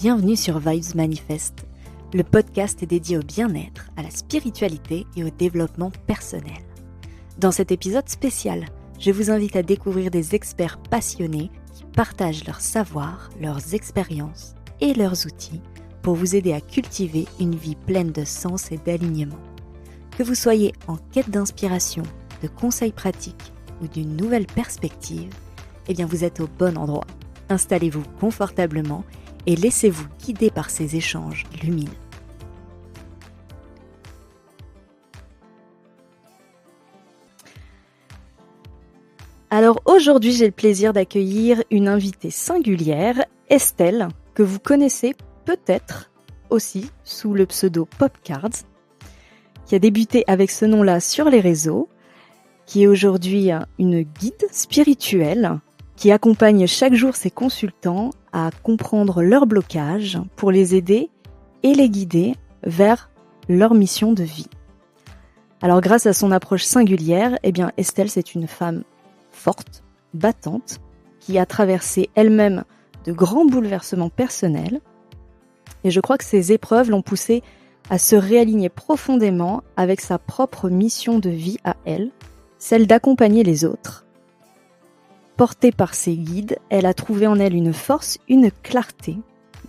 Bienvenue sur Vibes Manifest. Le podcast est dédié au bien-être, à la spiritualité et au développement personnel. Dans cet épisode spécial, je vous invite à découvrir des experts passionnés qui partagent leur savoir, leurs expériences et leurs outils pour vous aider à cultiver une vie pleine de sens et d'alignement. Que vous soyez en quête d'inspiration, de conseils pratiques ou d'une nouvelle perspective, eh bien vous êtes au bon endroit. Installez-vous confortablement et laissez-vous guider par ces échanges lumineux. Alors aujourd'hui, j'ai le plaisir d'accueillir une invitée singulière, Estelle, que vous connaissez peut-être aussi sous le pseudo Popcards, qui a débuté avec ce nom-là sur les réseaux, qui est aujourd'hui une guide spirituelle qui accompagne chaque jour ses consultants à comprendre leurs blocages pour les aider et les guider vers leur mission de vie. Alors grâce à son approche singulière, eh bien Estelle, c'est une femme forte, battante, qui a traversé elle-même de grands bouleversements personnels. Et je crois que ces épreuves l'ont poussée à se réaligner profondément avec sa propre mission de vie à elle, celle d'accompagner les autres. Portée par ses guides, elle a trouvé en elle une force, une clarté,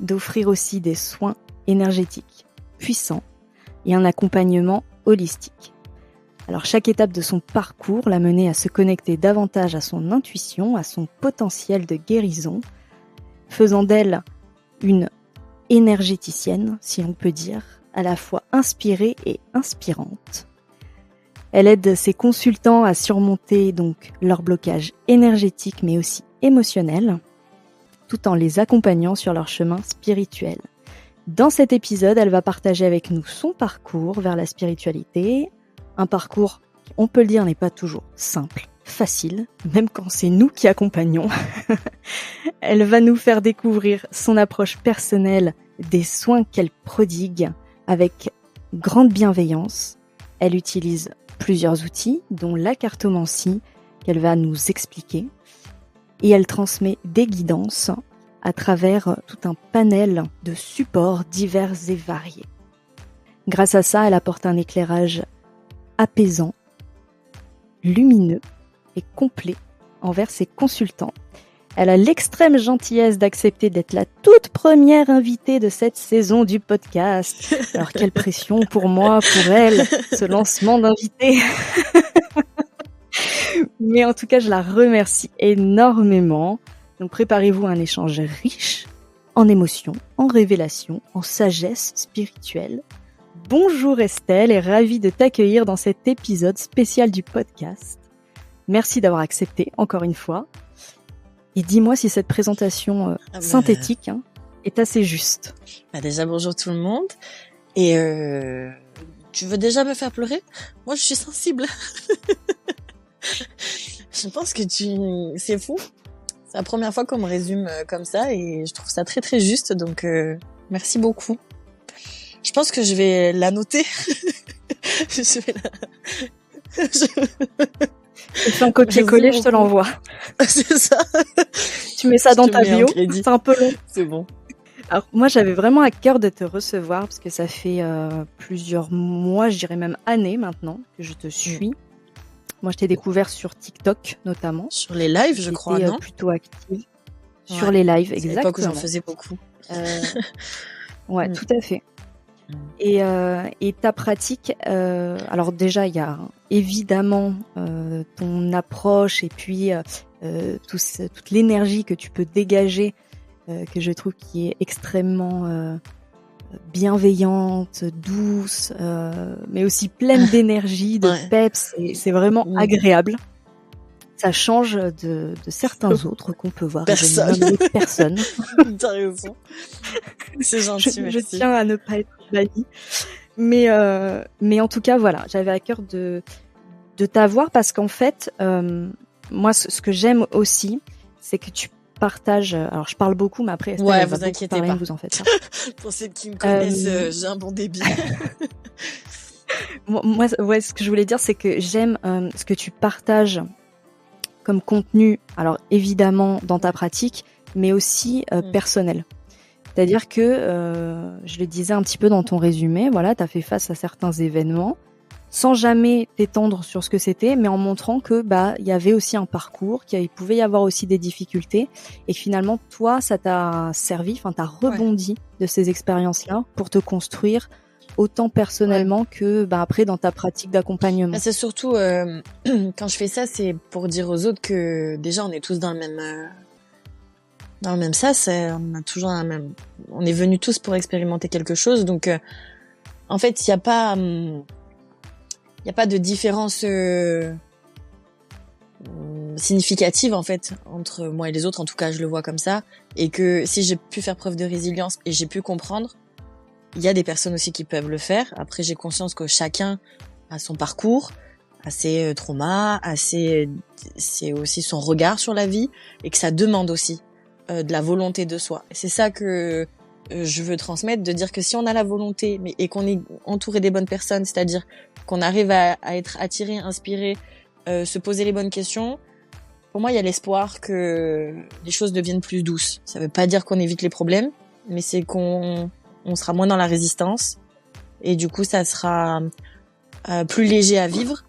d'offrir aussi des soins énergétiques puissants et un accompagnement holistique. Alors chaque étape de son parcours l'a menée à se connecter davantage à son intuition, à son potentiel de guérison, faisant d'elle une énergéticienne, si on peut dire, à la fois inspirée et inspirante. Elle aide ses consultants à surmonter donc leur blocage énergétique mais aussi émotionnel, tout en les accompagnant sur leur chemin spirituel. Dans cet épisode, elle va partager avec nous son parcours vers la spiritualité, un parcours qui, on peut le dire, n'est pas toujours simple, facile, même quand c'est nous qui accompagnons. Elle va nous faire découvrir son approche personnelle des soins qu'elle prodigue avec grande bienveillance. Elle utilise plusieurs outils, dont la cartomancie, qu'elle va nous expliquer. Et elle transmet des guidances à travers tout un panel de supports divers et variés. Grâce à ça, elle apporte un éclairage apaisant, lumineux et complet envers ses consultants. Elle a l'extrême gentillesse d'accepter d'être la toute première invitée de cette saison du podcast. Alors quelle pression pour moi, pour elle, ce lancement d'invité. Mais en tout cas, je la remercie énormément. Donc préparez-vous à un échange riche en émotions, en révélations, en sagesse spirituelle. Bonjour Estelle et ravie de t'accueillir dans cet épisode spécial du podcast. Merci d'avoir accepté encore une fois. Et dis-moi si cette présentation synthétique est assez juste. Déjà, bonjour tout le monde. Et tu veux déjà me faire pleurer ? Moi, je suis sensible. Je pense que c'est fou. C'est la première fois qu'on me résume comme ça et je trouve ça très très juste. Donc, merci beaucoup. Je pense que je vais la noter. Je vais Je fais un copier-coller, je te l'envoie. C'est ça. Tu mets ça dans ta bio, c'est un peu long. C'est bon. Alors moi, j'avais vraiment à cœur de te recevoir parce que ça fait plusieurs mois, je dirais même années maintenant, que je te suis. Moi, je t'ai découvert sur TikTok notamment. Sur les lives, je crois, non ? Plutôt active. Sur les lives, exactement. C'est l'époque où j'en faisais beaucoup. Ouais, tout à fait. Et ta pratique, alors déjà il y a évidemment ton approche et puis toute l'énergie que tu peux dégager, que je trouve qui est extrêmement bienveillante, douce, mais aussi pleine d'énergie, de peps, c'est vraiment agréable. Ça change de certains autres qu'on peut voir. Personne. T'as raison. C'est gentil, je tiens à ne pas être bannie. Mais en tout cas, voilà, j'avais à cœur de t'avoir parce qu'en fait, moi, ce que j'aime aussi, c'est que tu partages. Alors, je parle beaucoup, mais après, Estelle, vous inquiétez pas. Vous en faites pas. Pour ceux qui me connaissent, j'ai un bon débit. Moi, ce que je voulais dire, c'est que j'aime ce que tu partages comme contenu, alors évidemment dans ta pratique, mais aussi personnel. C'est-à-dire que, je le disais un petit peu dans ton résumé, voilà, tu as fait face à certains événements sans jamais t'étendre sur ce que c'était, mais en montrant que il y avait aussi un parcours, qu'il pouvait y avoir aussi des difficultés, et que finalement toi ça t'a servi, enfin t'as rebondi de ces expériences-là pour te construire autant personnellement que après dans ta pratique d'accompagnement. C'est surtout quand je fais ça, c'est pour dire aux autres que déjà on est tous dans le même sas, on a toujours on est venus tous pour expérimenter quelque chose, donc en fait il y a pas de différence significative en fait entre moi et les autres, en tout cas je le vois comme ça, et que si j'ai pu faire preuve de résilience et j'ai pu comprendre, il y a des personnes aussi qui peuvent le faire. Après j'ai conscience que chacun a son parcours, a ses traumas, c'est aussi son regard sur la vie, et que ça demande aussi de la volonté de soi. Et c'est ça que je veux transmettre, de dire que si on a la volonté et qu'on est entouré des bonnes personnes, c'est-à-dire qu'on arrive à être attiré, inspiré, se poser les bonnes questions, pour moi il y a l'espoir que les choses deviennent plus douces. Ça veut pas dire qu'on évite les problèmes, mais c'est qu'on sera moins dans la résistance, et du coup ça sera plus léger à vivre,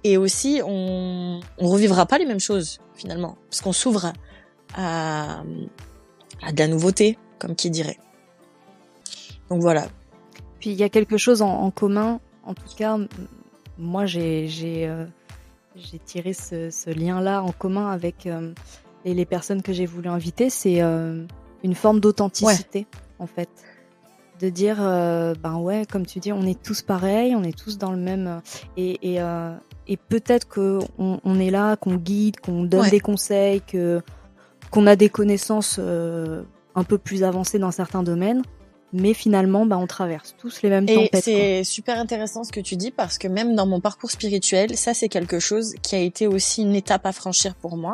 et aussi on revivra pas les mêmes choses finalement, parce qu'on s'ouvre à de la nouveauté, comme qui dirait. Donc voilà. Puis il y a quelque chose en commun, en tout cas moi j'ai tiré ce lien-là en commun avec les personnes que j'ai voulu inviter, c'est une forme d'authenticité en fait. De dire comme tu dis, on est tous pareils, on est tous dans le même et peut-être que on est là, qu'on guide, qu'on donne des conseils, qu'on a des connaissances un peu plus avancées dans certains domaines, mais finalement on traverse tous les mêmes tempêtes. Et c'est super intéressant ce que tu dis, parce que même dans mon parcours spirituel, ça c'est quelque chose qui a été aussi une étape à franchir pour moi.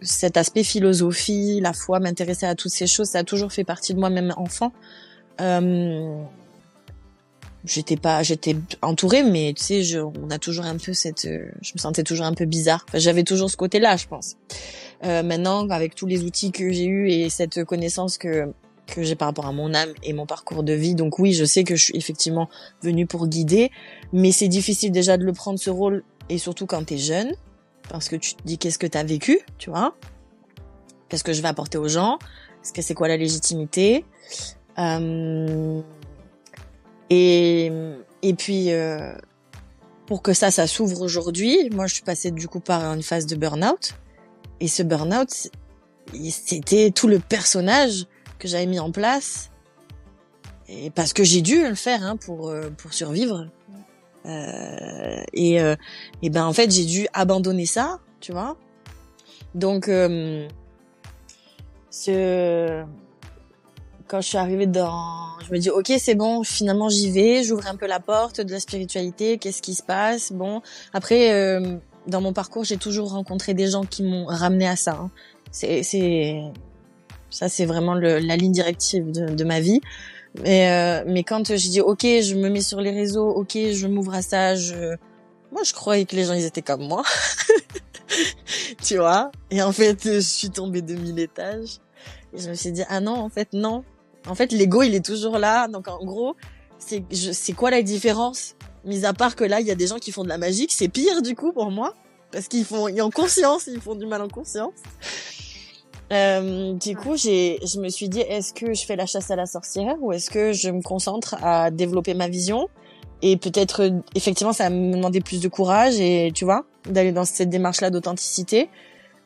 Cet aspect philosophie, la foi, m'intéresser à toutes ces choses, ça a toujours fait partie de moi, même enfant. J'étais entourée, mais tu sais, on a toujours un peu je me sentais toujours un peu bizarre. Enfin, j'avais toujours ce côté-là, je pense. Maintenant, avec tous les outils que j'ai eus et cette connaissance que j'ai par rapport à mon âme et mon parcours de vie, donc oui, je sais que je suis effectivement venue pour guider, mais c'est difficile déjà de le prendre, ce rôle, et surtout quand t'es jeune, parce que tu te dis qu'est-ce que t'as vécu, tu vois, qu'est-ce que je vais apporter aux gens, c'est quoi la légitimité, et puis pour que ça s'ouvre aujourd'hui, moi je suis passée du coup par une phase de burn-out, et ce burn-out c'était tout le personnage que j'avais mis en place, et parce que j'ai dû le faire pour survivre. Et en fait j'ai dû abandonner ça, tu vois. Donc quand je suis arrivée je me dis ok, c'est bon, finalement j'y vais, j'ouvre un peu la porte de la spiritualité, qu'est-ce qui se passe. Bon, après dans mon parcours j'ai toujours rencontré des gens qui m'ont ramené à ça, ça c'est vraiment la ligne directive de ma vie. Mais quand j'ai dit ok, je me mets sur les réseaux, ok, je m'ouvre à ça, moi je croyais que les gens ils étaient comme moi, tu vois. Et en fait je suis tombée de 1000 étages, et je me suis dit ah non, en fait non, en fait l'ego il est toujours là. Donc en gros c'est quoi la différence, mis à part que là il y a des gens qui font de la magie, c'est pire du coup pour moi, parce ils font du mal en conscience. Du coup, je me suis dit, est-ce que je fais la chasse à la sorcière, ou est-ce que je me concentre à développer ma vision? Et peut-être, effectivement, ça va me demander plus de courage, et tu vois, d'aller dans cette démarche-là d'authenticité.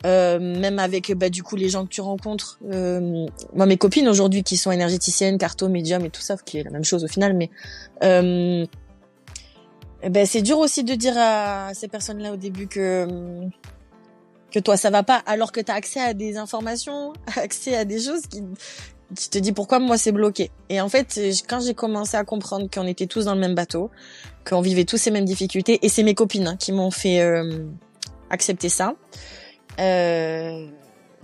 Même avec, du coup, les gens que tu rencontres. Moi, mes copines aujourd'hui qui sont énergéticiennes, carto, médium et tout ça, qui est la même chose au final, mais c'est dur aussi de dire à ces personnes-là au début que toi ça va pas, alors que t'as accès à des informations, accès à des choses qui te dit pourquoi moi c'est bloqué. Et en fait, quand j'ai commencé à comprendre qu'on était tous dans le même bateau, qu'on vivait tous ces mêmes difficultés, et c'est mes copines qui m'ont fait accepter ça, je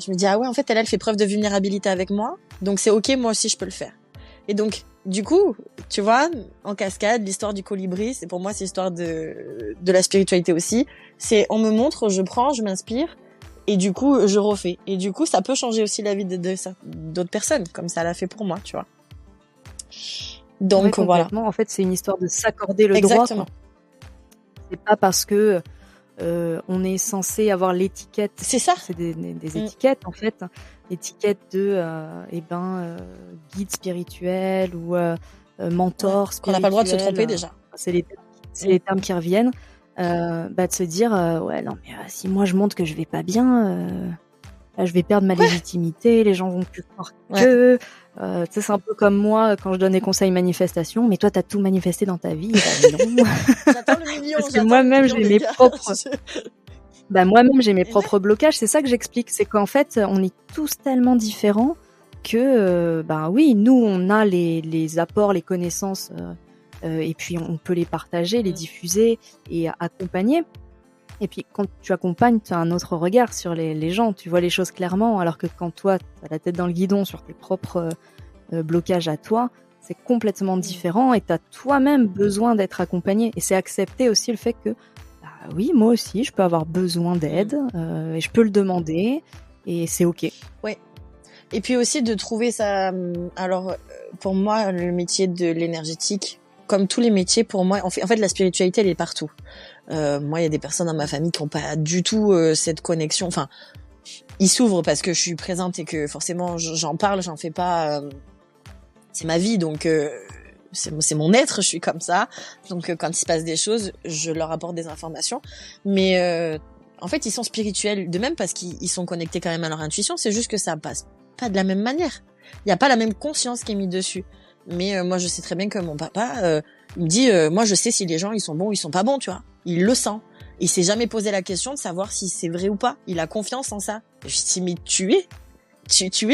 me dis ah ouais, en fait elle fait preuve de vulnérabilité avec moi, donc c'est ok, moi aussi je peux le faire. Et donc du coup, tu vois, en cascade, l'histoire du colibri, pour moi c'est l'histoire de la spiritualité aussi. C'est on me montre, je prends, je m'inspire, Et du coup, je refais. Et du coup, ça peut changer aussi la vie d'autres personnes, comme ça l'a fait pour moi, tu vois. Donc, ouais, voilà. complètement. En fait, c'est une histoire de s'accorder le Exactement. droit, quoi. C'est pas parce que on est censé avoir l'étiquette. C'est ça. C'est des étiquettes, en fait. L'étiquette de guide spirituel ou mentor spirituel. On n'a pas le droit de se tromper, déjà. C'est les termes qui reviennent. De se dire ouais, non, mais si moi je montre que je vais pas bien, je vais perdre ma légitimité, les gens vont plus croire que. C'est un peu comme moi quand je donne des conseils manifestation, mais toi t'as tout manifesté dans ta vie. Non. J'attends le million. Parce que moi-même j'ai mes propres. Moi-même j'ai mes propres blocages. C'est ça que j'explique, c'est qu'en fait on est tous tellement différents que oui, nous on a les apports, les connaissances, et puis on peut les partager, les diffuser et accompagner. Et puis quand tu accompagnes, tu as un autre regard sur les gens, tu vois les choses clairement, alors que quand toi, tu as la tête dans le guidon sur tes propres blocages à toi, c'est complètement différent et tu as toi-même besoin d'être accompagné. Et c'est accepter aussi le fait que, oui, moi aussi, je peux avoir besoin d'aide et je peux le demander et c'est OK. Ouais. Et puis aussi de trouver ça... Alors, pour moi, le métier de l'énergétique, comme tous les métiers, pour moi, en fait, la spiritualité, elle est partout. Moi, il y a des personnes dans ma famille qui n'ont pas du tout cette connexion. Enfin, ils s'ouvrent parce que je suis présente et que forcément, j'en parle, j'en fais pas. C'est ma vie, donc c'est mon être, je suis comme ça. Donc, quand il se passe des choses, je leur apporte des informations. Mais en fait, ils sont spirituels de même parce qu'ils sont connectés quand même à leur intuition. C'est juste que ça passe pas de la même manière. Il y a pas la même conscience qui est mise dessus. Mais moi, je sais très bien que mon papa, il me dit, moi, je sais si les gens, ils sont bons ou ils sont pas bons, tu vois. Il le sent. Il s'est jamais posé la question de savoir si c'est vrai ou pas. Il a confiance en ça. Et je dis, mais tu es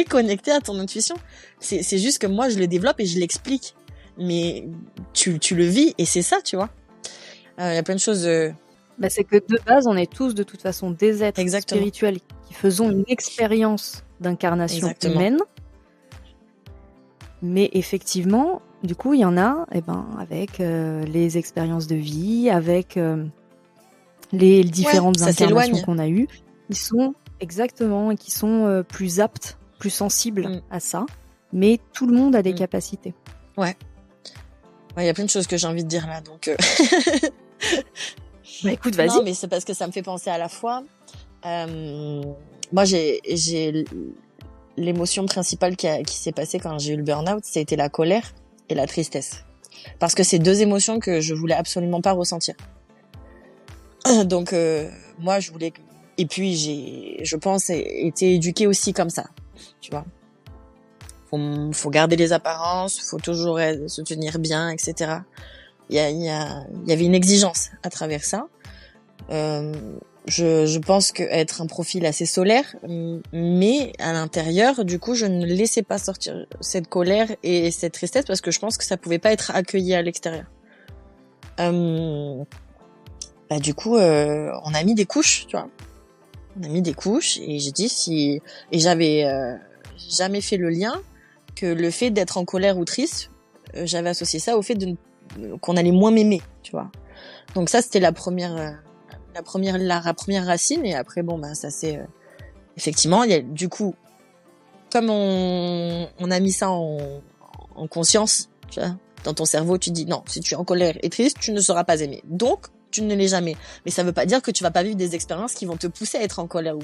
connecté à ton intuition. C'est juste que moi, je le développe et je l'explique. Mais tu le vis et c'est ça, tu vois. Il y a plein de choses. C'est que de base, on est tous de toute façon des êtres spirituels qui faisons une expérience d'incarnation humaine. Mais effectivement, du coup, il y en a, avec les expériences de vie, avec les différentes incarnations qu'on a eues, qui sont plus aptes, plus sensibles à ça. Mais tout le monde a des capacités. Ouais. Il y a plein de choses que j'ai envie de dire là, donc. Écoute, vas-y. Non, mais c'est parce que ça me fait penser à la fois. Moi, j'ai l'émotion principale qui s'est passée quand j'ai eu le burn-out, c'était la colère et la tristesse. Parce que c'est deux émotions que je voulais absolument pas ressentir. Donc, moi, je voulais... Et puis, je pense, été éduquée aussi comme ça, tu vois. Faut garder les apparences, faut toujours se tenir bien, etc. Il y avait une exigence à travers ça. Je pense qu'être un profil assez solaire, mais à l'intérieur, du coup, je ne laissais pas sortir cette colère et cette tristesse parce que je pense que ça pouvait pas être accueilli à l'extérieur. Du coup, on a mis des couches, tu vois. On a mis des couches et j'ai dit et j'avais jamais fait le lien que le fait d'être en colère ou triste, j'avais associé ça au fait qu'on allait moins m'aimer, tu vois. Donc ça, c'était la première racine, et après ça c'est effectivement, il y a du coup, comme on a mis ça en conscience, tu vois, dans ton cerveau, tu dis non, si tu es en colère et triste, tu ne seras pas aimé. Donc tu ne l'es jamais. Mais ça veut pas dire que tu vas pas vivre des expériences qui vont te pousser à être en colère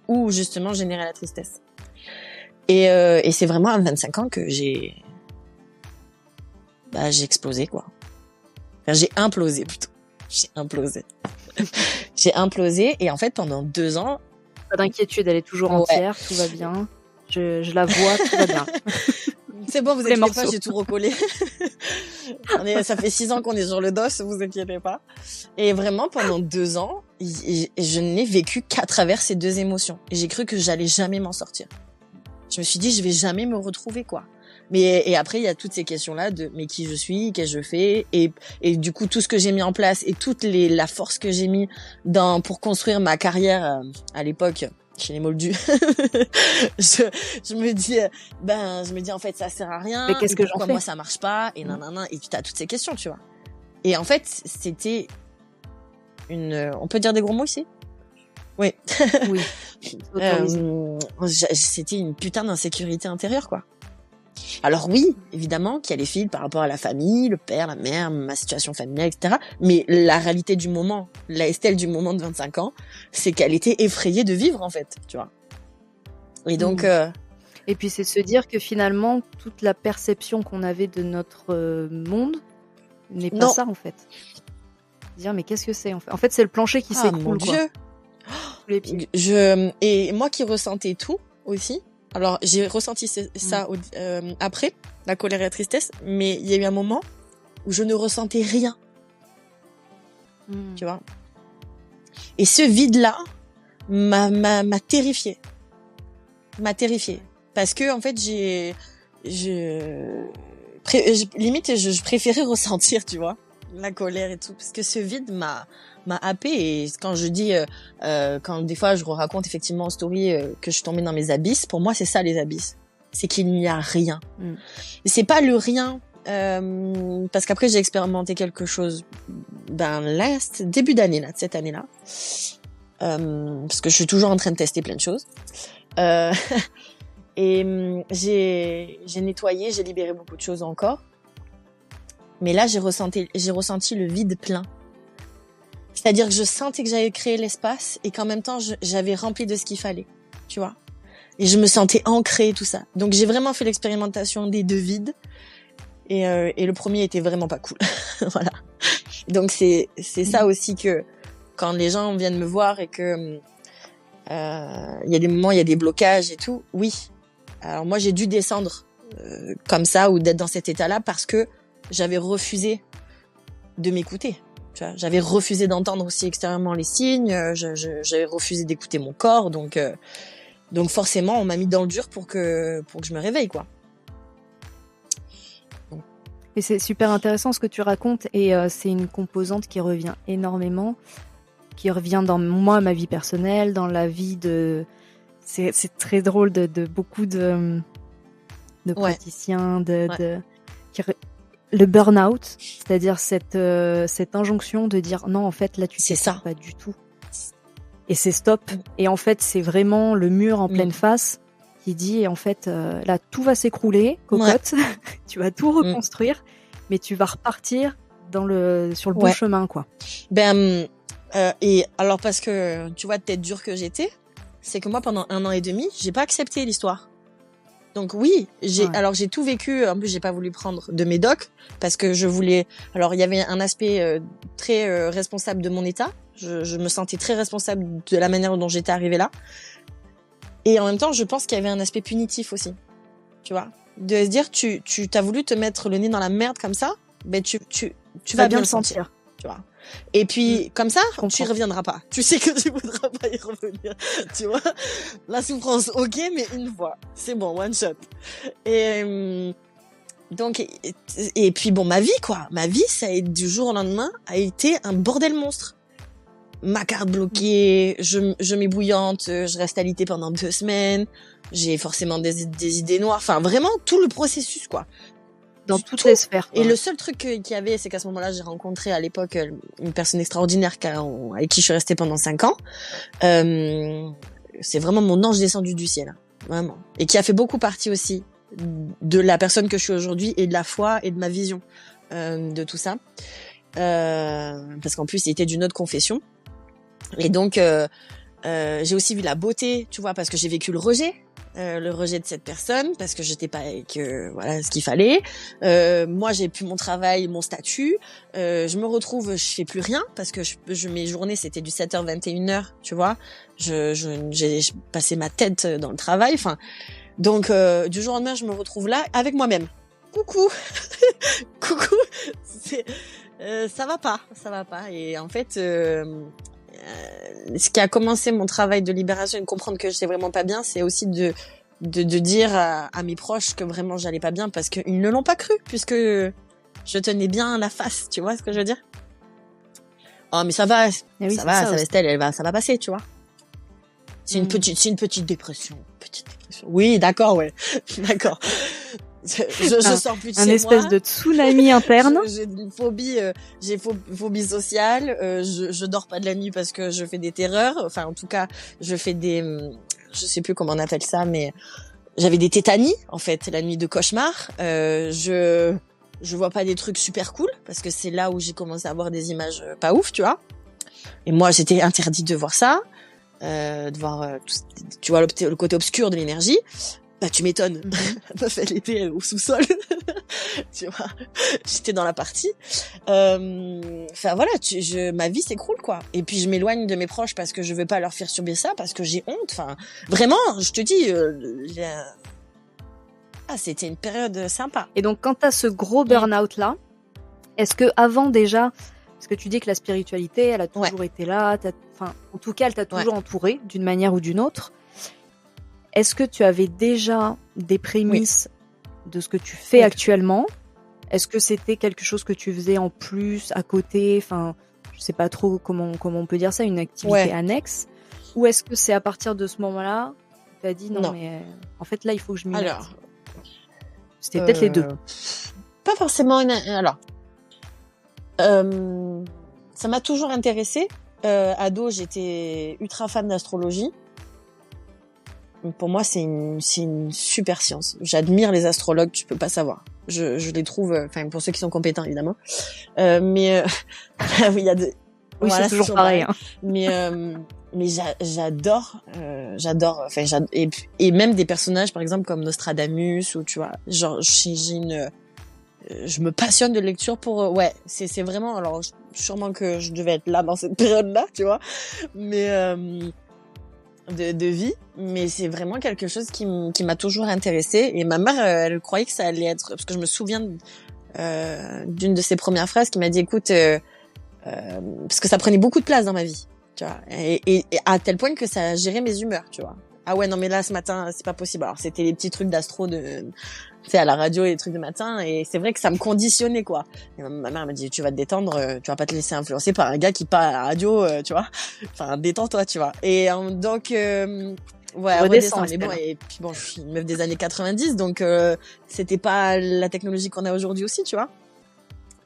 ou justement générer la tristesse. Et c'est vraiment à 25 ans que j'ai explosé, quoi. Enfin, j'ai implosé plutôt. J'ai implosé et en fait pendant 2 ans. Pas d'inquiétude, elle est toujours entière, tout va bien. Je la vois, tout va bien. C'est bon, vous inquiétez pas, j'ai tout recollé. Ça fait 6 ans qu'on est sur le dos, vous inquiétez pas. Et vraiment pendant 2 ans, je n'ai vécu qu'à travers ces deux émotions. Et j'ai cru que j'allais jamais m'en sortir. Je me suis dit, je vais jamais me retrouver, quoi. Et après, il y a toutes ces questions-là de mais qui je suis, qu'est-ce que je fais, et du coup tout ce que j'ai mis en place et la force que j'ai mis pour construire ma carrière à l'époque chez les Moldus. je me dis en fait ça sert à rien. Mais qu'est-ce que j'en fais ? Moi ça marche pas et nanana, et puis t'as toutes ces questions, tu vois. Et en fait c'était on peut dire des gros mots ici ? Oui. Oui. C'était une putain d'insécurité intérieure, quoi. Alors oui, évidemment qu'il y a les fils par rapport à la famille, le père, la mère, ma situation familiale, etc. Mais la réalité du moment, la Estelle du moment de 25 ans, c'est qu'elle était effrayée de vivre, en fait, tu vois. Et donc... Et puis c'est se dire que finalement, toute la perception qu'on avait de notre monde n'est pas ça, en fait. Dire, mais qu'est-ce que c'est, en fait? En fait, c'est le plancher qui s'écroule, mon quoi. Dieu. Sous les pieds. Et moi qui ressentais tout aussi, alors j'ai ressenti ça après, la colère et la tristesse, mais il y a eu un moment où je ne ressentais rien. Tu vois. Et ce vide-là m'a terrifiée. Parce que, en fait, limite, je préférais ressentir, tu vois, la colère et tout, parce que ce vide m'a happée. Et quand je dis, quand des fois je raconte effectivement en story que je suis tombée dans mes abysses, pour moi c'est ça les abysses, c'est qu'il n'y a rien. Et c'est pas le rien, parce qu'après j'ai expérimenté quelque chose, là, début d'année là, de cette année-là, parce que je suis toujours en train de tester plein de choses. Et j'ai nettoyé, j'ai libéré beaucoup de choses encore. Mais là, j'ai ressenti le vide plein. C'est-à-dire que je sentais que j'avais créé l'espace et qu'en même temps, j'avais rempli de ce qu'il fallait. Tu vois? Et je me sentais ancrée, tout ça. Donc, j'ai vraiment fait l'expérimentation des deux vides. Et le premier était vraiment pas cool. Voilà. Donc, c'est ça aussi que quand les gens viennent me voir et que il y a des moments, il y a des blocages et tout, oui. Alors moi, j'ai dû descendre comme ça ou d'être dans cet état-là parce que j'avais refusé de m'écouter. Tu vois, j'avais refusé d'entendre aussi extérieurement les signes. J'avais refusé d'écouter mon corps. Donc forcément, on m'a mis dans le dur pour que je me réveille, quoi. Et c'est super intéressant ce que tu racontes. Et c'est une composante qui revient énormément, qui revient dans ma vie personnelle, dans la vie de... C'est très drôle de beaucoup de praticiens, le burn-out, c'est-à-dire cette injonction de dire non, en fait, là, tu sais ça pas du tout. Et c'est stop. Et en fait, c'est vraiment le mur en pleine face qui dit, en fait, là, tout va s'écrouler, cocotte, tu vas tout reconstruire, mais tu vas repartir sur le bon chemin, quoi. Et alors, parce que, tu vois, tête dure que j'étais, c'est que moi, pendant 1 an et demi, j'ai pas accepté l'histoire. Donc oui, j'ai tout vécu. En plus, j'ai pas voulu prendre de médoc parce que je voulais. Alors, il y avait un aspect très responsable de mon état. Je me sentais très responsable de la manière dont j'étais arrivée là. Et en même temps, je pense qu'il y avait un aspect punitif aussi. Tu vois, de se dire, tu t'as voulu te mettre le nez dans la merde comme ça, ben tu vas bien le sentir. Tu vois. Et puis, comme ça, tu y reviendras pas. Tu sais que tu voudras pas y revenir. Tu vois? La souffrance, ok, mais une fois. C'est bon, one shot. Et, donc, et puis bon, ma vie, quoi. Ma vie, ça a été, du jour au lendemain, a été un bordel monstre. Ma carte bloquée, je m'ébouillante, je reste alitée pendant 2 semaines. J'ai forcément des idées noires. Enfin, vraiment, tout le processus, quoi. Dans toutes les sphères, quoi. Et le seul truc qu'il y avait, c'est qu'à ce moment-là, j'ai rencontré à l'époque une personne extraordinaire avec qui je suis restée pendant 5 ans. C'est vraiment mon ange descendu du ciel, hein, vraiment. Et qui a fait beaucoup partie aussi de la personne que je suis aujourd'hui et de la foi et de ma vision de tout ça. Parce qu'en plus, il était d'une autre confession. Et donc, j'ai aussi vu la beauté, tu vois, parce que j'ai vécu le rejet de cette personne, parce que j'étais pas avec ce qu'il fallait. Moi, j'ai plus mon travail, mon statut. Je me retrouve, je fais plus rien parce que mes journées c'était du 7h 21h, tu vois. J'ai passé ma tête dans le travail. Enfin, donc du jour au lendemain, je me retrouve là avec moi-même. Coucou, coucou. Ça va pas. Et en fait. Ce qui a commencé mon travail de libération et de comprendre que j'étais vraiment pas bien, c'est aussi de dire à mes proches que vraiment j'allais pas bien parce qu'ils ne l'ont pas cru puisque je tenais bien la face, tu vois ce que je veux dire? Oh mais ça va, ça va Estelle, ça va passer, tu vois. C'est une petite dépression, Oui, d'accord, ouais. D'accord. Je sors plus de chez un moi. espèce de tsunami interne. J'ai une phobie, phobie sociale. Je dors pas de la nuit parce que je fais des terreurs. Enfin, en tout cas, je fais je sais plus comment on appelle ça, mais j'avais des tétanies en fait la nuit de cauchemar. Je vois pas des trucs super cool parce que c'est là où j'ai commencé à voir des images pas ouf, tu vois. Et moi, j'étais interdite de voir ça, de voir, tu vois, le côté obscur de l'énergie. Bah, tu m'étonnes. La meuf, elle était au sous-sol. Tu vois. J'étais dans la partie. Enfin, voilà, ma vie s'écroule, quoi. Et puis, je m'éloigne de mes proches parce que je veux pas leur faire subir ça, parce que j'ai honte. Enfin, vraiment, je te dis, c'était une période sympa. Et donc, quand t'as ce gros burn-out là, est-ce que avant déjà, parce que tu dis que la spiritualité, elle a toujours été là, en tout cas, elle t'a toujours entourée d'une manière ou d'une autre. Est-ce que tu avais déjà des prémices de ce que tu fais actuellement? Est-ce que c'était quelque chose que tu faisais en plus, à côté? Enfin, je sais pas trop comment on peut dire ça, une activité annexe? Ou est-ce que c'est à partir de ce moment-là que tu as dit non, mais en fait là, il faut que je m'y mette? Alors, c'était peut-être les deux. Pas forcément Alors, ça m'a toujours intéressée. Ado, j'étais ultra fan d'astrologie. Pour moi, c'est une super science. J'admire les astrologues, tu peux pas savoir. Je les trouve, enfin, pour ceux qui sont compétents, évidemment. Mais oui, il y a oui, voilà, c'est toujours pareil. Hein. Mais j'adore, enfin, et même des personnages, par exemple, comme Nostradamus, ou tu vois, genre, je me passionne de lecture pour, c'est vraiment, alors, sûrement que je devais être là dans cette période-là, tu vois, mais, de vie, mais c'est vraiment quelque chose qui m'a toujours intéressée. Et ma mère, elle croyait que ça allait être, parce que je me souviens d'une de ses premières phrases qui m'a dit, écoute, parce que ça prenait beaucoup de place dans ma vie, tu vois, et à tel point que ça gérait mes humeurs, tu vois. Ah ouais, non mais là ce matin c'est pas possible. Alors c'était les petits trucs d'astro tu sais, à la radio, les trucs de matin, et c'est vrai que ça me conditionnait, quoi. Et ma mère m'a dit, tu vas te détendre, tu vas pas te laisser influencer par un gars qui parle à la radio, tu vois. Enfin, détends-toi, tu vois. Et donc redescends. Mais bon, et puis bon, je suis une meuf des années 90, donc c'était pas la technologie qu'on a aujourd'hui aussi, tu vois.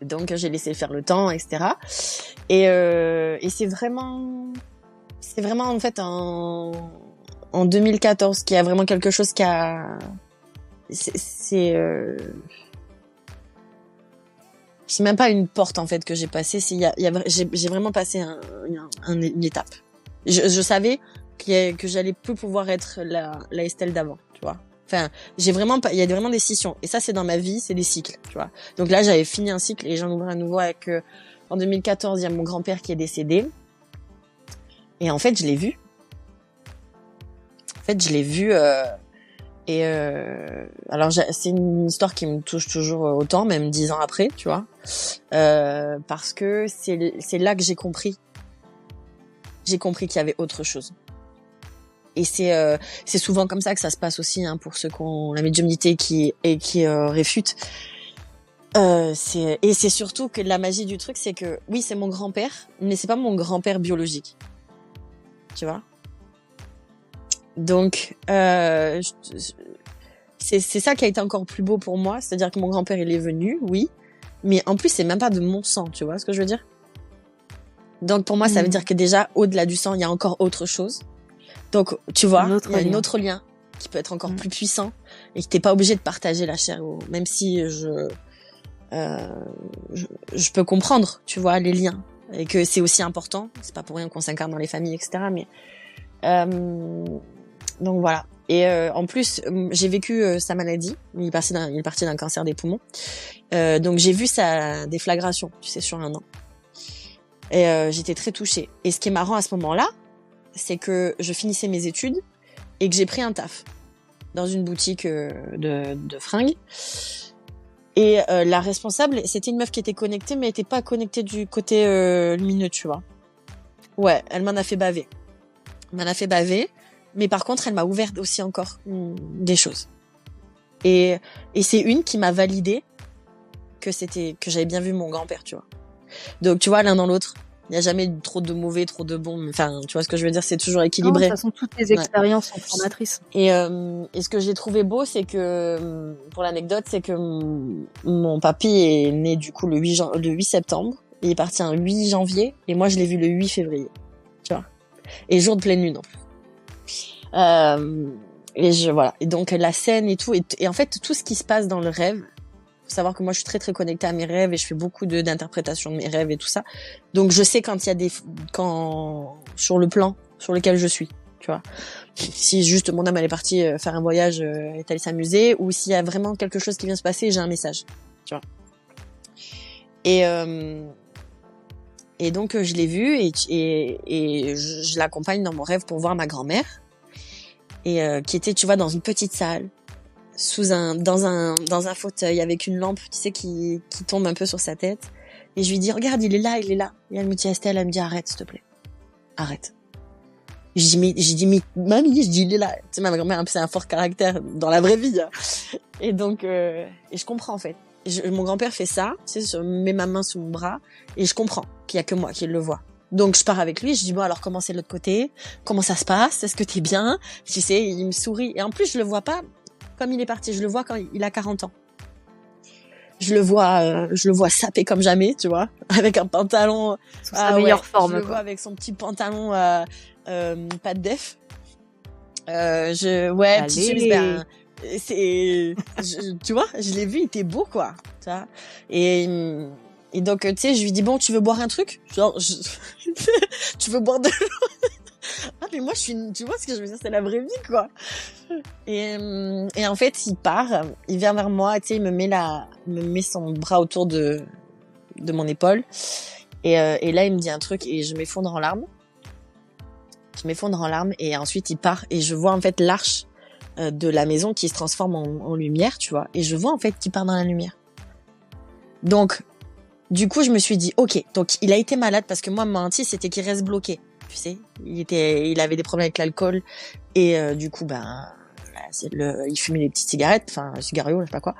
Donc j'ai laissé faire le temps, etc. Et c'est vraiment en fait en 2014 qu'il y a vraiment quelque chose qui a c'est même pas une porte en fait que j'ai passée, j'ai vraiment passé une étape. Je savais que j'allais plus pouvoir être la Estelle d'avant, tu vois. Enfin, il y a vraiment des scissions, et ça c'est dans ma vie, c'est des cycles, tu vois. Donc là j'avais fini un cycle et j'en ouvre un nouveau avec en 2014 il y a mon grand-père qui est décédé, et en fait je l'ai vu. Alors c'est une histoire qui me touche toujours autant, même 10 ans après, tu vois, parce que c'est là que j'ai compris qu'il y avait autre chose. Et c'est souvent comme ça que ça se passe aussi, hein, pour ceux qui ont la médiumnité qui réfute. C'est surtout que la magie du truc, c'est que oui, c'est mon grand-père, mais c'est pas mon grand-père biologique, tu vois. Donc c'est ça qui a été encore plus beau pour moi, c'est-à-dire que mon grand-père il est venu, oui, mais en plus c'est même pas de mon sang, tu vois ce que je veux dire. Donc pour moi ça veut dire que déjà au-delà du sang il y a encore autre chose. Donc tu vois, il y a un autre lien qui peut être encore plus puissant, et que t'es pas obligé de partager la chair, même si je peux comprendre, tu vois, les liens, et que c'est aussi important. C'est pas pour rien qu'on s'incarne dans les familles, etc. Mais donc voilà. Et en plus, j'ai vécu sa maladie. Il est parti d'un cancer des poumons. Donc j'ai vu sa déflagration, tu sais, sur 1 an. Et j'étais très touchée. Et ce qui est marrant à ce moment-là, c'est que je finissais mes études et que j'ai pris un taf dans une boutique de fringues. Et la responsable, c'était une meuf qui était connectée, mais elle était pas connectée du côté lumineux, tu vois. Ouais, elle m'en a fait baver. Mais par contre, elle m'a ouvert aussi encore des choses. Et c'est une qui m'a validé que j'avais bien vu mon grand-père, tu vois. Donc, tu vois, l'un dans l'autre, Il y a jamais trop de mauvais, trop de bons. Enfin, tu vois ce que je veux dire, c'est toujours Non, de équilibré. toute façon, toutes les expériences sont formatrices. Et ce que j'ai trouvé beau, c'est que, pour l'anecdote, c'est que mon papy est né du coup le 8 septembre. Il est parti un 8 janvier et moi je l'ai vu le 8 février. Tu vois. Et jour de pleine lune en plus. Voilà. Et donc la scène et tout, et en fait tout ce qui se passe dans le rêve, faut savoir que moi je suis très très connectée à mes rêves et je fais beaucoup d'interprétation de mes rêves et tout ça. Donc je sais quand il y a sur le plan sur lequel je suis, tu vois. Si juste mon âme elle est partie faire un voyage, est allée s'amuser, ou s'il y a vraiment quelque chose qui vient se passer, j'ai un message, tu vois. Et donc je l'ai vu et je l'accompagne dans mon rêve pour voir ma grand-mère et qui était, tu vois, dans une petite salle dans un fauteuil avec une lampe, tu sais, qui tombe un peu sur sa tête. Et je lui dis, regarde, il est là. Et elle me dit, Estelle, elle me dit, arrête, s'il te plaît. Arrête. J'ai dit, mais mamie, il est là. Tu sais, ma grand-mère, c'est un fort caractère dans la vraie vie. Hein. Et donc, et je comprends, en fait. Mon grand-père fait ça, tu sais, met ma main sous mon bras, et je comprends qu'il y a que moi qui le vois. Donc, je pars avec lui, je dis, bon, alors, comment c'est de l'autre côté? Comment ça se passe? Est-ce que t'es bien? Tu sais, il me sourit. Et en plus, je le vois pas comme il est parti, je le vois quand il a 40 ans. Je le vois saper comme jamais, tu vois, avec un pantalon sous sa meilleure forme. Je le vois avec son petit pantalon pas de def. Petite chemise, tu vois, je l'ai vu, il était beau, quoi, tu vois. Et donc, tu sais, je lui dis, bon, tu veux boire un truc? Genre, tu veux boire de l'eau? Ah, mais moi, tu vois ce que je veux dire, c'est la vraie vie, quoi. Et en fait, il part, il vient vers moi, tu sais, il me met son bras autour de mon épaule. Et là, il me dit un truc et je m'effondre en larmes. Et ensuite, il part et je vois, en fait, l'arche de la maison qui se transforme en lumière, tu vois. Et je vois, en fait, qu'il part dans la lumière. Donc, du coup, je me suis dit, ok, donc il a été malade parce que moi, ma hantise, c'était qu'il reste bloqué. Tu sais, il avait des problèmes avec l'alcool et du coup, il fumait des petites cigarettes, enfin, cigario, je sais pas quoi.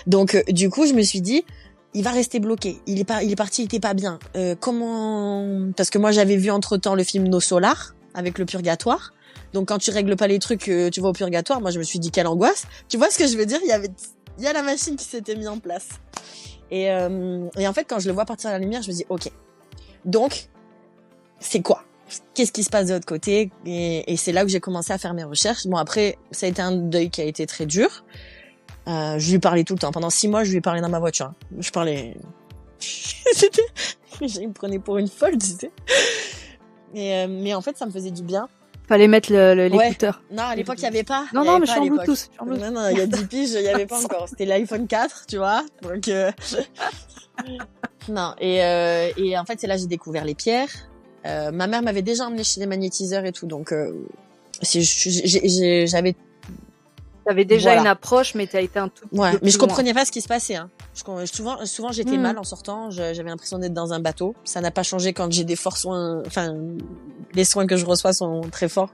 Donc, du coup, je me suis dit, il va rester bloqué. Il est parti, il était pas bien. Comment? Parce que moi, j'avais vu entre-temps le film No Solar avec le purgatoire. Donc, quand tu règles pas les trucs, tu vas au purgatoire. Moi, je me suis dit, quelle angoisse. Tu vois ce que je veux dire? Il y a la machine qui s'était mise en place. Et en fait, quand je le vois partir à la lumière, je me dis, ok. Donc, c'est quoi? Qu'est-ce qui se passe de l'autre côté? Et c'est là que j'ai commencé à faire mes recherches. Bon, après, ça a été un deuil qui a été très dur. Je lui parlais tout le temps. Pendant 6 mois, je lui parlais dans ma voiture. Je parlais... Je me prenais pour une folle, tu sais. Mais en fait, ça me faisait du bien. Fallait mettre l'écouteur. Ouais. Non, à l'époque, il n'y avait pas. Non, mais je suis en Bluetooth. Non, il y a 10 piges, il n'y avait pas encore. C'était l'iPhone 4, tu vois. Donc, non. Et en fait, c'est là que j'ai découvert les pierres. Ma mère m'avait déjà emmené chez les magnétiseurs et tout, donc j'avais. T'avais déjà une approche, mais t'as été un tout petit peu mais je comprenais pas ce qui se passait. Hein. Souvent j'étais mal en sortant. J'avais l'impression d'être dans un bateau. Ça n'a pas changé quand j'ai des forts soins. Enfin, les soins que je reçois sont très forts.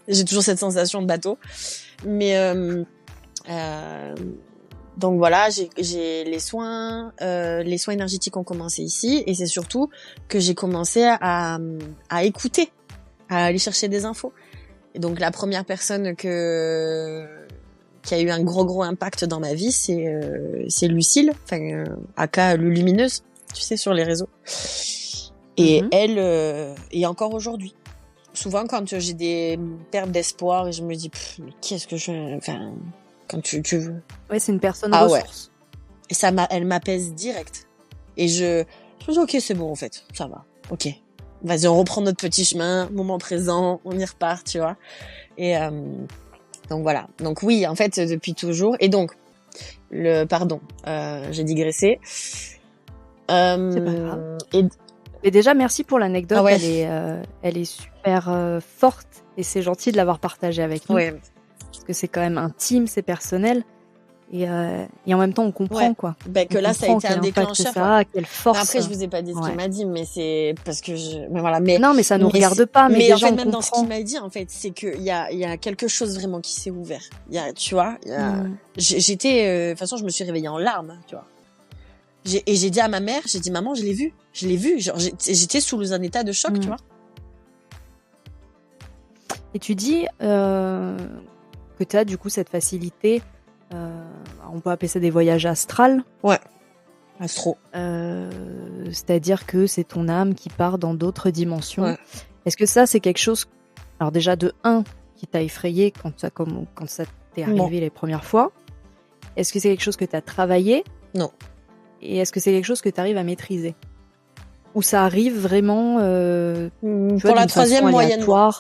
J'ai toujours cette sensation de bateau. Mais donc voilà, j'ai les soins énergétiques ont commencé ici, et c'est surtout que j'ai commencé à écouter, à aller chercher des infos. Et donc la première personne qui a eu un gros impact dans ma vie, c'est Lucille, enfin aka Lumineuse, tu sais, sur les réseaux. Et elle, et encore aujourd'hui, souvent quand j'ai des pertes d'espoir et je me dis mais qu'est-ce que enfin quand tu veux. Ouais, c'est une personne ressource. Ouais. Et elle m'apaise direct. Et je me dis ok, c'est bon en fait, ça va. Ok. Vas-y, on reprend notre petit chemin, moment présent, on y repart, tu vois. Et donc voilà. Donc oui, en fait, depuis toujours. Et donc, j'ai digressé. C'est pas grave. Mais déjà, merci pour l'anecdote. Ah ouais. Elle est super forte et c'est gentil de l'avoir partagée avec nous. Ouais. Parce que c'est quand même intime, c'est personnel. Et en même temps, on comprend, quoi. Que là, ça a été un déclencheur. Quelle force. Après, je vous ai pas dit ce qu'il m'a dit, mais c'est parce que non, mais ça nous regarde pas. Mais déjà, en fait, même dans ce qu'il m'a dit, en fait, c'est qu'il y a quelque chose vraiment qui s'est ouvert. Tu vois, j'étais, de toute façon, je me suis réveillée en larmes, tu vois. J'ai dit à ma mère, j'ai dit maman, je l'ai vu, genre j'étais sous un état de choc, tu vois. Et tu dis que tu as du coup cette facilité, on peut appeler ça des voyages astrales. Ouais, astro. C'est-à-dire que c'est ton âme qui part dans d'autres dimensions. Ouais. Est-ce que ça, c'est quelque chose, alors déjà de 1, qui t'a effrayé quand ça t'est arrivé les premières fois? Est-ce que c'est quelque chose que tu as travaillé? Non. Et est-ce que c'est quelque chose que tu arrives à maîtriser? Ou ça arrive vraiment pour la troisième moyennement.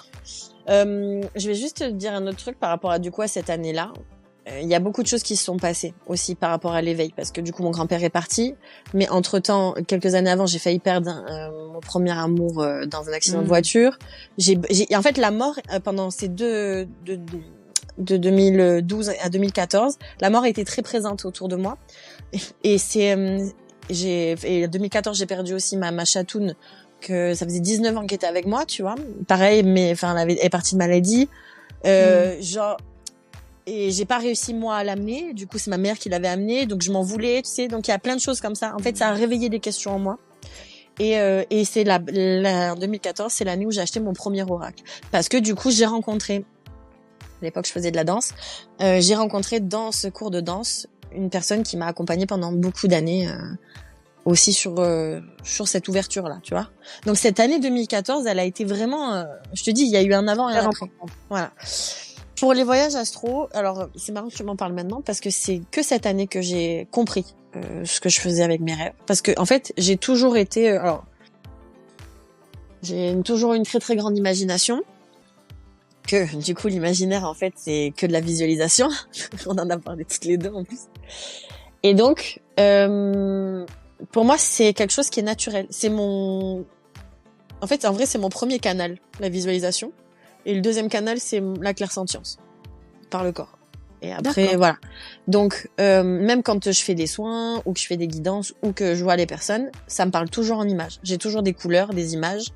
Je vais juste te dire un autre truc par rapport à du coup à cette année-là. Il y a beaucoup de choses qui se sont passées aussi par rapport à l'éveil, parce que du coup mon grand-père est parti, mais entre-temps, quelques années avant, j'ai failli perdre mon premier amour dans un accident de voiture. En fait, la mort pendant ces de 2012 à 2014, la mort était très présente autour de moi. Et en 2014, j'ai perdu aussi ma chatoune, que ça faisait 19 ans qu'elle était avec moi, tu vois. Pareil, mais enfin, elle est partie de maladie. Genre, et j'ai pas réussi moi à l'amener. Du coup, c'est ma mère qui l'avait amenée, donc je m'en voulais, tu sais. Donc il y a plein de choses comme ça. En fait, ça a réveillé des questions en moi. Et c'est en 2014, c'est l'année où j'ai acheté mon premier oracle, parce que du coup, j'ai rencontré, à l'époque, je faisais de la danse. J'ai rencontré dans ce cours de danse une personne qui m'a accompagnée pendant beaucoup d'années. Aussi sur cette ouverture là, tu vois. Donc cette année 2014, elle a été vraiment je te dis, il y a eu un avant et un après. Voilà. Pour les voyages astro, alors c'est marrant que tu m'en parles maintenant, parce que c'est que cette année que j'ai compris ce que je faisais avec mes rêves, parce que en fait, j'ai toujours été j'ai toujours une très très grande imagination, que du coup l'imaginaire en fait, c'est que de la visualisation. On en a parlé toutes les deux en plus. Et donc pour moi, c'est quelque chose qui est naturel. En vrai, c'est mon premier canal, la visualisation. Et le deuxième canal, c'est la clairsentience, par le corps. Et après, voilà. Donc, même quand je fais des soins, ou que je fais des guidances, ou que je vois les personnes, ça me parle toujours en images. J'ai toujours des couleurs, des images.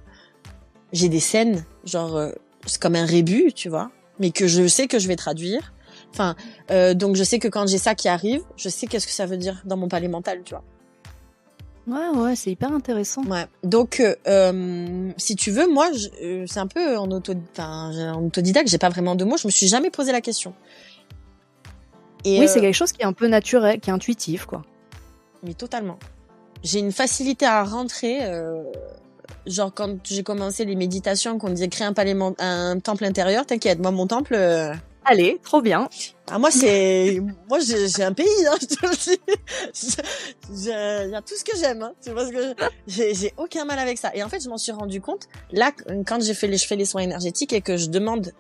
J'ai des scènes, genre, c'est comme un rébut, tu vois, mais que je sais que je vais traduire. Enfin, donc je sais que quand j'ai ça qui arrive, je sais qu'est-ce que ça veut dire dans mon palais mental, tu vois. Ouais, c'est hyper intéressant. Ouais. Donc, si tu veux, moi, c'est un peu en autodidacte, j'ai pas vraiment de mots, je me suis jamais posé la question. Et oui, c'est quelque chose qui est un peu naturel, qui est intuitif, quoi. Mais totalement. J'ai une facilité à rentrer, genre quand j'ai commencé les méditations, qu'on disait créer un temple intérieur, t'inquiète, moi mon temple... Allez, trop bien. Ah, moi j'ai un pays, hein, je te le dis. Il y a tout ce que j'aime, hein, tu vois, parce que j'ai aucun mal avec ça. Et en fait, je m'en suis rendu compte là quand je fais les soins énergétiques et que je demande,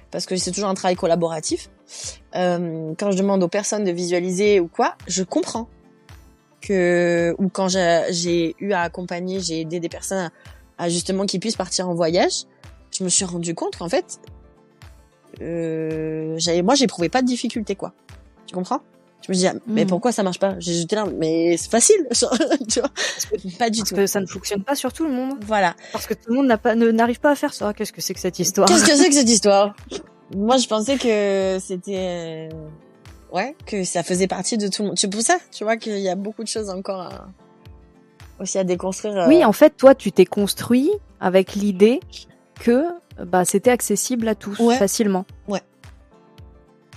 parce que c'est toujours un travail collaboratif, quand je demande aux personnes de visualiser ou quoi, je comprends ou quand j'ai eu à accompagner, j'ai aidé des personnes à justement qu'ils puissent partir en voyage, je me suis rendu compte qu'en fait j'éprouvais pas de difficulté, quoi. Tu comprends? Je me dis, mais pourquoi ça marche pas? J'étais là, mais c'est facile, tu vois. Pas du tout. Parce que ça ne fonctionne pas sur tout le monde. Voilà. Parce que tout le monde n'arrive pas à faire ça. Qu'est-ce que c'est que cette histoire? Qu'est-ce que c'est que cette histoire? Moi, je pensais que c'était, que ça faisait partie de tout le monde. C'est pour ça, tu vois, qu'il y a beaucoup de choses encore aussi à déconstruire. Oui, en fait, toi, tu t'es construit avec l'idée que c'était accessible à tous facilement. Ouais.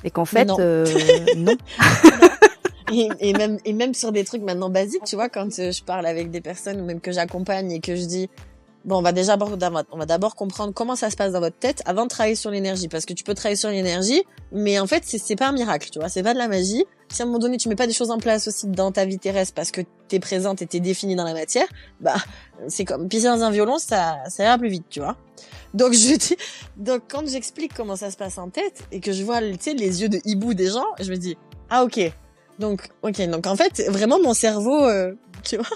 Et qu'en fait, non. Non. et même sur des trucs maintenant basiques, tu vois, quand je parle avec des personnes ou même que j'accompagne et que je dis, bon, on va d'abord comprendre comment ça se passe dans votre tête avant de travailler sur l'énergie, parce que tu peux travailler sur l'énergie, mais en fait, c'est pas un miracle, tu vois, c'est pas de la magie. Si à un moment donné, tu mets pas des choses en place aussi dans ta vie terrestre parce que t'es présente et t'es définie dans la matière, c'est comme pisser dans un violon, ça ira plus vite, tu vois. Donc quand j'explique comment ça se passe en tête et que je vois, tu sais, les yeux de hibou des gens, je me dis, ah, ok. Donc en fait, vraiment mon cerveau, tu vois.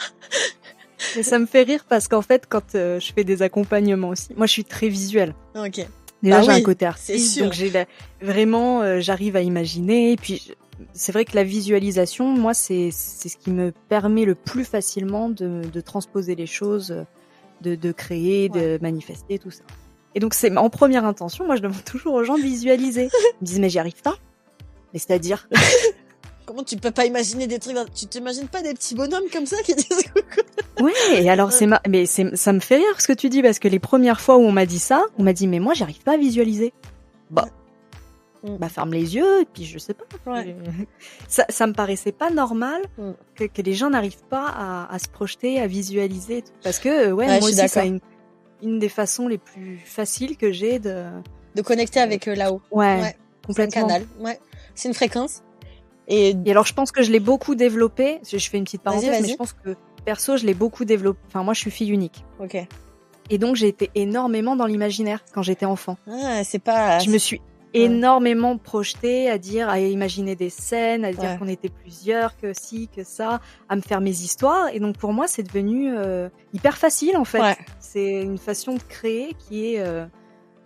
Et ça me fait rire parce qu'en fait, quand je fais des accompagnements aussi, moi je suis très visuelle. Ok. Déjà, j'ai un côté artiste, donc vraiment, j'arrive à imaginer. Et puis, c'est vrai que la visualisation, moi, c'est ce qui me permet le plus facilement de transposer les choses, de créer, de manifester, tout ça. Et donc, c'est en première intention, moi, je demande toujours aux gens de visualiser. Ils me disent, mais j'y arrive pas. Mais c'est-à-dire Comment tu peux pas imaginer des trucs tu t'imagines pas des petits bonhommes comme ça qui disent coucou? Ouais, et alors mais ça me fait rire ce que tu dis, parce que les premières fois où on m'a dit ça, on m'a dit mais moi j'arrive pas à visualiser. Bah ferme les yeux et puis je sais pas. Ouais. Ça me paraissait pas normal que les gens n'arrivent pas à se projeter, à visualiser, parce que moi aussi c'est une des façons les plus faciles que j'ai de connecter avec là-haut. Ouais, complètement. C'est un canal. Ouais, c'est une fréquence. Et alors je pense que je l'ai beaucoup développé. Je fais une petite parenthèse, vas-y. mais je pense que perso je l'ai beaucoup développé. Enfin moi je suis fille unique. Ok. Et donc j'ai été énormément dans l'imaginaire quand j'étais enfant. Ah, c'est pas. Je me suis énormément projetée à imaginer des scènes, à dire qu'on était plusieurs, que ci, que ça, à me faire mes histoires. Et donc pour moi c'est devenu hyper facile en fait. Ouais. C'est une façon de créer qui est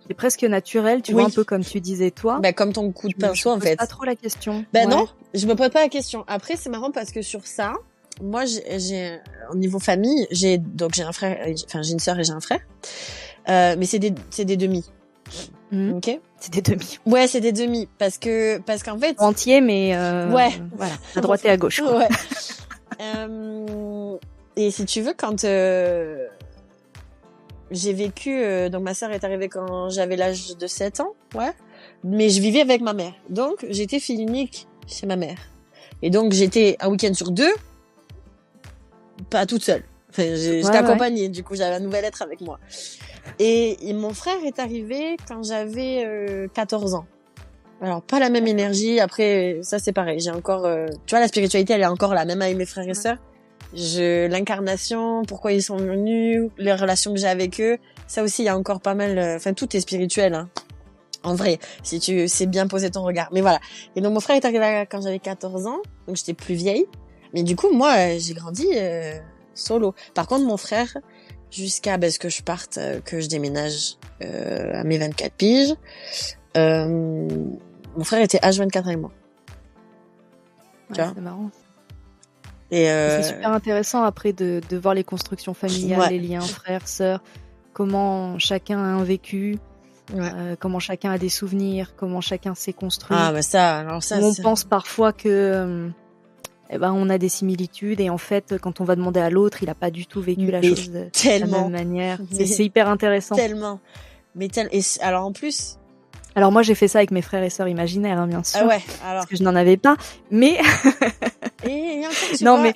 c'est presque naturel, tu vois, un peu comme tu disais toi. Bah, comme ton coup de pinceau en fait. Je me pose pas trop la question. Bah non, je me pose pas la question. Après c'est marrant parce que sur ça, moi j'ai au niveau famille, j'ai un frère, enfin j'ai une sœur et j'ai un frère. Mais c'est des demi. Ok. C'est des demi. Ouais, c'est des demi parce qu'en fait entier, mais voilà, à droite et à gauche. Quoi. Ouais. Et si tu veux, quand j'ai vécu, donc ma sœur est arrivée quand j'avais l'âge de 7 ans, mais je vivais avec ma mère. Donc j'étais fille unique chez ma mère. Et donc j'étais un week-end sur 2, pas toute seule. Enfin, j'étais accompagnée, du coup j'avais un nouvel être avec moi. Et mon frère est arrivé quand j'avais 14 ans. Alors pas la même énergie, après ça c'est pareil, j'ai encore tu vois, la spiritualité elle est encore là, même avec mes frères et sœurs. L'incarnation, pourquoi ils sont venus, les relations que j'ai avec eux, ça aussi il y a encore pas mal, enfin tout est spirituel hein. En vrai, si tu sais bien poser ton regard. Mais voilà. Et donc mon frère est arrivé quand j'avais 14 ans, donc j'étais plus vieille. Mais du coup moi j'ai grandi solo. Par contre mon frère, jusqu'à ce que je parte, que je déménage à mes 24 piges, mon frère était H24 avec moi. Tu vois, c'est marrant. Et c'est super intéressant après de voir les constructions familiales, les liens frères, sœurs, comment chacun a un vécu, comment chacun a des souvenirs, comment chacun s'est construit. Ah bah ça, alors ça. On pense parfois que on a des similitudes et en fait quand on va demander à l'autre, il a pas du tout vécu la chose de la même manière. C'est hyper intéressant. Tellement. Et alors en plus. Alors moi j'ai fait ça avec mes frères et sœurs imaginaires, hein, bien sûr. Ah ouais. Alors. Parce que je n'en avais pas, mais. Et non mais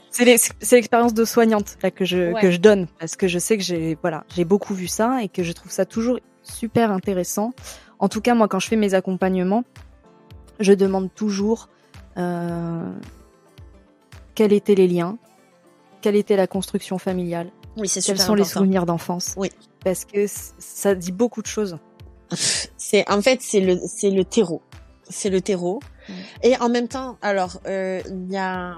c'est l'expérience de soignante là que je donne, parce que je sais que j'ai beaucoup vu ça et que je trouve ça toujours super intéressant. En tout cas moi quand je fais mes accompagnements, je demande toujours quels étaient les liens, quelle était la construction familiale, oui, c'est quels super sont important. Les souvenirs d'enfance. Oui. Parce que ça dit beaucoup de choses. C'est le terreau. C'est le terreau. Et en même temps, alors il y a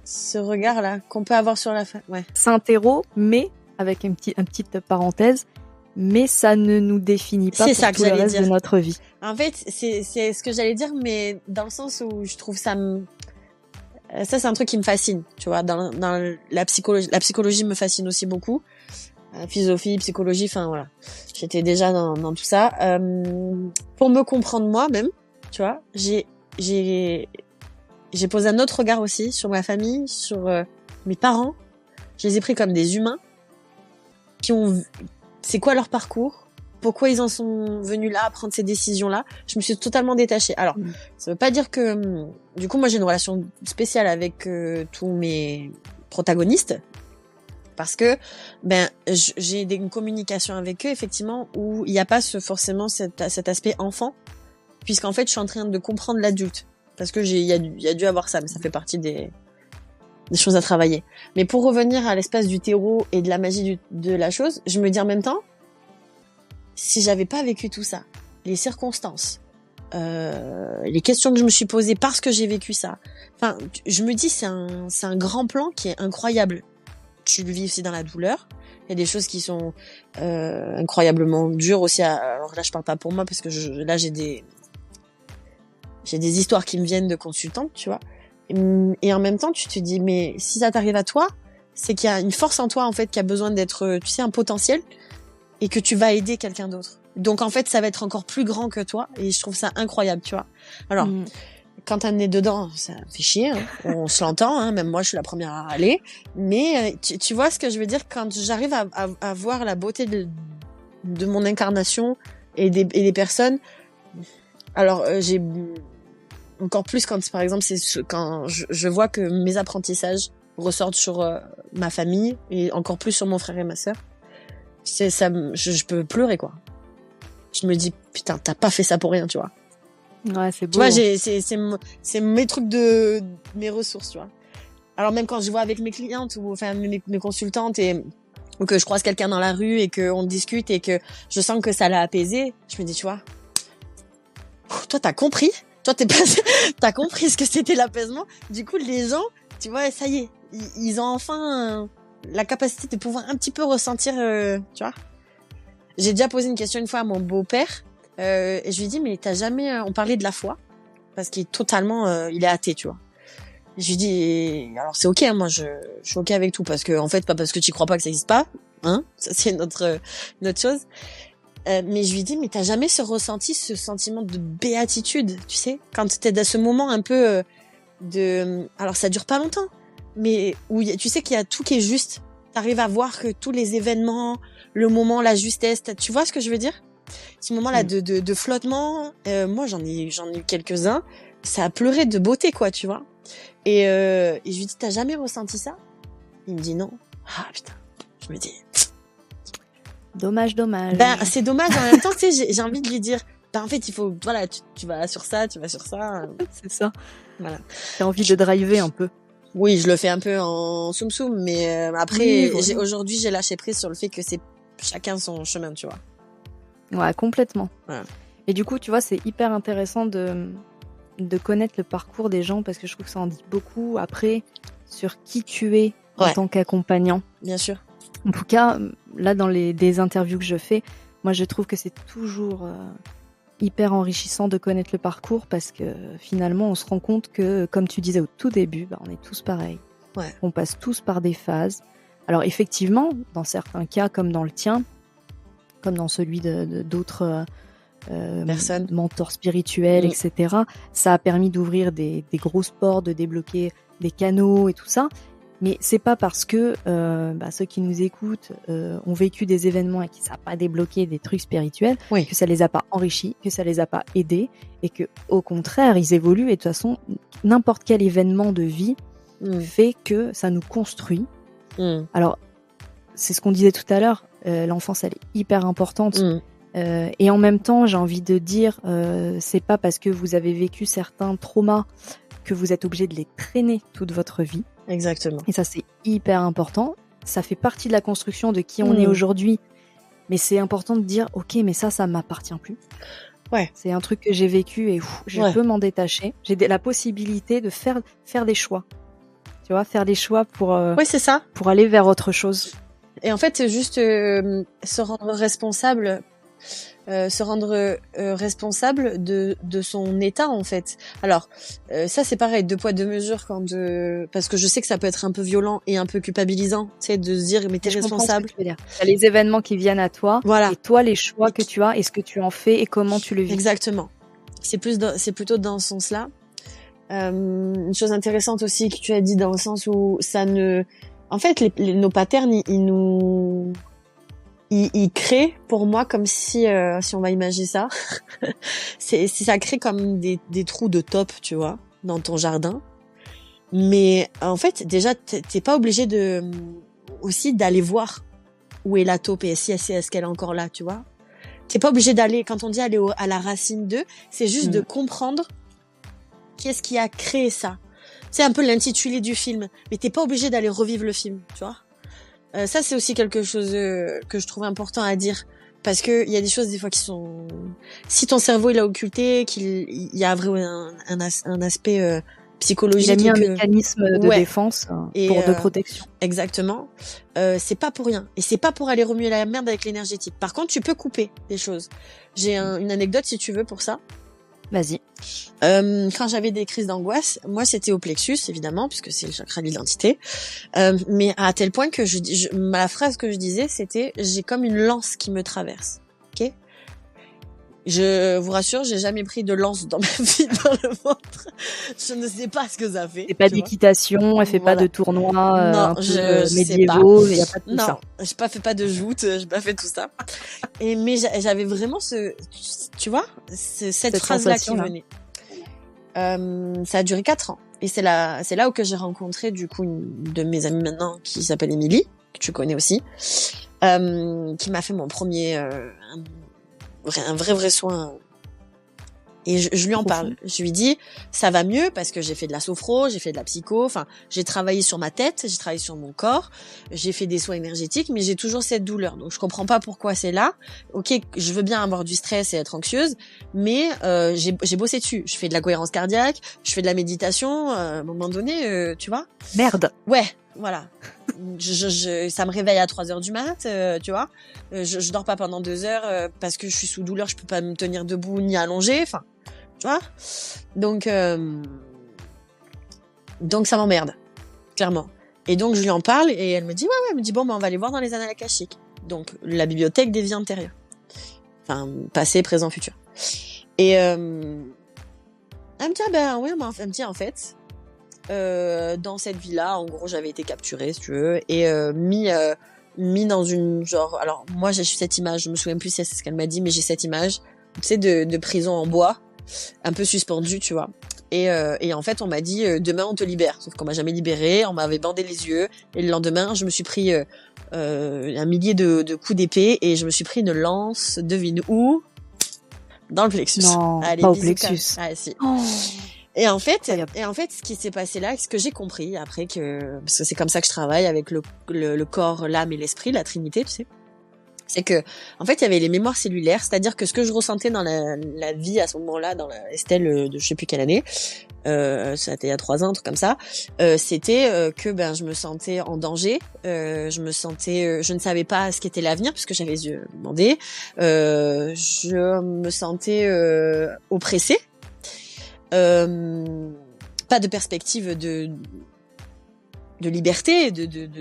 ce regard là qu'on peut avoir sur la famille. Ouais. C'est un terreau, mais avec une petite parenthèse, mais ça ne nous définit pas pour tout le reste de notre vie. En fait, c'est ce que j'allais dire, mais dans le sens où je trouve ça c'est un truc qui me fascine, tu vois, dans la psychologie. La psychologie me fascine aussi beaucoup. Philosophie, psychologie, enfin voilà. J'étais déjà dans tout ça. Pour me comprendre moi-même, tu vois, j'ai posé un autre regard aussi sur ma famille, sur mes parents. Je les ai pris comme des humains c'est quoi leur parcours, pourquoi ils en sont venus là à prendre ces décisions-là. Je me suis totalement détachée. Alors, ça veut pas dire que du coup moi j'ai une relation spéciale avec tous mes protagonistes. Parce que j'ai une communication avec eux effectivement où il n'y a pas forcément cet aspect enfant, puisqu'en fait je suis en train de comprendre l'adulte, parce que il y a dû avoir ça, mais ça fait partie des choses à travailler. Mais pour revenir à l'espace du terreau et de la magie de la chose, je me dis en même temps, si j'avais pas vécu tout ça, les circonstances, les questions que je me suis posées parce que j'ai vécu ça, enfin je me dis c'est un grand plan qui est incroyable. Tu le vis aussi dans la douleur. Il y a des choses qui sont incroyablement dures aussi. Alors là, je parle pas pour moi parce que là j'ai des histoires qui me viennent de consultantes, tu vois. Et en même temps, tu te dis mais si ça t'arrive à toi, c'est qu'il y a une force en toi en fait qui a besoin d'être, tu sais, un potentiel, et que tu vas aider quelqu'un d'autre. Donc en fait, ça va être encore plus grand que toi, et je trouve ça incroyable, tu vois. Alors. quand on est dedans, ça fait chier. Hein. On se l'entend, hein. Même moi, je suis la première à râler. Mais tu vois ce que je veux dire quand j'arrive à voir la beauté de mon incarnation et des personnes. Alors, j'ai encore plus quand, par exemple, quand je vois que mes apprentissages ressortent sur ma famille et encore plus sur mon frère et ma sœur. Je peux pleurer, quoi. Je me dis, putain, t'as pas fait ça pour rien, tu vois. Ouais, c'est beau. Tu vois, c'est mes trucs mes ressources, tu vois. Alors même quand je vois avec mes clientes ou enfin mes consultantes ou que je croise quelqu'un dans la rue et qu'on discute et que je sens que ça l'a apaisé, je me dis, tu vois, toi t'as compris, t'as compris ce que c'était l'apaisement. Du coup, les gens, tu vois, ça y est, ils ont enfin la capacité de pouvoir un petit peu ressentir, tu vois. J'ai déjà posé une question une fois à mon beau-père. Et je lui ai dit, mais t'as jamais... On parlait de la foi, parce qu'il est totalement... il est athée, tu vois. Et je lui ai dit, alors c'est ok, hein, moi je suis ok avec tout, parce que en fait, pas parce que tu crois pas que ça existe pas, hein, ça c'est notre chose. Mais je lui ai dit, mais t'as jamais ressenti ce sentiment de béatitude, tu sais, quand t'es dans ce moment un peu alors ça dure pas longtemps, mais où tu sais qu'il y a tout qui est juste. T'arrives à voir que tous les événements, le moment, la justesse, tu vois ce que je veux dire? Ce moment-là de flottement, moi j'en ai eu quelques-uns, ça a pleuré de beauté, quoi, tu vois. Et je lui dis, t'as jamais ressenti ça? Il me dit non. Ah putain, je me dis. Dommage. Ben c'est dommage, en même temps, tu sais, j'ai envie de lui dire, ben en fait il faut, voilà, tu vas sur ça, tu vas sur ça. C'est ça. Voilà. T'as envie de driver un peu. Oui, je le fais un peu en soum-soum, mais après, oui, voilà. Aujourd'hui j'ai lâché prise sur le fait que c'est chacun son chemin, tu vois. Ouais, complètement. Ouais. Et du coup, tu vois, c'est hyper intéressant de connaître le parcours des gens parce que je trouve que ça en dit beaucoup après sur qui tu es en tant qu'accompagnant. Bien sûr. En tout cas, là, dans des interviews que je fais, moi, je trouve que c'est toujours hyper enrichissant de connaître le parcours parce que finalement, on se rend compte que, comme tu disais au tout début, bah, on est tous pareils. Ouais. On passe tous par des phases. Alors effectivement, dans certains cas, comme dans le tien, comme dans celui d'autres personnes, mentors spirituels, etc., ça a permis d'ouvrir des grosses portes, de débloquer des canaux et tout ça. Mais c'est pas parce que ceux qui nous écoutent ont vécu des événements et que ça n'a pas débloqué des trucs spirituels, que ça les a pas enrichis, que ça les a pas aidés, et que au contraire ils évoluent. Et de toute façon, n'importe quel événement de vie fait que ça nous construit. Alors c'est ce qu'on disait tout à l'heure, l'enfance elle est hyper importante. Et en même temps, j'ai envie de dire, c'est pas parce que vous avez vécu certains traumas que vous êtes obligé de les traîner toute votre vie. Exactement. Et ça, c'est hyper important. Ça fait partie de la construction de qui on est aujourd'hui. Mais c'est important de dire, ok, mais ça m'appartient plus. Ouais. C'est un truc que j'ai vécu et je peux m'en détacher. J'ai la possibilité de faire des choix. Tu vois, faire des choix pour, c'est ça. Pour aller vers autre chose. Et en fait, c'est juste se rendre responsable de son état, en fait. Alors ça c'est pareil, 2 poids 2 mesures parce que je sais que ça peut être un peu violent et un peu culpabilisant, tu sais, de se dire mais t'es responsable. Tu as les événements qui viennent à toi, voilà. Et toi les choix que tu as et ce que tu en fais et comment tu le vis. Exactement. C'est plutôt dans ce sens-là. Une chose intéressante aussi que tu as dit dans le sens où en fait nos patterns il crée pour moi comme si on va imaginer ça, ça crée comme des trous de taupe, tu vois, dans ton jardin. Mais en fait, déjà, t'es pas obligé aussi d'aller voir où est la taupe et est-ce qu'elle est encore là, tu vois. T'es pas obligé d'aller, quand on dit aller à la racine d'eux, c'est juste de comprendre qu'est-ce qui a créé ça. C'est un peu l'intitulé du film, mais t'es pas obligé d'aller revivre le film, tu vois. Ça c'est aussi quelque chose que je trouve important à dire parce que il y a des choses des fois qui sont, si ton cerveau il a occulté, qu'il y a vraiment un aspect psychologique, il a mis un mécanisme de défense pour de protection. Exactement. C'est pas pour rien et c'est pas pour aller remuer la merde avec l'énergétique. Par contre, tu peux couper des choses. J'ai une anecdote si tu veux pour ça. Vas-y. Quand j'avais des crises d'angoisse, moi c'était au plexus évidemment puisque c'est le chakra de l'identité, mais à tel point que la phrase que je disais c'était j'ai comme une lance qui me traverse. Ok. Je vous rassure, j'ai jamais pris de lance dans ma vie dans le ventre. Je ne sais pas ce que ça fait. C'est pas d'équitation, elle fait pas de tournois un peu médiévaux, il y a pas de tout ça. Non, j'ai pas fait de joute, j'ai pas fait tout ça. Mais j'avais vraiment tu vois, cette phrase-là qui venait. Ça a duré 4 ans. Et c'est là où que j'ai rencontré, du coup, une de mes amies maintenant, qui s'appelle Émilie, que tu connais aussi, qui m'a fait mon premier, un vrai soin. Et je lui en parle. Je lui dis, ça va mieux parce que j'ai fait de la sophro, j'ai fait de la psycho, enfin, j'ai travaillé sur ma tête, j'ai travaillé sur mon corps, j'ai fait des soins énergétiques, mais j'ai toujours cette douleur. Donc, je comprends pas pourquoi c'est là. Ok, je veux bien avoir du stress et être anxieuse, mais j'ai bossé dessus. Je fais de la cohérence cardiaque, je fais de la méditation, à un moment donné, tu vois. Merde. Ouais, voilà. Ça me réveille à 3h du mat, tu vois. Je dors pas pendant 2 heures parce que je suis sous douleur, je peux pas me tenir debout ni allonger, enfin, tu vois. Donc ça m'emmerde, clairement. Et donc je lui en parle et elle me dit elle me dit bon, on va aller voir dans les annales akashiques. Donc la bibliothèque des vies antérieures. Enfin, passé, présent, futur. Et elle me dit elle me dit en fait, dans cette vie-là, en gros, j'avais été capturée, si tu veux, et mis dans une genre. Alors moi, j'ai cette image, je me souviens plus si c'est ce qu'elle m'a dit, mais j'ai cette image, tu sais, de prison en bois, un peu suspendue, tu vois. Et en fait, on m'a dit demain on te libère. Sauf qu'on m'a jamais libérée, on m'avait bandé les yeux. Et le lendemain, je me suis pris un millier de coups d'épée et je me suis pris une lance. Devine où? Dans le plexus. Non, allez, pas au plexus. Ah si. Oh. Et en fait, ce qui s'est passé là, ce que j'ai compris après parce que c'est comme ça que je travaille avec le corps, l'âme et l'esprit, la Trinité, tu sais, c'est que, en fait, il y avait les mémoires cellulaires, c'est-à-dire que ce que je ressentais dans la vie à ce moment-là, dans la Estelle de je sais plus quelle année, ça a été il y a 3 ans, un truc comme ça, c'était que je me sentais en danger, je ne savais pas ce qu'était l'avenir puisque j'avais les yeux bandés, je me sentais oppressée. Pas de perspective de liberté,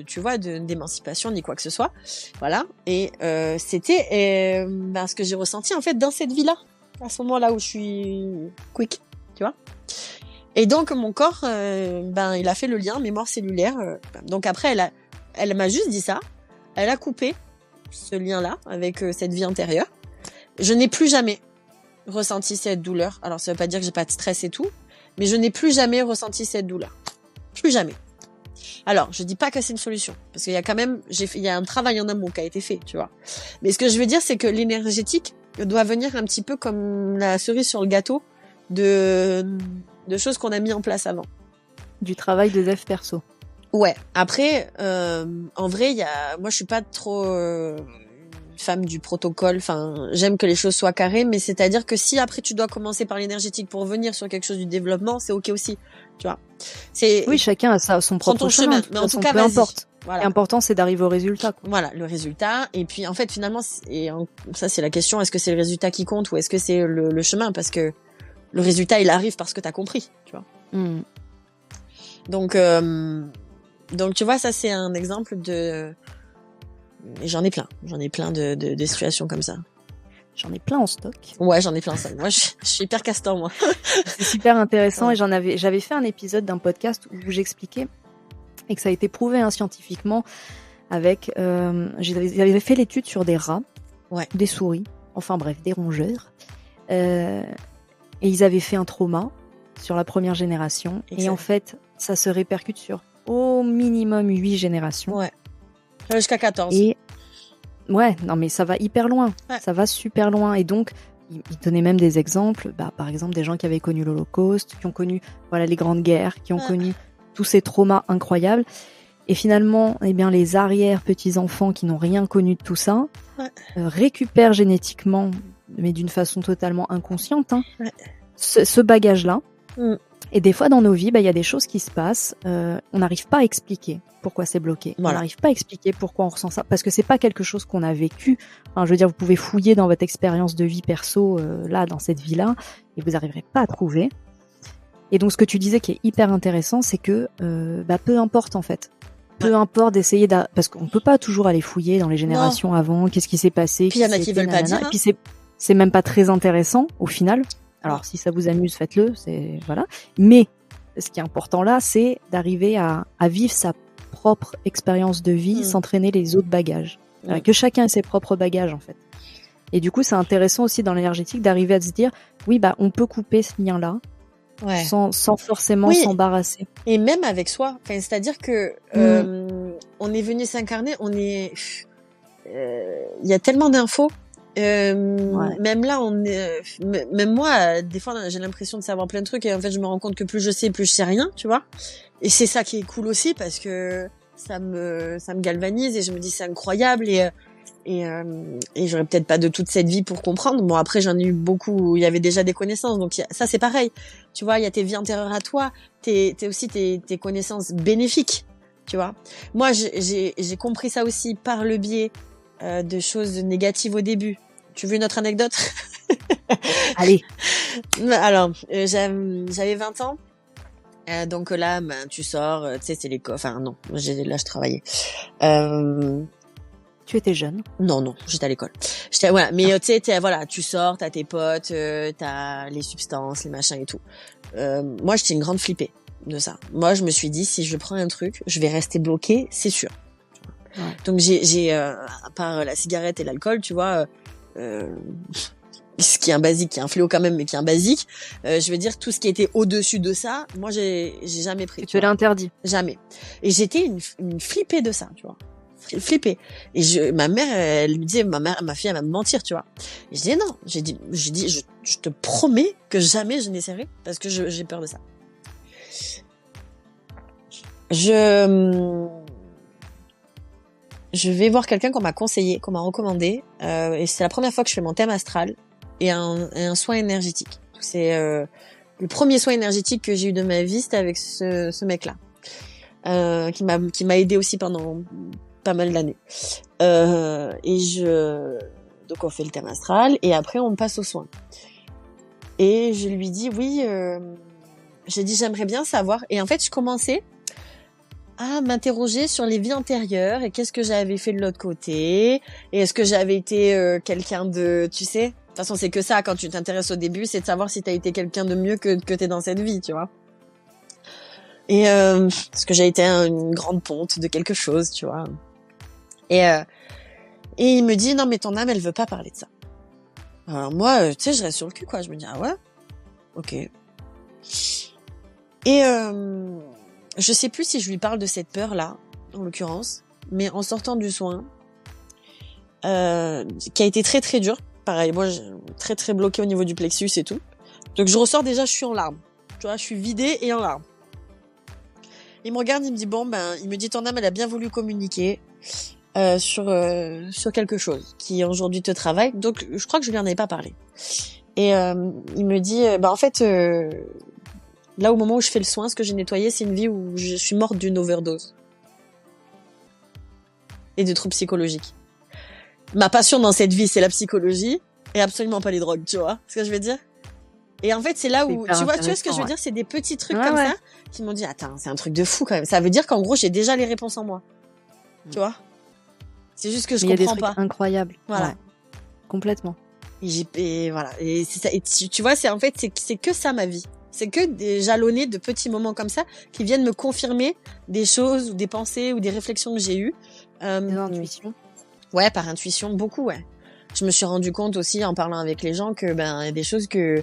tu vois, d'émancipation ni quoi que ce soit, voilà. Et c'était ce que j'ai ressenti en fait dans cette vie-là, à ce moment-là où je suis quick, tu vois. Et donc mon corps, il a fait le lien mémoire cellulaire. Donc après, elle m'a juste dit ça. Elle a coupé ce lien-là avec cette vie antérieure. Je n'ai plus jamais ressenti cette douleur. Alors ça veut pas dire que j'ai pas de stress et tout, mais je n'ai plus jamais ressenti cette douleur. Plus jamais. Alors, je dis pas que c'est une solution, parce qu'il y a quand même, il y a un travail en amont qui a été fait, tu vois. Mais ce que je veux dire, c'est que l'énergétique doit venir un petit peu comme la cerise sur le gâteau de choses qu'on a mis en place avant. Du travail de dev perso. Ouais. Après, en vrai, moi, je suis pas trop femme du protocole. Enfin, j'aime que les choses soient carrées, mais c'est-à-dire que si après tu dois commencer par l'énergétique pour venir sur quelque chose du développement, c'est ok aussi, tu vois. Oui, chacun a son propre chemin. Mais en tout cas, peu importe. Voilà. L'important, c'est d'arriver au résultat, quoi. Voilà, le résultat. Et puis, en fait, finalement, ça, c'est la question, est-ce que c'est le résultat qui compte ou est-ce que c'est le chemin? Parce que le résultat, il arrive parce que t'as compris, tu vois. Mm. Donc, tu vois, ça, c'est un exemple et j'en ai plein de situations comme ça. J'en ai plein en stock. Ouais, j'en ai plein en stock. Moi, je suis hyper castor, moi. C'est super intéressant, ouais. Et j'avais fait un épisode d'un podcast où j'expliquais, et que ça a été prouvé scientifiquement, avec, j'avais fait l'étude sur des rats, ouais. Des souris, enfin bref, des rongeurs, et ils avaient fait un trauma sur la première génération, exact. Et en fait, ça se répercute sur au minimum 8 générations. Ouais. Jusqu'à 14. Et ouais, non mais ça va hyper loin, ouais. Ça va super loin. Et donc, il donnait même des exemples, par exemple des gens qui avaient connu l'Holocauste, qui ont connu les grandes guerres, qui ont connu tous ces traumas incroyables. Et finalement, les arrière-petits-enfants qui n'ont rien connu de tout ça, récupèrent génétiquement, mais d'une façon totalement inconsciente, ce bagage-là. Mm. Et des fois, dans nos vies, il y a des choses qui se passent, on n'arrive pas à expliquer pourquoi c'est bloqué. Voilà. On n'arrive pas à expliquer pourquoi on ressent ça, parce que c'est pas quelque chose qu'on a vécu. Enfin, je veux dire, vous pouvez fouiller dans votre expérience de vie perso, là, dans cette vie-là, et vous n'arriverez pas à trouver. Et donc, ce que tu disais qui est hyper intéressant, c'est que, peu importe, en fait. Peu importe d'essayer parce qu'on peut pas toujours aller fouiller dans les générations avant, qu'est-ce qui s'est passé. Puis il y en a qui veulent pas dire. Et puis c'est même pas très intéressant au final. Alors si ça vous amuse, faites-le, c'est voilà. Mais ce qui est important là, c'est d'arriver à vivre sa propre expérience de vie sans traîner les autres bagages. Que chacun ait ses propres bagages en fait. Et du coup, c'est intéressant aussi dans l'énergétique d'arriver à se dire, oui, bah on peut couper ce lien-là sans forcément s'embarrasser. Et même avec soi. Enfin, c'est-à-dire que on est venu s'incarner, il y a tellement d'infos. Même là, même moi, des fois, j'ai l'impression de savoir plein de trucs et en fait, je me rends compte que plus je sais, plus je sais rien, tu vois. Et c'est ça qui est cool aussi parce que ça me galvanise et je me dis c'est incroyable et j'aurais peut-être pas de toute cette vie pour comprendre. Bon, après, j'en ai eu beaucoup où il y avait déjà des connaissances, donc ça c'est pareil. Tu vois, il y a tes vies antérieures à toi, t'es aussi tes connaissances bénéfiques, tu vois. Moi, j'ai compris ça aussi par le biais de choses négatives au début. Tu veux une autre anecdote? Allez. Alors, j'avais 20 ans. Donc là, ben, tu sors, tu sais, c'est l'école. Enfin, non, là, je travaillais. Tu étais jeune? Non, j'étais à l'école. Voilà, mais tu sais, voilà, tu sors, t'as tes potes, t'as les substances, les machins et tout. Moi, j'étais une grande flippée de ça. Moi, je me suis dit, si je prends un truc, je vais rester bloquée, c'est sûr. Ouais. Donc j'ai à part la cigarette et l'alcool, tu vois, ce qui est un basique, qui est un fléau quand même, mais qui est un basique. Je veux dire tout ce qui était au-dessus de ça, moi j'ai jamais pris. Tu l'as interdit. Jamais. Et j'étais une flippée de ça, tu vois. Flippée. Et ma mère, elle me disait, ma fille, elle va me mentir, tu vois. Et je disais non. J'ai dit, je te promets que jamais je n'essaierai parce que j'ai peur de ça. Je vais voir quelqu'un qu'on m'a conseillé, qu'on m'a recommandé, et c'est la première fois que je fais mon thème astral et un soin énergétique. C'est le premier soin énergétique que j'ai eu de ma vie, c'était avec ce mec-là, qui m'a aidé aussi pendant pas mal d'années. Donc on fait le thème astral et après on passe aux soins. Et je lui dis oui, j'ai dit j'aimerais bien savoir. Et en fait je commençais à m'interroger sur les vies antérieures et qu'est-ce que j'avais fait de l'autre côté et est-ce que j'avais été quelqu'un de, tu sais, de toute façon c'est que ça quand tu t'intéresses au début, c'est de savoir si t'as été quelqu'un de mieux que t'es dans cette vie, tu vois. Et est-ce que j'ai été une grande ponte de quelque chose, tu vois. Et il me dit non mais ton âme elle veut pas parler de ça. Alors moi tu sais je reste sur le cul quoi, je me dis ah ouais, ok. Et je sais plus si je lui parle de cette peur-là, en l'occurrence, mais en sortant du soin, qui a été très très dur. Pareil, moi, j'ai très très bloqué au niveau du plexus et tout. Donc je ressors déjà, je suis en larmes. Tu vois, je suis vidée et en larmes. Il me regarde, il me dit bon, il me dit ton âme, elle a bien voulu communiquer sur quelque chose qui aujourd'hui te travaille. Donc je crois que je lui en avais pas parlé. Et il me dit en fait. Là, au moment où je fais le soin, ce que j'ai nettoyé, c'est une vie où je suis morte d'une overdose. Et de troubles psychologiques. Ma passion dans cette vie, c'est la psychologie et absolument pas les drogues, tu vois ce que je veux dire? Et en fait, c'est là où, tu vois ce que je veux dire? C'est des petits trucs comme ça qui m'ont dit, attends, c'est un truc de fou quand même. Ça veut dire qu'en gros, j'ai déjà les réponses en moi. Tu vois? C'est juste que je comprends pas. Il y a des trucs incroyables. Voilà. Ouais. Complètement. Et voilà. Et c'est ça. Et tu vois, c'est en fait, c'est que ça ma vie. C'est que des jalonnés de petits moments comme ça qui viennent me confirmer des choses ou des pensées ou des réflexions que j'ai eues. Des intuitions. Ouais, par intuition, beaucoup, ouais. Je me suis rendu compte aussi en parlant avec les gens que il y a des choses que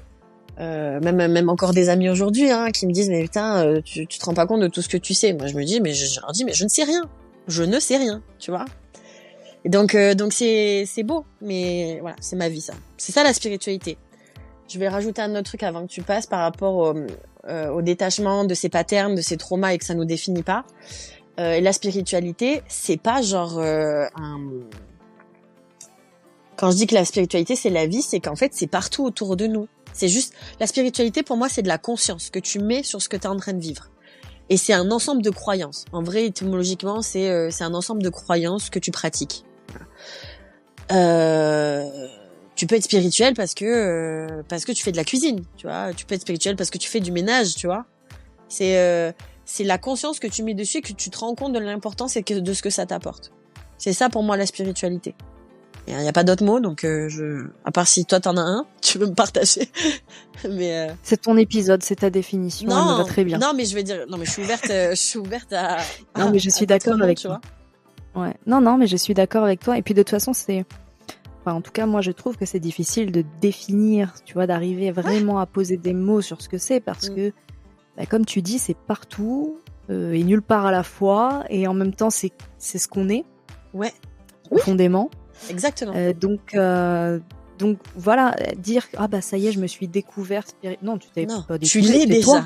même encore des amis aujourd'hui qui me disent mais putain tu te rends pas compte de tout ce que tu sais. Moi je me dis mais je leur dis mais je ne sais rien. Je ne sais rien, tu vois. Et donc c'est beau, mais voilà, c'est ma vie ça. C'est ça la spiritualité. Je vais rajouter un autre truc avant que tu passes par rapport au détachement de ces patterns, de ces traumas et que ça nous définit pas. Et la spiritualité, c'est pas genre Quand je dis que la spiritualité c'est la vie, c'est qu'en fait c'est partout autour de nous. C'est juste la spiritualité pour moi c'est de la conscience que tu mets sur ce que tu es en train de vivre. Et c'est un ensemble de croyances. En vrai étymologiquement c'est un ensemble de croyances que tu pratiques. Tu peux être spirituel parce que tu fais de la cuisine, tu vois. Tu peux être spirituel parce que tu fais du ménage, tu vois. C'est la conscience que tu mets dessus et que tu te rends compte de l'importance et de ce que ça t'apporte. C'est ça pour moi la spiritualité. Il y a pas d'autre mot, donc à part si toi t'en as un, tu veux me partager. Mais c'est ton épisode, c'est ta définition, elle me va très bien. Non, mais je vais dire, non, mais je suis ouverte à. Non, mais je suis d'accord avec toi. Ouais. Non, mais je suis d'accord avec toi. Et puis de toute façon, en tout cas, moi, je trouve que c'est difficile de définir, tu vois, d'arriver vraiment à poser des mots sur ce que c'est, parce que, comme tu dis, c'est partout et nulle part à la fois, et en même temps, c'est ce qu'on est. Ouais. Profondément. Exactement. Donc voilà, dire ça y est, je me suis découverte. Non, tu t'es pas découverte. Tu l'es déjà. Toi.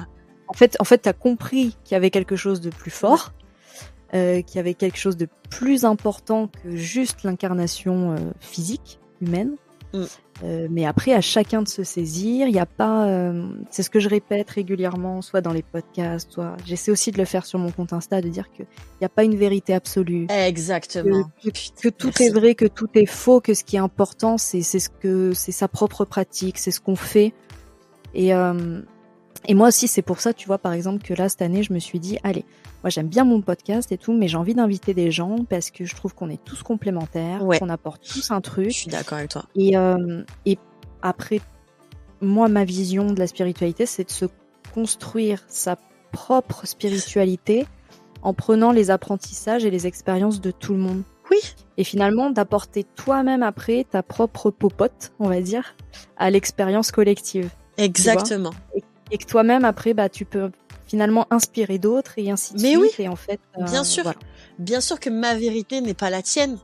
En fait, t'as compris qu'il y avait quelque chose de plus fort, qu'il y avait quelque chose de plus important que juste l'incarnation physique humaine. Mais après, à chacun de se saisir. Il y a pas. C'est ce que je répète régulièrement, soit dans les podcasts, soit j'essaie aussi de le faire sur mon compte Insta, de dire que il y a pas une vérité absolue. Exactement. Que tout est vrai, que tout est faux, que ce qui est important, c'est sa propre pratique, c'est ce qu'on fait. Et moi aussi, c'est pour ça, tu vois, par exemple, que là, cette année, je me suis dit, allez, moi, j'aime bien mon podcast et tout, mais j'ai envie d'inviter des gens parce que je trouve qu'on est tous complémentaires, qu'on apporte tous un truc. Je suis d'accord avec toi. Et après, moi, ma vision de la spiritualité, c'est de se construire sa propre spiritualité en prenant les apprentissages et les expériences de tout le monde. Oui. Et finalement, d'apporter toi-même après ta propre popote, on va dire, à l'expérience collective. Exactement. Et que toi-même, après, tu peux finalement inspirer d'autres et ainsi de suite. Oui. Et en fait, bien sûr. Voilà. Bien sûr que ma vérité n'est pas la tienne.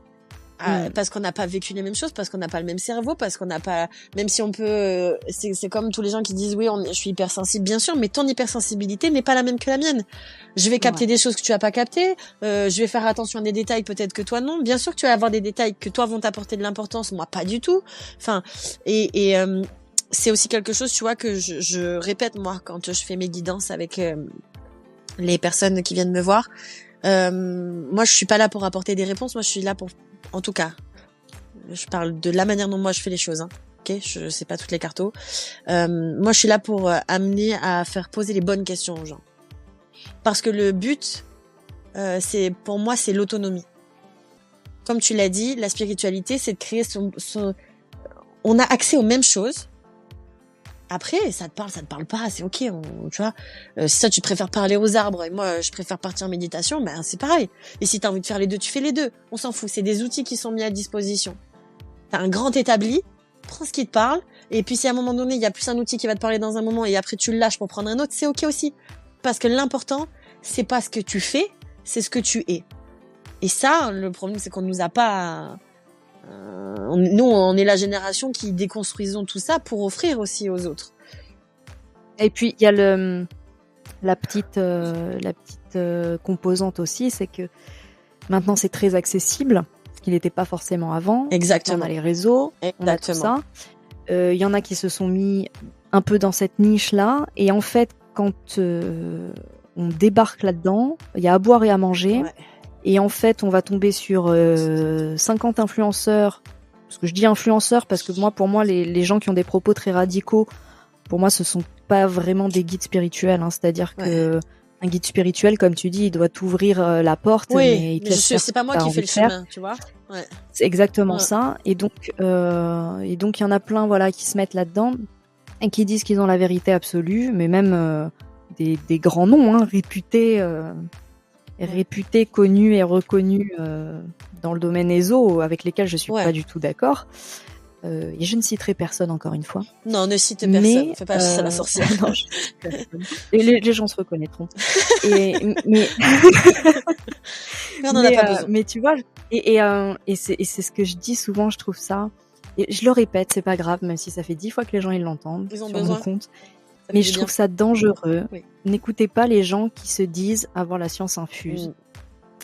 Parce qu'on n'a pas vécu les mêmes choses, parce qu'on n'a pas le même cerveau, parce qu'on n'a pas, même si on peut, c'est comme tous les gens qui disent oui, je suis hypersensible, bien sûr, mais ton hypersensibilité n'est pas la même que la mienne. Je vais capter des choses que tu as pas captées, je vais faire attention à des détails peut-être que toi non. Bien sûr que tu vas avoir des détails que toi vont t'apporter de l'importance, moi pas du tout. Enfin, c'est aussi quelque chose, tu vois, que je répète moi quand je fais mes guidances avec les personnes qui viennent me voir. Moi, je suis pas là pour apporter des réponses. Moi, je suis là pour, en tout cas, je parle de la manière dont moi je fais les choses. Hein. Ok, je sais pas toutes les cartos. Moi, je suis là pour amener à faire poser les bonnes questions aux gens. Parce que le but, pour moi, c'est l'autonomie. Comme tu l'as dit, la spiritualité, c'est de créer on a accès aux mêmes choses. Après, ça te parle pas, c'est ok, tu vois. Si ça, tu préfères parler aux arbres et moi, je préfère partir en méditation, c'est pareil. Et si t'as envie de faire les deux, tu fais les deux. On s'en fout, c'est des outils qui sont mis à disposition. T'as un grand établi, prends ce qui te parle, et puis si à un moment donné, il y a plus un outil qui va te parler dans un moment et après tu le lâches pour prendre un autre, c'est ok aussi. Parce que l'important, c'est pas ce que tu fais, c'est ce que tu es. Et ça, le problème, c'est qu'on nous a pas... nous, on est la génération qui déconstruisons tout ça pour offrir aussi aux autres. Et puis il y a la petite composante aussi, c'est que maintenant c'est très accessible, ce qui n'était pas forcément avant. Exactement. On a les réseaux, on a tout ça. Il y en a qui se sont mis un peu dans cette niche-là, et en fait, quand on débarque là-dedans, il y a à boire et à manger. Ouais. Et en fait, on va tomber sur 50 influenceurs. Parce que je dis influenceurs parce que pour moi, les gens qui ont des propos très radicaux, pour moi, ce sont pas vraiment des guides spirituels. Hein. C'est-à-dire que un guide spirituel, comme tu dis, il doit t'ouvrir la porte. Oui, mais c'est pas moi qui fais le chemin, tu vois. Ouais. C'est exactement ça. Et donc, il y en a plein, voilà, qui se mettent là-dedans et qui disent qu'ils ont la vérité absolue, mais même des grands noms, hein, réputés, connus et reconnus dans le domaine ESO, avec lesquels je suis pas du tout d'accord. Et je ne citerai personne encore une fois. Non, ne cite personne. Fais pas ça la sorcière. Non, les gens se reconnaîtront. Mais on en a pas besoin. Mais tu vois, et c'est ce que je dis souvent, je trouve ça. Et je le répète, c'est pas grave, même si ça fait 10 fois que les gens ils l'entendent. Ils ont sur besoin. mon compte. Mais je trouve ça dangereux. Oui. N'écoutez pas les gens qui se disent avoir la science infuse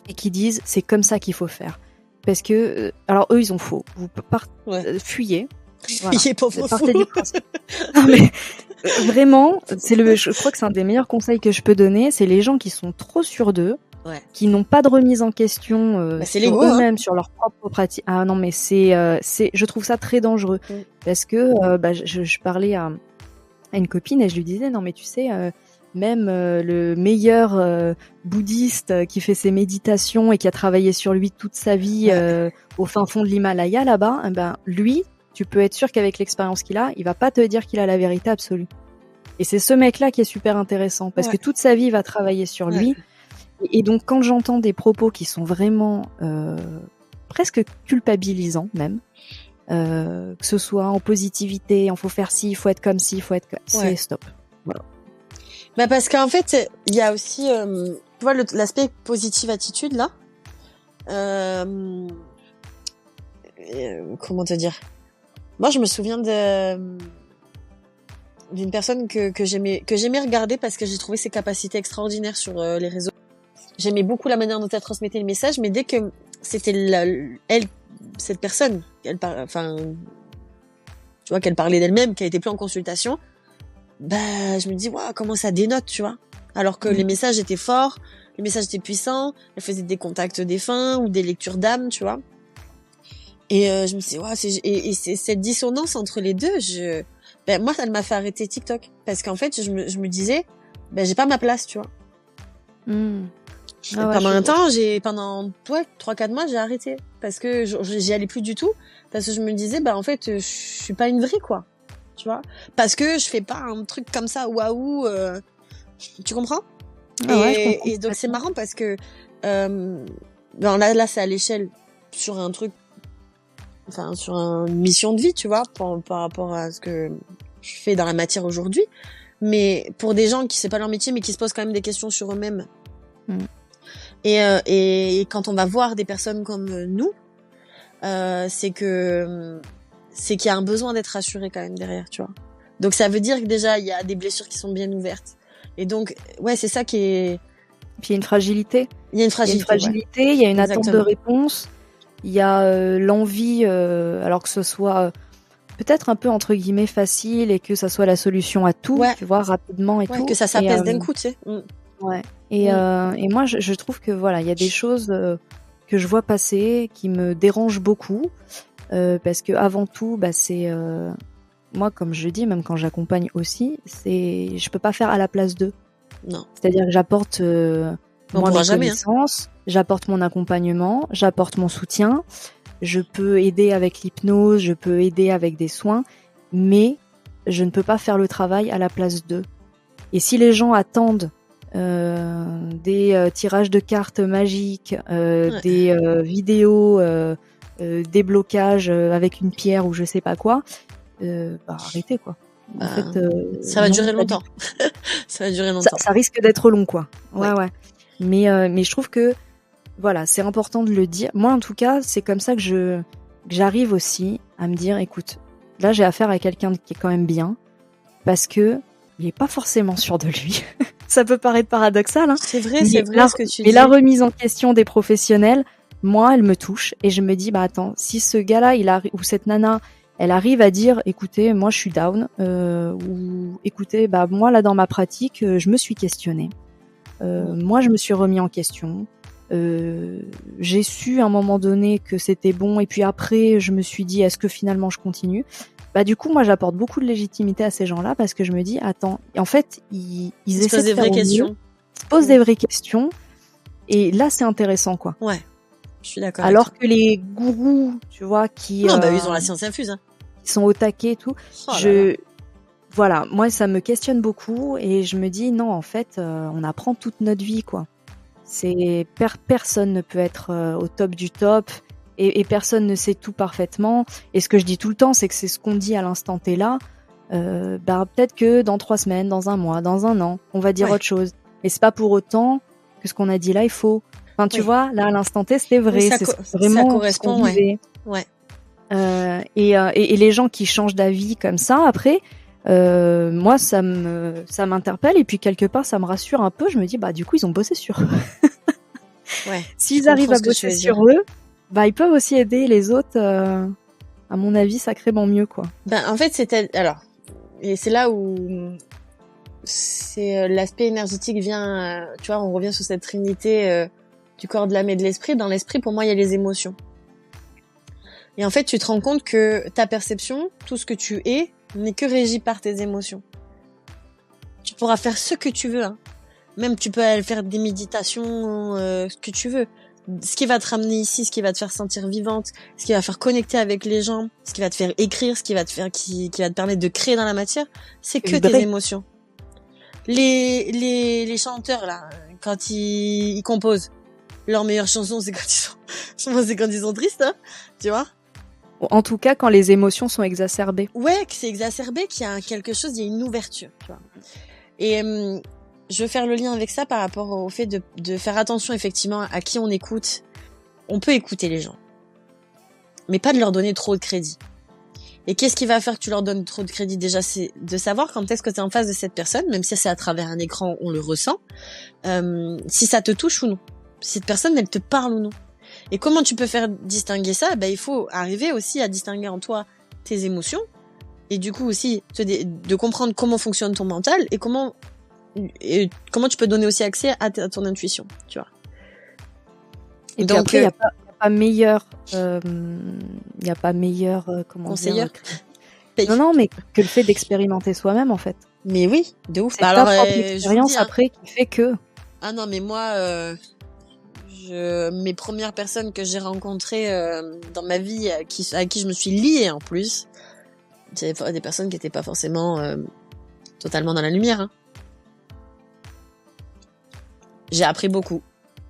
et qui disent c'est comme ça qu'il faut faire. Parce que, alors eux, ils ont faux. Vous fuyez. Voilà. Fuyez, pauvre fou. Du principe. Non, mais vraiment, je crois que c'est un des meilleurs conseils que je peux donner. C'est les gens qui sont trop sûrs d'eux, qui n'ont pas de remise en question sur eux-mêmes, sur leur propre pratique. Ah non, mais je trouve ça très dangereux. Parce que je parlais à une copine et je lui disais non mais tu sais même le meilleur bouddhiste qui fait ses méditations et qui a travaillé sur lui toute sa vie au fin fond de l'Himalaya là-bas, ben lui, tu peux être sûr qu'avec l'expérience qu'il a, il va pas te dire qu'il a la vérité absolue. Et c'est ce mec-là qui est super intéressant parce que toute sa vie, il va travailler sur lui. Et donc, quand j'entends des propos qui sont vraiment presque culpabilisants même, que ce soit en positivité, il faut faire ci, il faut être comme ci, il faut être comme... C'est stop. Voilà. Bah parce qu'en fait, il y a aussi, tu vois, l'aspect positive attitude là. Comment te dire? Moi, je me souviens d'une personne que j'aimais regarder parce que j'ai trouvé ses capacités extraordinaires sur les réseaux. J'aimais beaucoup la manière dont elle transmettait le message, mais dès que c'était cette personne, enfin, tu vois, qu'elle parlait d'elle-même, qui a été plus en consultation, bah, je me dis, waouh, comment ça dénote, tu vois. Alors que les messages étaient forts, les messages étaient puissants, elle faisait des contacts défunts ou des lectures d'âme, tu vois. Et je me suis dit, waouh, c'est cette dissonance entre les deux, ben, moi, elle m'a fait arrêter TikTok. Parce qu'en fait, je me disais, ben, j'ai pas ma place, tu vois. Pendant un temps, pendant 3-4 mois, j'ai arrêté. Parce que j'y allais plus du tout. Parce que je me disais, bah, en fait, je suis pas une vraie, quoi. Tu vois? Parce que je fais pas un truc comme ça, waouh, tu comprends? Je comprends. Et donc, c'est marrant parce que, ben, là, c'est à l'échelle sur un truc, enfin, sur une mission de vie, tu vois, par rapport à ce que je fais dans la matière aujourd'hui. Mais pour des gens qui c'est pas leur métier, mais qui se posent quand même des questions sur eux-mêmes. Et quand on va voir des personnes comme nous, c'est qu'il y a un besoin d'être rassuré quand même derrière, tu vois. Donc ça veut dire que déjà il y a des blessures qui sont bien ouvertes. Et donc ouais, c'est ça qui est. Puis il y a une fragilité. Il y a une fragilité. Il y a une attente de réponse. Il y a l'envie, alors que ce soit peut-être un peu entre guillemets facile et que ça soit la solution à tout, tu vois, rapidement et tout. Que ça s'apaise d'un coup, tu sais. Ouais. Et moi, je trouve que voilà, il y a des choses que je vois passer qui me dérangent beaucoup parce que avant tout, bah c'est moi, comme je dis, même quand j'accompagne aussi, je peux pas faire à la place d'eux. Non. C'est-à-dire que j'apporte moi mes connaissances, j'apporte mon accompagnement, j'apporte mon soutien, je peux aider avec l'hypnose, je peux aider avec des soins, mais je ne peux pas faire le travail à la place d'eux. Et si les gens attendent des tirages de cartes magiques, des vidéos, des blocages avec une pierre ou je sais pas quoi, bah arrêtez quoi. En fait, ça va durer longtemps. Ça va durer longtemps. Ça risque d'être long quoi. Ouais. Mais je trouve que voilà, c'est important de le dire. Moi en tout cas, c'est comme ça que j'arrive aussi à me dire, écoute, là j'ai affaire à quelqu'un qui est quand même bien, parce que il est pas forcément sûr de lui. Ça peut paraître paradoxal, hein. C'est vrai ce que tu dis. Mais la remise en question des professionnels, moi, elle me touche et je me dis, bah attends, si ce gars-là, ou cette nana, elle arrive à dire, écoutez, moi je suis down, ou écoutez, bah moi là dans ma pratique, je me suis questionnée. Moi je me suis remis en question. J'ai su à un moment donné que c'était bon et puis après je me suis dit, est-ce que finalement je continue? Bah du coup moi j'apporte beaucoup de légitimité à ces gens-là parce que je me dis attends, en fait ils essaient de faire au mieux, ils se posent des vraies questions et là c'est intéressant quoi. Ouais, je suis d'accord. Alors que les gourous, tu vois, qui non bah ils ont la science infuse, hein. Ils sont au taquet et tout. Voilà, moi ça me questionne beaucoup et je me dis non en fait on apprend toute notre vie quoi. C'est personne ne peut être au top du top. Et personne ne sait tout parfaitement. Et ce que je dis tout le temps, c'est que c'est ce qu'on dit à l'instant T là. Bah, peut-être que dans 3 semaines, dans un mois, dans un an, on va dire autre chose. Mais c'est pas pour autant que ce qu'on a dit là est faux. Enfin, tu vois, là à l'instant T, c'était vrai. C'est vraiment ça correspond, ce qu'on disait. Ouais. Et les gens qui changent d'avis comme ça, après, moi, ça m'interpelle. Et puis quelque part, ça me rassure un peu. Je me dis, bah du coup, ils ont bossé sur eux. S'ils arrivent à bosser sur eux, bah, ils peuvent aussi aider les autres, à mon avis, sacrément mieux, quoi. Ben, en fait, et c'est là où c'est l'aspect énergétique vient, tu vois, on revient sur cette trinité du corps, de l'âme et de l'esprit. Dans l'esprit, pour moi, il y a les émotions. Et en fait, tu te rends compte que ta perception, tout ce que tu es, n'est que régi par tes émotions. tu pourras faire ce que tu veux, hein. Même tu peux aller faire des méditations, ce que tu veux. Ce qui va te ramener ici, ce qui va te faire sentir vivante, ce qui va faire connecter avec les gens, ce qui va te faire écrire, ce qui va te faire, qui va te permettre de créer dans la matière, c'est que tes émotions. Les chanteurs, là, quand ils composent, leur meilleure chanson, c'est quand ils sont tristes, hein, tu vois. En tout cas, quand les émotions sont exacerbées. Ouais, que c'est exacerbé, qu'il y a quelque chose, il y a une ouverture, tu vois. Et je veux faire le lien avec ça par rapport au fait de faire attention effectivement à qui on écoute. On peut écouter les gens, mais pas de leur donner trop de crédit. Et qu'est-ce qui va faire que tu leur donnes trop de crédit? Déjà, c'est de savoir quand est-ce que tu es en face de cette personne, même si c'est à travers un écran, on le ressent, si ça te touche ou non. Si cette personne, elle te parle ou non. Et comment tu peux faire distinguer ça? Il faut arriver aussi à distinguer en toi tes émotions, et du coup aussi de comprendre comment fonctionne ton mental et comment tu peux donner aussi accès à ton intuition, tu vois. Et donc après, il n'y a pas meilleur, comment conseilleur dire, non, mais que le fait d'expérimenter soi-même, en fait. Mais oui, de ouf. C'est ta propre expérience après qui fait que... Ah non, mais moi, mes premières personnes que j'ai rencontrées dans ma vie, à qui je me suis liée en plus, c'est des personnes qui n'étaient pas forcément totalement dans la lumière, hein. J'ai appris beaucoup.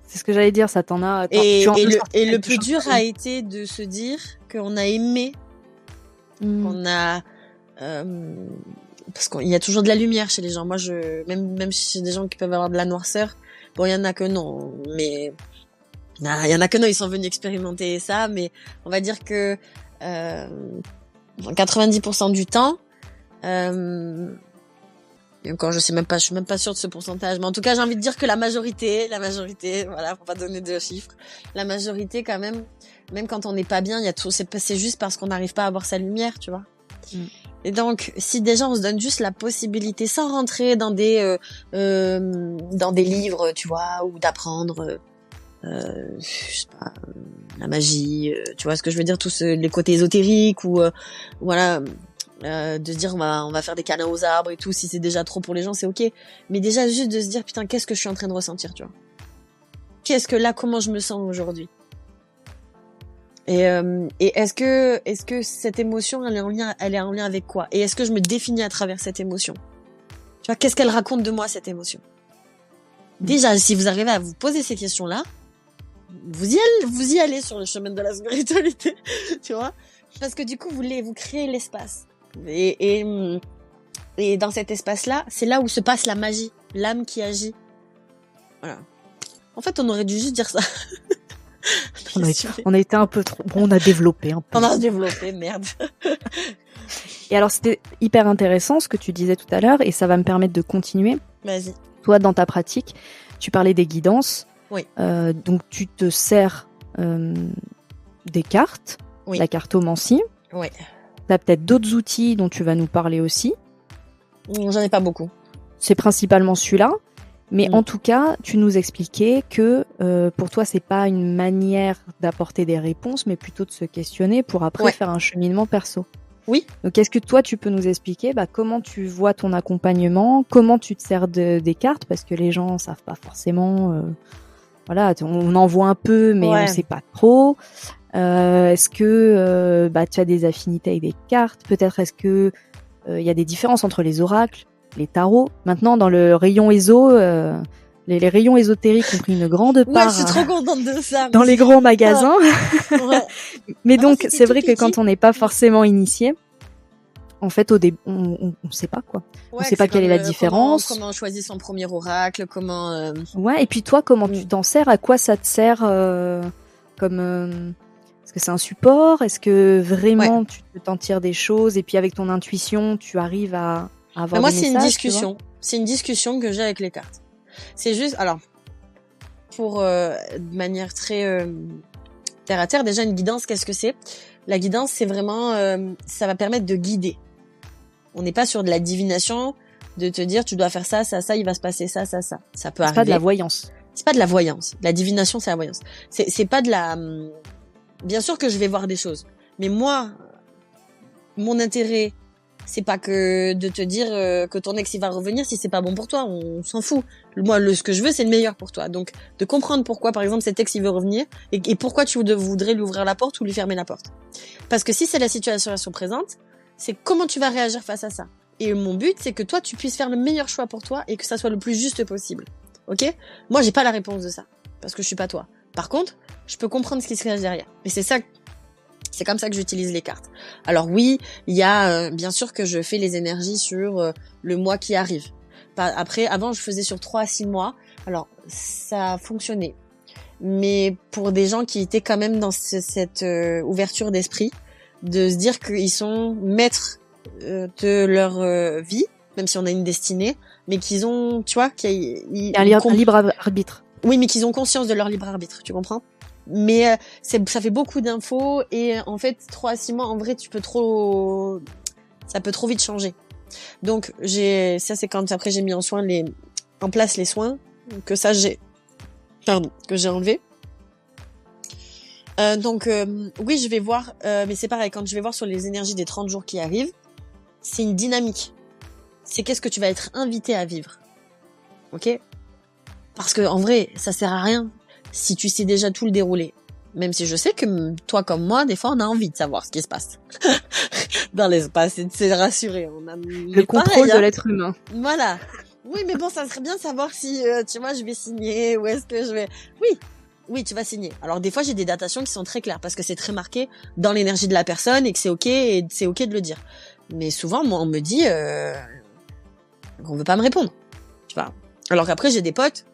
C'est ce que j'allais dire, ça t'en a... Et le plus dur a été de se dire qu'on a aimé, qu'on a... parce qu'il y a toujours de la lumière chez les gens. Moi, même chez des gens qui peuvent avoir de la noirceur, bon, il y en a que non, mais... Il y en a que non, ils sont venus expérimenter ça, mais on va dire que 90% du temps... Et encore, je suis même pas sûre de ce pourcentage, mais en tout cas, j'ai envie de dire que la majorité, voilà, pour pas donner de chiffres, la majorité quand même quand on n'est pas bien, il y a tout, c'est juste parce qu'on n'arrive pas à avoir sa lumière, tu vois. Et donc, si déjà on se donne juste la possibilité, sans rentrer dans des livres, tu vois, ou d'apprendre, je sais pas, la magie, tu vois ce que je veux dire, tous les côtés ésotériques ou voilà. De se dire on va faire des câlins aux arbres et tout, si c'est déjà trop pour les gens, c'est ok, mais déjà juste de se dire putain, qu'est-ce que je suis en train de ressentir, tu vois, comment je me sens aujourd'hui, et est-ce que cette émotion elle est en lien avec quoi, et est-ce que je me définis à travers cette émotion, tu vois, qu'est-ce qu'elle raconte de moi, cette émotion. Déjà, si vous arrivez à vous poser ces questions là, vous y allez sur le chemin de la spiritualité, tu vois, parce que du coup vous créez l'espace. Et dans cet espace-là, c'est là où se passe la magie, l'âme qui agit. Voilà. En fait, on aurait dû juste dire ça. On a été un peu trop... Bon, on a développé un peu. On a développé, merde. Et alors, c'était hyper intéressant ce que tu disais tout à l'heure, et ça va me permettre de continuer. Vas-y. Toi, dans ta pratique, tu parlais des guidances. Oui. Donc, tu te sers des cartes, oui. La cartomancie. Oui. T'as peut-être d'autres outils dont tu vas nous parler aussi. J'en ai pas beaucoup. C'est principalement celui-là. Mais en tout cas, tu nous expliquais que pour toi, c'est pas une manière d'apporter des réponses, mais plutôt de se questionner pour après faire un cheminement perso. Oui. Donc, est-ce que toi, tu peux nous expliquer comment tu vois ton accompagnement, comment tu te sers des cartes, parce que les gens savent pas forcément. Voilà, on en voit un peu, mais on sait pas trop. Est-ce que tu as des affinités avec des cartes? Peut-être est-ce que y a des différences entre les oracles, les tarots? Maintenant, dans le rayon éso, les rayons ésotériques ont pris une grande part. Ouais, je suis trop contente de ça. Dans les grands magasins. Ouais. Mais donc, c'est vrai que quand on n'est pas forcément initié, en fait, au début, on sait pas quoi. Ouais, on sait pas quelle est la différence. Comment on choisit son premier oracle, comment. Ouais, et puis toi, comment tu t'en sers? À quoi ça te sert comme est-ce que c'est un support? Est-ce que vraiment tu t'en tires des choses et puis avec ton intuition, tu arrives à avoir des messages? Moi, c'est une discussion. C'est une discussion que j'ai avec les cartes. C'est juste, alors, pour de manière très terre à terre, déjà une guidance, qu'est-ce que c'est? La guidance, c'est vraiment, ça va permettre de guider. On n'est pas sur de la divination, de te dire tu dois faire ça, ça, ça, il va se passer ça, ça, ça. Ça peut arriver. C'est pas de la voyance. C'est pas de la voyance. La divination, c'est la voyance. C'est pas de la. Bien sûr que je vais voir des choses, mais moi, mon intérêt C'est pas que de te dire que ton ex il va revenir si c'est pas bon pour toi, on s'en fout. Moi, ce que je veux, c'est le meilleur pour toi. Donc, de comprendre pourquoi, par exemple, cet ex il veut revenir et pourquoi tu voudrais lui ouvrir la porte ou lui fermer la porte. Parce que si c'est la situation présente, c'est comment tu vas réagir face à ça. Et mon but, c'est que toi, tu puisses faire le meilleur choix pour toi et que ça soit le plus juste possible. Ok ? Moi, j'ai pas la réponse de ça parce que je suis pas toi. Par contre, je peux comprendre ce qui se cache derrière. Et c'est comme ça que j'utilise les cartes. Alors oui, il y a bien sûr que je fais les énergies sur le mois qui arrive. Après, avant, je faisais sur 3 à 6 mois. Alors, ça a fonctionné. Mais pour des gens qui étaient quand même dans cette ouverture d'esprit, de se dire qu'ils sont maîtres de leur vie, même si on a une destinée, mais qu'ils ont, tu vois, un libre arbitre. Oui, mais qu'ils ont conscience de leur libre arbitre, tu comprends ? Mais ça fait beaucoup d'infos et en fait 3 à 6 mois en vrai ça peut trop vite changer. Donc ça c'est quand après j'ai mis en place les soins que j'ai enlevé. Donc oui, je vais voir mais c'est pareil, quand je vais voir sur les énergies des 30 jours qui arrivent, c'est une dynamique. C'est qu'est-ce que tu vas être invité à vivre. OK ? Parce que en vrai, ça sert à rien si tu sais déjà tout le déroulé. Même si je sais que toi comme moi, des fois, on a envie de savoir ce qui se passe dans l'espace et de se rassurer. On a le contrôle de l'être humain. Voilà. Oui, mais bon, ça serait bien de savoir si, tu vois, je vais signer ou est-ce que je vais... Oui, tu vas signer. Alors des fois, j'ai des datations qui sont très claires parce que c'est très marqué dans l'énergie de la personne et que c'est OK et c'est OK de le dire. Mais souvent, moi, on me dit qu'on veut pas me répondre. Tu vois. Alors qu'après, j'ai des potes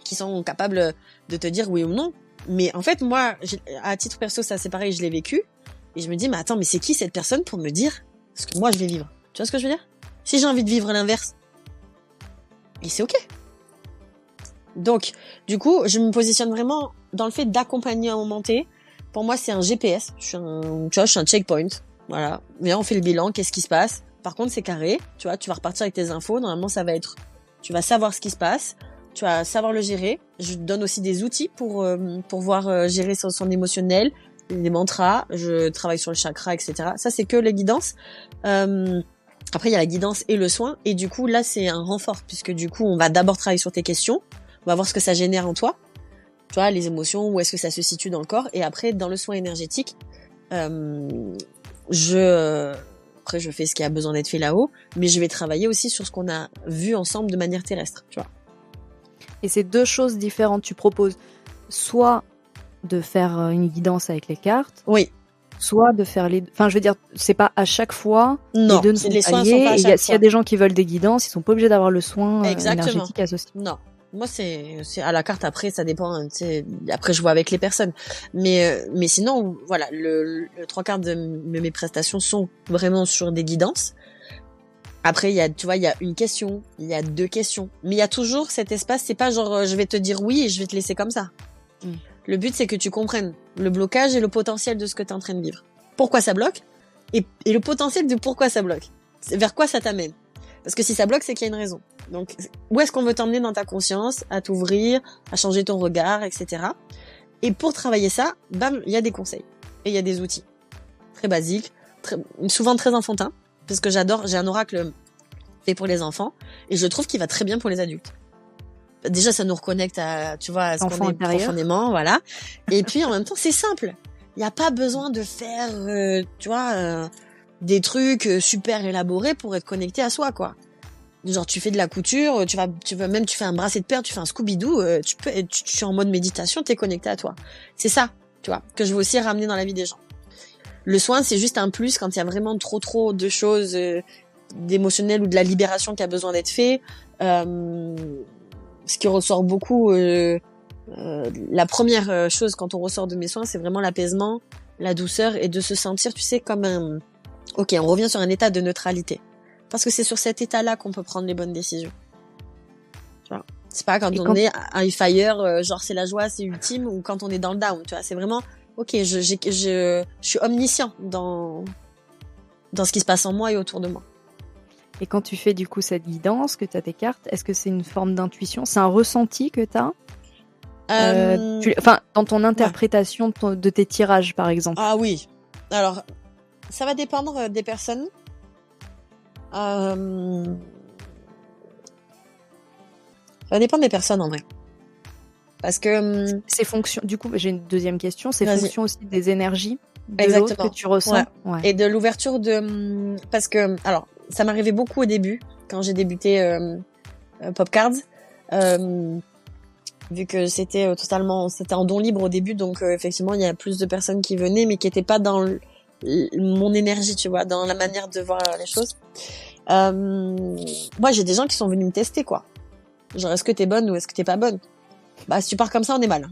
qui sont capables de te dire oui ou non. Mais en fait, moi, à titre perso, ça c'est pareil, je l'ai vécu. Et je me dis, mais attends, mais c'est qui cette personne pour me dire ce que moi je vais vivre ? Tu vois ce que je veux dire ? Si j'ai envie de vivre l'inverse, et c'est OK. Donc, du coup, je me positionne vraiment dans le fait d'accompagner un moment T. Pour moi, c'est un GPS. Je suis un checkpoint. Voilà. Mais on fait le bilan, qu'est-ce qui se passe ? Par contre, c'est carré. Tu vois, tu vas repartir avec tes infos. Normalement, ça va être... Tu vas savoir ce qui se passe. Tu vas savoir le gérer. Je te donne aussi des outils pour pouvoir gérer son émotionnel, les mantras. Je travaille sur le chakra, etc. Ça, c'est que les guidances. Après, il y a la guidance et le soin. Et du coup, là, c'est un renfort puisque du coup, on va d'abord travailler sur tes questions. On va voir ce que ça génère en toi. Tu vois, les émotions, où est-ce que ça se situe dans le corps. Et après, dans le soin énergétique, après, je fais ce qui a besoin d'être fait là-haut, mais je vais travailler aussi sur ce qu'on a vu ensemble de manière terrestre, tu vois. Et c'est 2 choses différentes. Tu proposes soit de faire une guidance avec les cartes, oui, soit de faire les... Enfin, je veux dire, c'est pas à chaque fois, non, les deux ne sont les pas soins liés, sont pas à chaque et s'il y a des gens qui veulent des guidances, ils sont pas obligés d'avoir le soin énergétique associé. Non. Moi, c'est à la carte, après, ça dépend, hein, après, je vois avec les personnes. Mais sinon, voilà, le 3/4 de mes prestations sont vraiment sur des guidances. Après, tu vois, il y a une question, il y a 2 questions. Mais il y a toujours cet espace, c'est pas genre, je vais te dire oui et je vais te laisser comme ça. Le but, c'est que tu comprennes le blocage et le potentiel de ce que tu es en train de vivre. Pourquoi ça bloque et le potentiel de pourquoi ça bloque. Vers quoi ça t'amène. Parce que si ça bloque, c'est qu'il y a une raison. Donc, où est-ce qu'on veut t'emmener dans ta conscience, à t'ouvrir, à changer ton regard, etc. Et pour travailler ça, bam, il y a des conseils. Et il y a des outils. Très basiques, souvent très enfantins. Parce que j'ai un oracle fait pour les enfants. Et je trouve qu'il va très bien pour les adultes. Déjà, ça nous reconnecte à, tu vois, à ce qu'on est profondément, voilà. Et puis, en même temps, c'est simple. Il n'y a pas besoin de faire, tu vois, des trucs super élaborés pour être connecté à soi, quoi. Genre, tu fais de la couture, tu fais un bracelet de perles, tu fais un Scooby-Doo, tu es en mode méditation, t'es connecté à toi. C'est ça, tu vois, que je veux aussi ramener dans la vie des gens. Le soin, c'est juste un plus quand il y a vraiment trop de choses d'émotionnel ou de la libération qui a besoin d'être fait. Ce qui ressort beaucoup, la première chose quand on ressort de mes soins, c'est vraiment l'apaisement, la douceur et de se sentir, tu sais, comme ok, on revient sur un état de neutralité. Parce que c'est sur cet état-là qu'on peut prendre les bonnes décisions. Tu vois, c'est pas quand on est à un fire, genre c'est la joie, c'est ultime, ou quand on est dans le down, tu vois, c'est vraiment, ok, je suis omniscient dans ce qui se passe en moi et autour de moi. Et quand tu fais du coup cette guidance, que tu as tes cartes, est-ce que c'est une forme d'intuition ? C'est un ressenti que tu as dans ton interprétation de tes tirages, par exemple. Ah oui. Alors, ça va dépendre des personnes. Ça dépend des personnes en vrai. Parce que c'est fonction. Du coup, j'ai une deuxième question. C'est Vas-y. fonction aussi des énergies de Exactement. l'autre que tu ressens. Ouais. Et de l'ouverture de parce que alors ça m'arrivait beaucoup au début quand j'ai débuté Popcards. Vu que c'était c'était en don libre au début, donc effectivement il y a plus de personnes qui venaient mais qui étaient pas dans mon énergie, tu vois, dans la manière de voir les choses. Moi j'ai des gens qui sont venus me tester quoi. Genre est-ce que t'es bonne ou est-ce que t'es pas bonne? Bah si tu pars comme ça on est mal.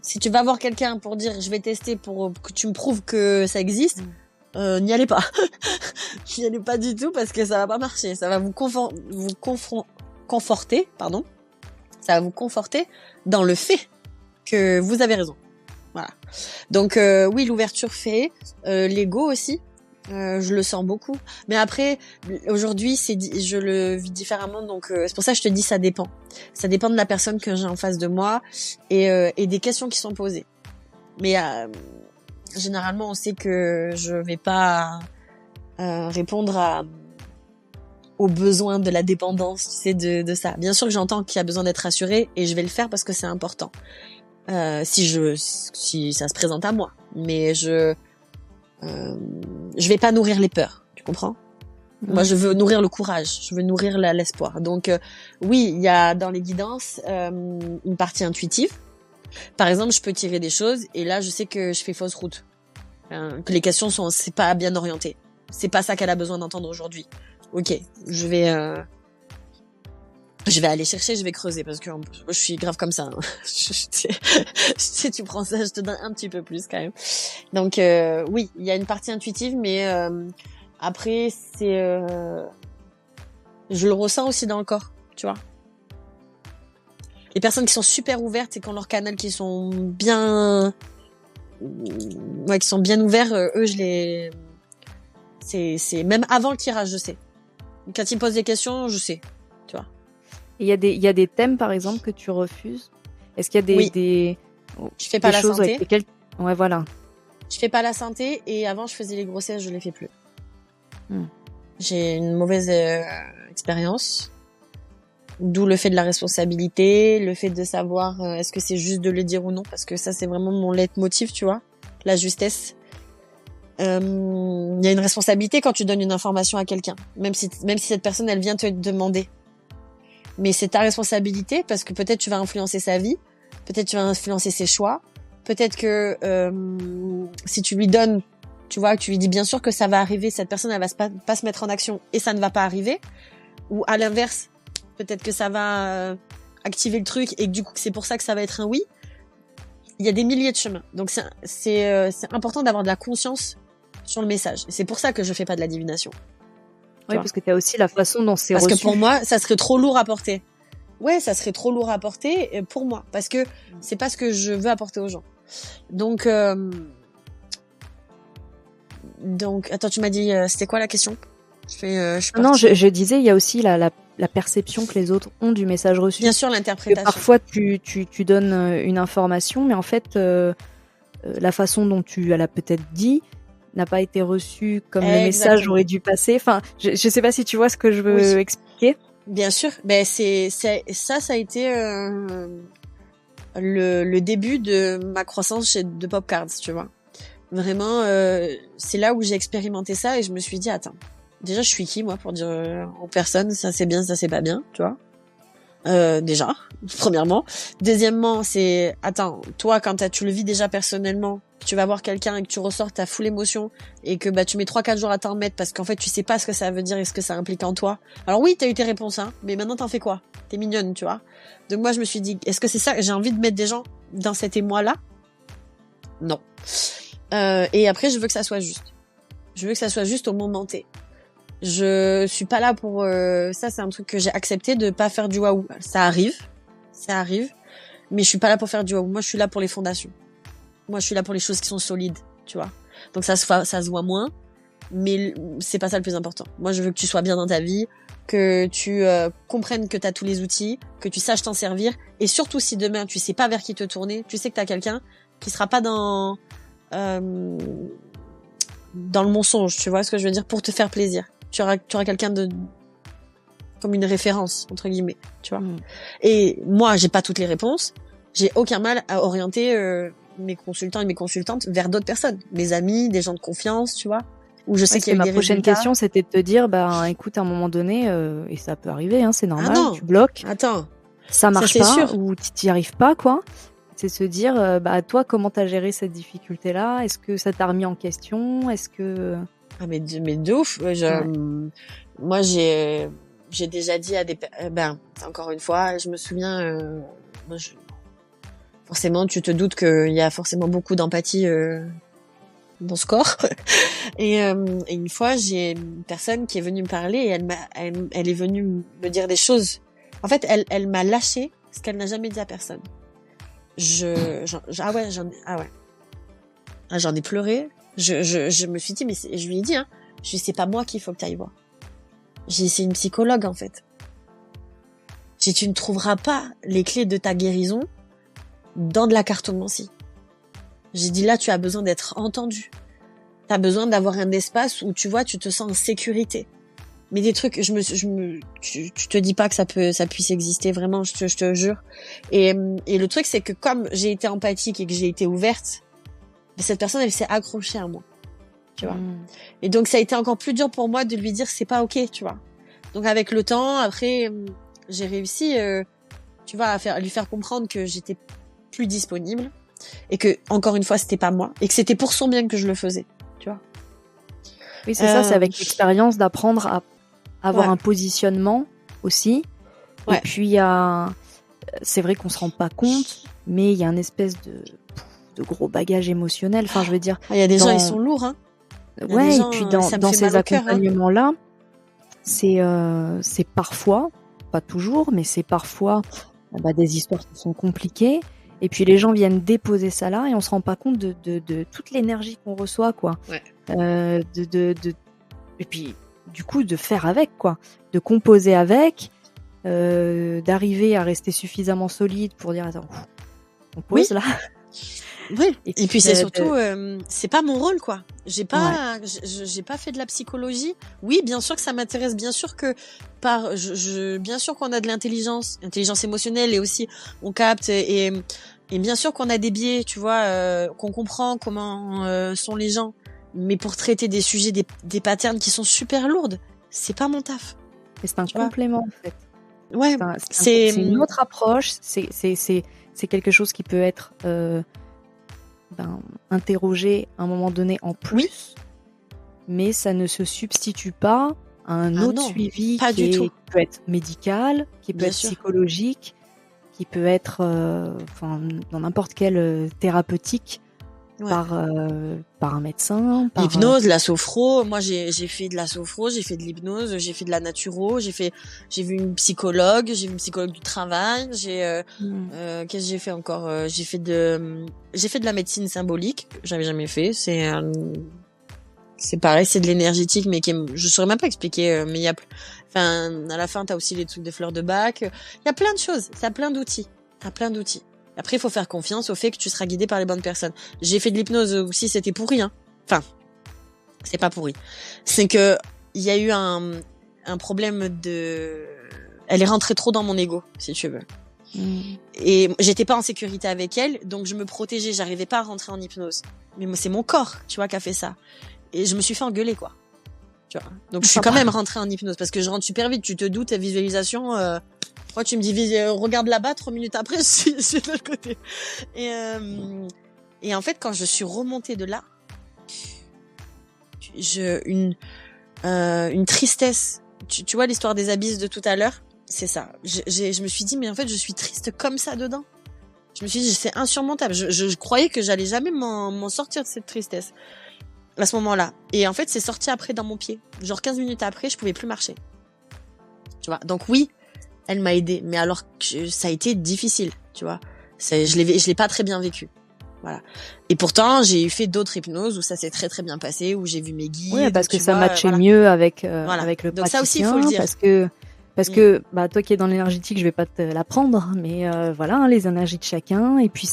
Si tu vas voir quelqu'un pour dire je vais tester pour que tu me prouves que ça existe, n'y allez pas. N'y allez pas du tout parce que ça va pas marcher. Ça va vous conforter, pardon. Ça va vous conforter dans le fait que vous avez raison. Voilà. Donc oui, l'ouverture fait, l'ego aussi. Je le sens beaucoup. Mais après, aujourd'hui, je le vis différemment. Donc c'est pour ça que je te dis ça dépend. Ça dépend de la personne que j'ai en face de moi et des questions qui sont posées. Mais généralement, on sait que je vais pas répondre aux besoins de la dépendance, tu sais, de ça. Bien sûr que j'entends qu'il y a besoin d'être rassuré et je vais le faire parce que c'est important. Si ça se présente à moi. Mais je vais pas nourrir les peurs, tu comprends? Moi, je veux nourrir le courage, je veux nourrir l'espoir. Donc, oui, il y a dans les guidances une partie intuitive. Par exemple, je peux tirer des choses et là, je sais que je fais fausse route, que les questions c'est pas bien orienté. C'est pas ça qu'elle a besoin d'entendre aujourd'hui. Ok, je vais aller chercher, je vais creuser parce que moi, je suis grave comme ça. Hein. Si tu prends ça, je te donne un petit peu plus quand même. Donc oui, il y a une partie intuitive, mais après je le ressens aussi dans le corps, tu vois. Les personnes qui sont super ouvertes et qui ont leur canal qui sont bien ouverts, eux c'est même avant le tirage, je sais. Quand ils me posent des questions, je sais, tu vois. Il y a des thèmes, par exemple, que tu refuses. Est-ce qu'il y a je fais pas la choses santé. avec lesquelles... Ouais, voilà. Je fais pas la santé et avant je faisais les grossesses, je les fais plus. J'ai une mauvaise expérience. D'où le fait de la responsabilité, le fait de savoir est-ce que c'est juste de le dire ou non, parce que ça c'est vraiment mon leitmotiv, tu vois, la justesse. Il y a une responsabilité quand tu donnes une information à quelqu'un, même si cette personne elle vient te demander. Mais c'est ta responsabilité parce que peut-être tu vas influencer sa vie, peut-être tu vas influencer ses choix, peut-être que si tu lui donnes, tu vois, tu lui dis bien sûr que ça va arriver, cette personne elle va pas se mettre en action et ça ne va pas arriver, ou à l'inverse, peut-être que ça va activer le truc et que du coup c'est pour ça que ça va être un oui. Il y a des milliers de chemins, donc c'est important d'avoir de la conscience sur le message. C'est pour ça que je fais pas de la divination. Oui, parce que tu as aussi la façon dont c'est reçu. Parce que pour moi, ça serait trop lourd à porter. Ouais, ça serait trop lourd à porter pour moi. Parce que c'est pas ce que je veux apporter aux gens. Donc, attends, tu m'as dit, c'était quoi la question? Non, je disais, il y a aussi la perception que les autres ont du message reçu. Bien sûr, l'interprétation. Que parfois, tu donnes une information, mais en fait, la façon dont tu l'as peut-être dit n'a pas été reçue comme le message aurait dû passer. Enfin, je sais pas si tu vois ce que je veux expliquer. Bien sûr. Ben, ça a été le début de ma croissance de Popcards, tu vois. Vraiment, c'est là où j'ai expérimenté ça et je me suis dit, attends, déjà, je suis qui, moi, pour dire aux personnes, ça c'est bien, ça c'est pas bien, tu vois. Déjà, premièrement. Deuxièmement, c'est, attends, toi, quand tu le vis déjà personnellement, que tu vas voir quelqu'un et que tu ressors ta full émotion et que bah tu mets 3-4 jours à t'en remettre parce qu'en fait tu sais pas ce que ça veut dire et ce que ça implique en toi. Alors oui, t'as eu tes réponses, hein, mais maintenant t'en fais quoi? T'es mignonne, tu vois. Donc moi je me suis dit, est-ce que c'est ça? J'ai envie de mettre des gens dans cet émoi-là? Non. Et après je veux que ça soit juste. Je veux que ça soit juste au moment T. Je suis pas là pour ça, c'est un truc que j'ai accepté de pas faire du waouh. Ça arrive, mais je suis pas là pour faire du waouh. Moi je suis là pour les fondations. Moi, je suis là pour les choses qui sont solides, tu vois. Donc ça se voit moins, mais c'est pas ça le plus important. Moi, je veux que tu sois bien dans ta vie, que tu comprennes que t'as tous les outils, que tu saches t'en servir, et surtout si demain tu sais pas vers qui te tourner, tu sais que t'as quelqu'un qui sera pas dans le mensonge, tu vois ce que je veux dire, pour te faire plaisir. tu auras quelqu'un de comme une référence entre guillemets, tu vois. Et moi, j'ai pas toutes les réponses. J'ai aucun mal à orienter mes consultants et mes consultantes vers d'autres personnes, mes amis, des gens de confiance, tu vois. Où je sais qu'il y a eu des résultats. Ma prochaine question, c'était de te dire, écoute, à un moment donné, et ça peut arriver, hein, c'est normal, tu bloques. Attends. Ça marche pas, sûr. Ou t'y arrives pas, quoi. C'est se dire, toi, comment t'as géré cette difficulté-là? Est-ce que ça t'a remis en question? Est-ce que... Ah, mais de ouf. Moi, j'ai déjà dit à des... encore une fois, je me souviens... Forcément, tu te doutes qu'il y a forcément beaucoup d'empathie dans ce corps. Et une fois, j'ai une personne qui est venue me parler et elle est venue me dire des choses. En fait, elle m'a lâché ce qu'elle n'a jamais dit à personne. J'en ai pleuré. Je me suis dit, mais je lui ai dit, c'est pas moi qu'il faut que tu ailles voir. C'est une psychologue, en fait. Si tu ne trouveras pas les clés de ta guérison dans de la cartomancie. J'ai dit, là, tu as besoin d'être entendu. T'as besoin d'avoir un espace où, tu vois, tu te sens en sécurité. Mais des trucs, tu te dis pas que ça puisse exister, vraiment, je te jure. Et le truc, c'est que comme j'ai été empathique et que j'ai été ouverte, cette personne, elle s'est accrochée à moi. Tu vois. Et donc, ça a été encore plus dur pour moi de lui dire, c'est pas ok, tu vois. Donc, avec le temps, après, j'ai réussi, tu vois, à lui faire comprendre que j'étais plus disponible et que, encore une fois, c'était pas moi et que c'était pour son bien que je le faisais, tu vois. Oui, c'est ça, c'est avec l'expérience d'apprendre à avoir un positionnement aussi. Ouais. Et puis, c'est vrai qu'on se rend pas compte, mais il y a une espèce de gros bagage émotionnel. Enfin, je veux dire. Il y a des gens, ils sont lourds, hein. Ouais, et puis dans ces accompagnements-là, c'est parfois, pas toujours, mais c'est parfois des histoires qui sont compliquées. Et puis les gens viennent déposer ça là et on se rend pas compte de toute l'énergie qu'on reçoit, quoi. Ouais. Et puis du coup de faire avec, quoi, de composer avec, d'arriver à rester suffisamment solide pour dire attends, on pose là. Oui. Et puis c'est surtout, c'est pas mon rôle, quoi. J'ai pas fait de la psychologie. Oui, bien sûr que ça m'intéresse, bien sûr que bien sûr qu'on a de intelligence émotionnelle et aussi on capte et bien sûr qu'on a des biais, tu vois, qu'on comprend comment sont les gens. Mais pour traiter des sujets, des patterns qui sont super lourdes, c'est pas mon taf. Mais c'est un complément, en fait. Ouais, c'est une autre approche. C'est quelque chose qui peut être interrogé à un moment donné en plus, mais ça ne se substitue pas à un autre suivi qui peut être médical, qui peut être psychologique, qui peut être dans n'importe quelle thérapeutique par un médecin. L'hypnose, la sophro. Moi, j'ai fait de la sophro, j'ai fait de l'hypnose, j'ai fait de la naturo, j'ai vu une psychologue, j'ai vu une psychologue du travail, qu'est-ce que j'ai fait encore? J'ai fait de la médecine symbolique, que j'avais jamais fait. C'est pareil, c'est de l'énergétique, mais je saurais même pas expliquer, mais à la fin, t'as aussi les trucs de fleurs de bac. Il y a plein de choses, t'as plein d'outils. Après, il faut faire confiance au fait que tu seras guidé par les bonnes personnes. J'ai fait de l'hypnose aussi, c'était pourri, hein. Enfin, c'est pas pourri. C'est que, il y a eu un problème elle est rentrée trop dans mon ego, si tu veux. Et j'étais pas en sécurité avec elle, donc je me protégeais, j'arrivais pas à rentrer en hypnose. Mais moi, c'est mon corps, tu vois, qui a fait ça. Et je me suis fait engueuler, quoi. Tu vois. Donc, je suis quand même rentrée en hypnose parce que je rentre super vite, tu te doutes, visualisation, moi, tu me dis, regarde là-bas, 3 minutes après, je suis de l'autre côté. Et en fait, quand je suis remontée de là, une tristesse. Tu vois l'histoire des abysses de tout à l'heure? C'est ça. Je me suis dit, mais en fait, je suis triste comme ça dedans. Je me suis dit, c'est insurmontable. Je croyais que j'allais jamais m'en sortir de cette tristesse. À ce moment-là. Et en fait, c'est sorti après dans mon pied. Genre 15 minutes après, je pouvais plus marcher. Tu vois. Donc oui, elle m'a aidée, mais alors que ça a été difficile, tu vois. Je l'ai pas très bien vécu. Voilà. Et pourtant, j'ai fait d'autres hypnoses où ça s'est très très bien passé, où j'ai vu mes guides. Oui, parce que ça matchait mieux avec le praticien. Donc ça aussi, il faut le dire. Parce que Parce que toi qui es dans l'énergétique, je vais pas te l'apprendre, mais voilà, hein, les énergies de chacun. Et puis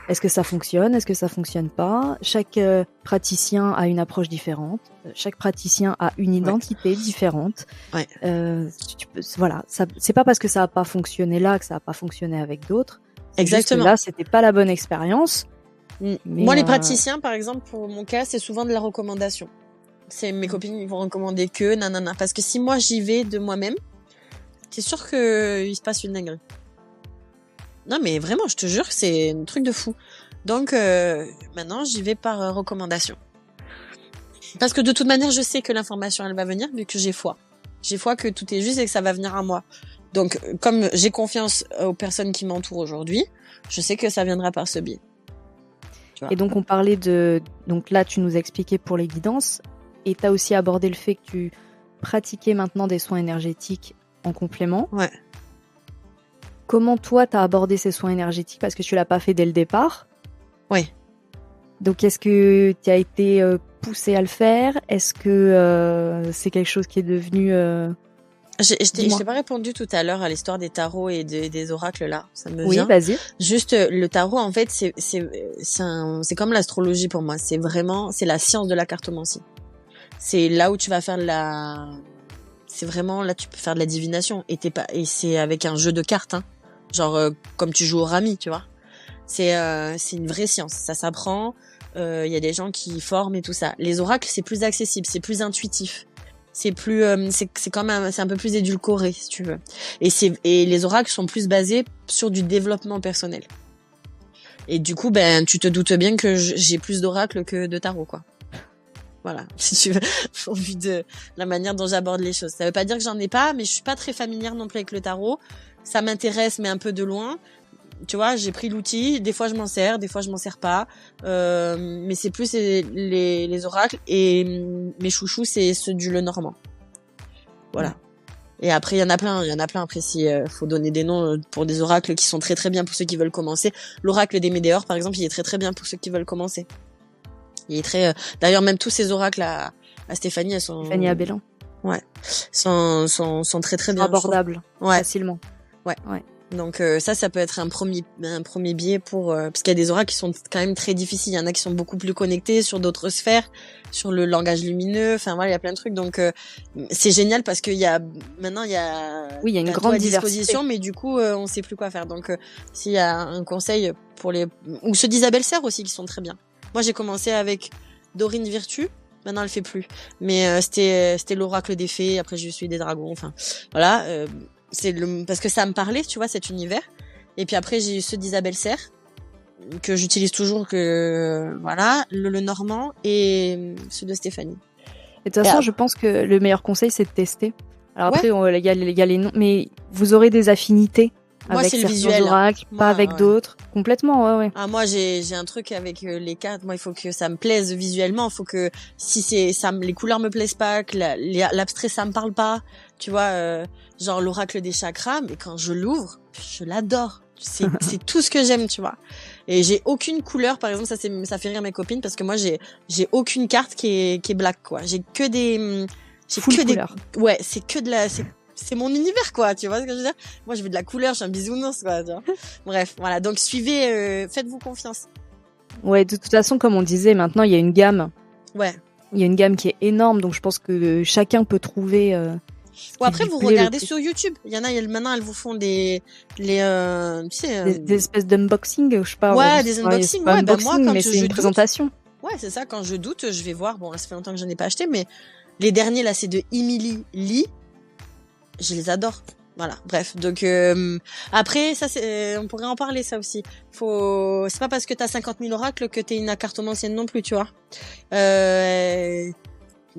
est-ce que ça fonctionne, est-ce que ça fonctionne pas. Chaque praticien a une approche différente. Chaque praticien a une identité différente. Ouais. Voilà, c'est pas parce que ça a pas fonctionné là que ça a pas fonctionné avec d'autres. Exactement. Là, c'était pas la bonne expérience. Moi, les praticiens, par exemple, pour mon cas, c'est souvent de la recommandation. C'est mes copines, ils vont recommander que nanana. Parce que si moi j'y vais de moi-même, c'est sûr qu'il se passe une dinguerie. Non, mais vraiment, je te jure, c'est un truc de fou. Donc, maintenant, j'y vais par recommandation. Parce que de toute manière, je sais que l'information, elle va venir, vu que j'ai foi. J'ai foi que tout est juste et que ça va venir à moi. Donc, comme j'ai confiance aux personnes qui m'entourent aujourd'hui, je sais que ça viendra par ce biais. Et donc, on parlait donc là, tu nous as expliqué pour les guidances, et tu as aussi abordé le fait que tu pratiquais maintenant des soins énergétiques en complément. Ouais. Comment toi, tu as abordé ces soins énergétiques? Parce que tu l'as pas fait dès le départ. Oui. Donc, est-ce que tu as été poussée à le faire? Est-ce que c'est quelque chose qui est devenu... Je t'ai pas répondu tout à l'heure à l'histoire des tarots et des oracles, là. Ça me vient. Oui, vas-y. Juste, le tarot, en fait, c'est comme l'astrologie pour moi. C'est la science de la cartomancie. C'est là où tu vas faire c'est vraiment, là, tu peux faire de la divination. Et c'est avec un jeu de cartes, hein. Genre, comme tu joues au rami, tu vois. C'est une vraie science. Ça s'apprend. Il y a des gens qui forment et tout ça. Les oracles, c'est plus accessible, c'est plus intuitif. C'est plus, c'est quand même, c'est un peu plus édulcoré, si tu veux. Et les oracles sont plus basés sur du développement personnel. Et du coup, tu te doutes bien que j'ai plus d'oracles que de tarot, quoi. Voilà, si tu veux, au vu de la manière dont j'aborde les choses. Ça veut pas dire que j'en ai pas, mais je suis pas très familière non plus avec le tarot. Ça m'intéresse, mais un peu de loin. Tu vois, j'ai pris l'outil. Des fois, je m'en sers, des fois, je m'en sers pas. Mais c'est plus les oracles. Et mes chouchous, c'est ceux du Lenormand. Voilà. Et après, il y en a plein. Après, si faut donner des noms pour des oracles qui sont très très bien pour ceux qui veulent commencer. L'oracle des Médéors, par exemple, il est très très bien pour ceux qui veulent commencer. Il est très. D'ailleurs, même tous ces oracles à Stéphanie, elles sont. Stéphanie Abellan. Ouais. Sont très très bien. Abordables. Ouais. Facilement. Ouais. Donc ça peut être un premier biais pour parce qu'il y a des oracles qui sont quand même très difficiles. Il y en a qui sont beaucoup plus connectés sur d'autres sphères, sur le langage lumineux. Enfin voilà, il y a plein de trucs. Donc c'est génial parce qu'il y a maintenant il y a une grande disposition, mais du coup on sait plus quoi faire. Donc s'il y a un conseil pour ou ceux d'Isabelle Serre aussi qui sont très bien. Moi j'ai commencé avec Dorine Virtue. Maintenant elle fait plus. Mais c'était l'oracle des fées. Après je suis des dragons. Enfin voilà. Parce que ça me parlait, tu vois, cet univers. Et puis après, j'ai eu ceux d'Isabelle Serre, que j'utilise toujours, voilà, le Normand et ceux de Stéphanie. Et de toute façon, je pense que le meilleur conseil, c'est de tester. Alors après, il y a les noms, mais vous aurez des affinités avec certains oracles, pas avec d'autres. Complètement, ouais. Ah, moi, j'ai un truc avec les cartes. Moi, il faut que ça me plaise visuellement. Il faut que les couleurs me plaisent pas, que l'abstrait ça me parle pas. Tu vois, genre l'oracle des chakras, mais quand je l'ouvre, je l'adore. C'est tout ce que j'aime, tu vois. Et j'ai aucune couleur, par exemple, ça fait rire mes copines parce que moi j'ai aucune carte qui est black, quoi. J'ai que des couleurs. Ouais, c'est mon univers, quoi, tu vois ce que je veux dire? Moi, je veux de la couleur, je suis un bisounours, quoi, tu vois. Bref, voilà. Donc, faites-vous confiance. Ouais, de toute façon, comme on disait, maintenant, il y a une gamme. Ouais. Il y a une gamme qui est énorme, donc je pense que chacun peut trouver... Ou après, vous regardez sur YouTube. Il y en a, maintenant, elles vous font des espèces d'unboxing, je sais pas. Ouais, des unboxings. Ouais, moi, quand mais c'est une présentation. Ouais, c'est ça. Quand je doute, je vais voir. Bon, là, ça fait longtemps que je n'ai pas acheté, mais les derniers, là, c'est de Emily Lee. Je les adore. Voilà. Bref. Donc, après, ça, on pourrait en parler, ça aussi. C'est pas parce que t'as 50 000 oracles que t'es une cartomancienne non plus, tu vois.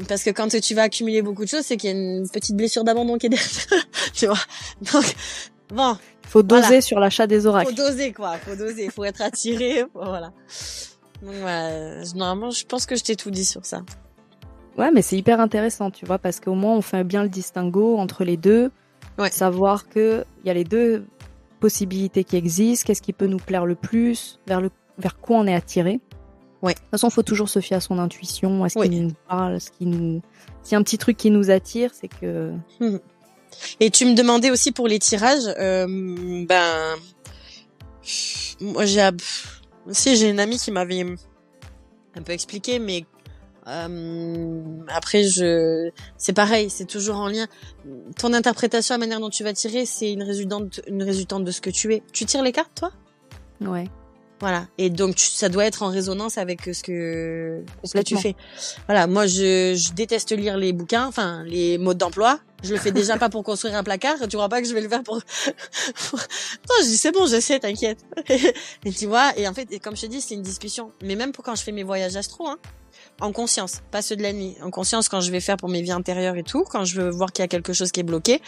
Parce que quand tu vas accumuler beaucoup de choses, c'est qu'il y a une petite blessure d'abandon qui est derrière, tu vois. Donc, bon. Faut doser sur l'achat des oracles. Faut doser, quoi. Faut être attiré. Voilà. Donc, voilà. Normalement, je pense que je t'ai tout dit sur ça. Ouais, mais c'est hyper intéressant, tu vois, parce qu'au moins, on fait bien le distinguo entre les deux. Ouais. Savoir que il y a les deux possibilités qui existent. Qu'est-ce qui peut nous plaire le plus? Vers quoi on est attiré? Ouais. De toute façon, il faut toujours se fier à son intuition, à ce qui nous parle, s'il y a un petit truc qui nous attire, c'est que Et tu me demandais aussi pour les tirages, moi j'ai une amie qui m'avait un peu expliqué, mais après c'est pareil, c'est toujours en lien. Ton interprétation, la manière dont tu vas tirer, c'est une résultante de ce que tu es. Tu tires les cartes, toi? Ouais. Voilà. Et donc ça doit être en résonance avec ce que tu fais. Voilà. Moi, je déteste lire les bouquins, enfin les modes d'emploi. Je le fais déjà pas pour construire un placard. Tu crois pas que je vais le faire pour... Non, je dis c'est bon, je sais, t'inquiète. Et tu vois. Et en fait, comme je te dis, c'est une discussion. Mais même pour quand je fais mes voyages astro, hein, en conscience, pas ceux de la nuit. En conscience, quand je vais faire pour mes vies antérieures et tout, quand je veux voir qu'il y a quelque chose qui est bloqué.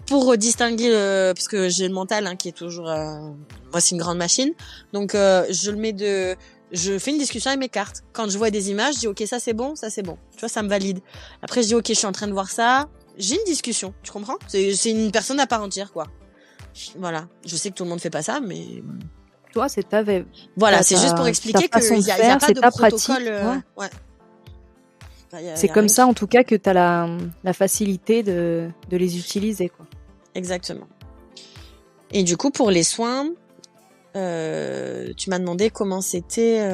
Pour distinguer, parce que j'ai le mental qui est toujours, moi c'est une grande machine, donc je fais une discussion avec mes cartes. Quand je vois des images, je dis ok ça c'est bon, tu vois, ça me valide. Après je dis ok je suis en train de voir ça, j'ai une discussion, tu comprends? C'est une personne à part entière quoi. Voilà, je sais que tout le monde fait pas ça, mais toi c'est voilà, c'est juste pour expliquer qu'il y a pas de protocole. Ouais. C'est comme ça en tout cas que t'as la facilité de les utiliser quoi. Exactement. Et du coup, pour les soins, tu m'as demandé comment c'était...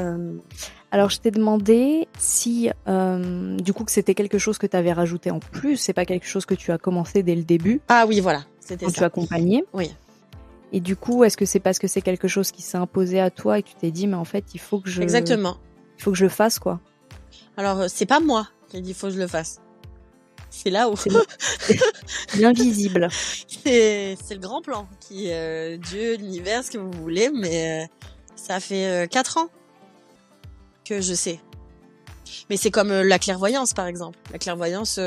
Alors, je t'ai demandé si, du coup, que c'était quelque chose que tu avais rajouté en plus, c'est pas quelque chose que tu as commencé dès le début. Ah oui, voilà, c'était quand ça. tu accompagnais. Oui. Et du coup, est-ce que c'est parce que c'est quelque chose qui s'est imposé à toi et que tu t'es dit, mais en fait, il faut que je... Exactement. Il faut que je le fasse, quoi. Alors, c'est pas moi qui ai dit, il faut que je le fasse. C'est là où... C'est l'invisible. C'est le grand plan, qui Dieu, l'univers, ce que vous voulez, mais ça fait 4 ans que je sais. Mais c'est comme la clairvoyance, par exemple. La clairvoyance,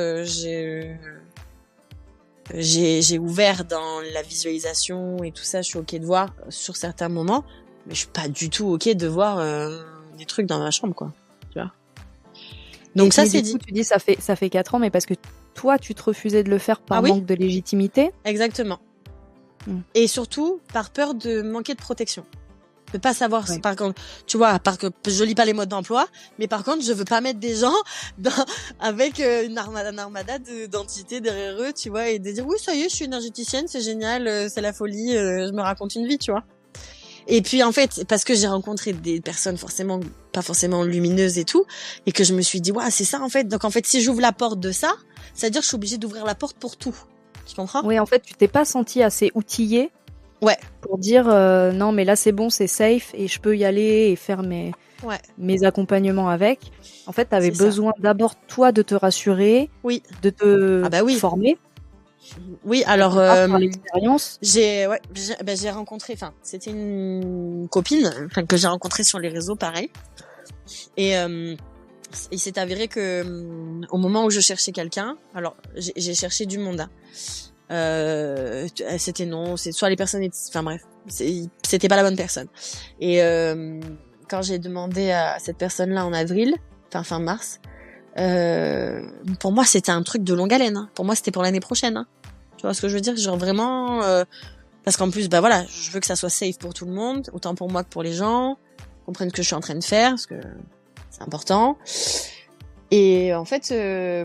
j'ai ouvert dans la visualisation et tout ça, je suis ok de voir sur certains moments, mais je suis pas du tout ok de voir des trucs dans ma chambre, quoi. Tu vois. Donc et ça, c'est dit. Coup, tu dis ça fait 4 ans, mais parce que toi, tu te refusais de le faire par manque de légitimité. Exactement. Et surtout, par peur de manquer de protection. De pas savoir, par contre, tu vois, je lis pas les modes d'emploi, mais par contre, je veux pas mettre des gens avec une armada d'entités derrière eux, tu vois, et de dire, oui, ça y est, je suis énergéticienne, c'est génial, c'est la folie, je me raconte une vie, tu vois. Et puis, en fait, parce que j'ai rencontré des personnes pas forcément lumineuses et tout, et que je me suis dit, ouais, c'est ça, en fait. Donc, en fait, si j'ouvre la porte de ça, c'est-à-dire que je suis obligée d'ouvrir la porte pour tout. Tu comprends? Oui, en fait, tu t'es pas sentie assez outillée. Ouais. Pour dire non, mais là c'est bon, c'est safe et je peux y aller et faire mes accompagnements avec. En fait, t'avais besoin d'abord toi de te rassurer, de te former. Oui, alors par l'expérience. J'ai rencontré, enfin c'était une copine, que j'ai rencontrée sur les réseaux, pareil. Et il s'est avéré que au moment où je cherchais quelqu'un, alors j'ai cherché du monde. C'était non, c'est soit les personnes, enfin bref, c'était pas la bonne personne. Et quand j'ai demandé à cette personne-là en avril, fin mars, pour moi c'était un truc de longue haleine. Hein. Pour moi c'était pour l'année prochaine. Hein. Tu vois ce que je veux dire? Genre vraiment, parce qu'en plus, voilà, je veux que ça soit safe pour tout le monde, autant pour moi que pour les gens, comprennent ce que je suis en train de faire, parce que c'est important. Et en fait,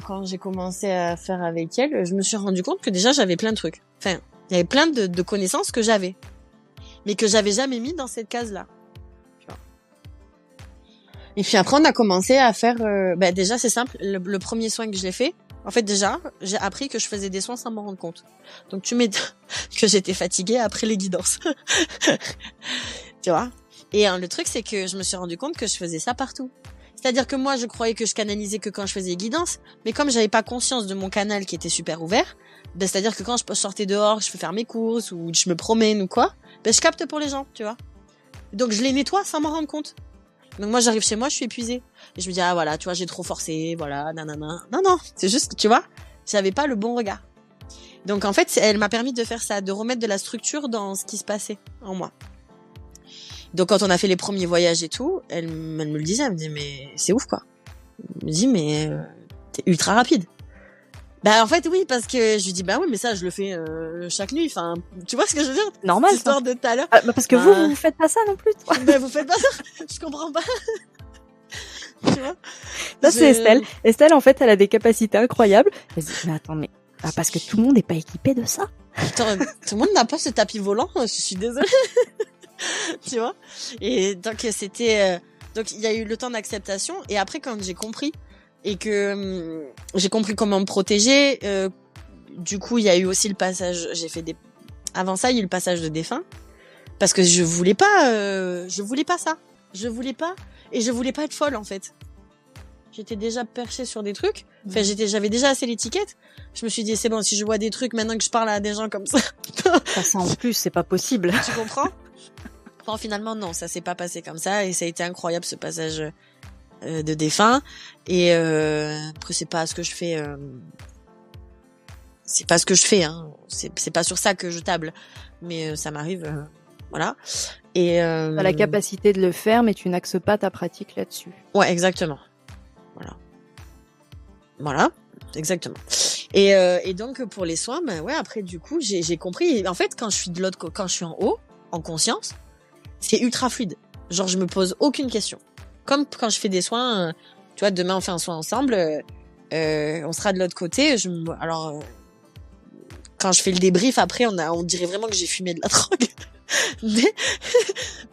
quand j'ai commencé à faire avec elle, je me suis rendu compte que déjà j'avais plein de trucs. Enfin, il y avait plein de connaissances que j'avais, mais que j'avais jamais mis dans cette case-là. Tu vois. Et puis après, on a commencé à faire. Déjà, c'est simple. Le premier soin que j'ai fait, en fait, déjà, j'ai appris que je faisais des soins sans m'en rendre compte. Donc, tu m'étonnes que j'étais fatiguée après les guidances. Tu vois. Et le truc, c'est que je me suis rendu compte que je faisais ça partout. C'est-à-dire que moi, je croyais que je canalisais que quand je faisais guidance, mais comme j'avais pas conscience de mon canal qui était super ouvert, c'est-à-dire que quand je sortais dehors, je fais faire mes courses ou je me promène ou quoi, je capte pour les gens, tu vois. Donc je les nettoie sans m'en rendre compte. Donc moi, j'arrive chez moi, je suis épuisée. Et je me dis, ah voilà, tu vois, j'ai trop forcé, voilà, nanana. Non, c'est juste, tu vois, j'avais pas le bon regard. Donc en fait, elle m'a permis de faire ça, de remettre de la structure dans ce qui se passait en moi. Donc quand on a fait les premiers voyages et tout, elle me le disait, elle me disait mais c'est ouf quoi. Elle me dit mais t'es ultra rapide. Bah en fait oui parce que je lui dis bah oui mais ça je le fais chaque nuit. Enfin tu vois ce que je veux dire? Normal. Cette histoire de tout à l'heure. Parce que vous faites pas ça non plus. Toi. Mais vous faites pas ça. Je comprends pas. Tu vois? Ça c'est Estelle. Estelle en fait elle a des capacités incroyables. Elle se dit mais attends mais Bah, parce que tout le monde n'est pas équipé de ça. Attends, tout le monde n'a pas ce tapis volant, je suis désolée. Tu vois? Et donc donc il y a eu le temps d'acceptation, et après quand j'ai compris et que j'ai compris comment me protéger, du coup il y a eu aussi le passage, avant ça il y a eu le passage de défunt, parce que je voulais pas ça. Je voulais pas, et je voulais pas être folle en fait. J'étais déjà perchée sur des trucs. Enfin, j'avais déjà assez l'étiquette. Je me suis dit, c'est bon, si je vois des trucs, maintenant que je parle à des gens comme ça. Ça en plus, c'est pas possible. Tu comprends? Bon, finalement, non, ça s'est pas passé comme ça, et ça a été incroyable, ce passage de défunt. Et après, c'est pas ce que je fais, hein. C'est pas sur ça que je table. Mais ça m'arrive, voilà. Et t'as la capacité de le faire, mais tu n'axes pas ta pratique là-dessus. Ouais, exactement. Voilà, exactement. Et donc pour les soins, ben ouais, après du coup, j'ai compris. En fait, quand je suis en haut, en conscience, c'est ultra fluide. Genre, je me pose aucune question. Comme quand je fais des soins, tu vois, demain on fait un soin ensemble, on sera de l'autre côté. Quand je fais le débrief, après, on dirait vraiment que j'ai fumé de la drogue.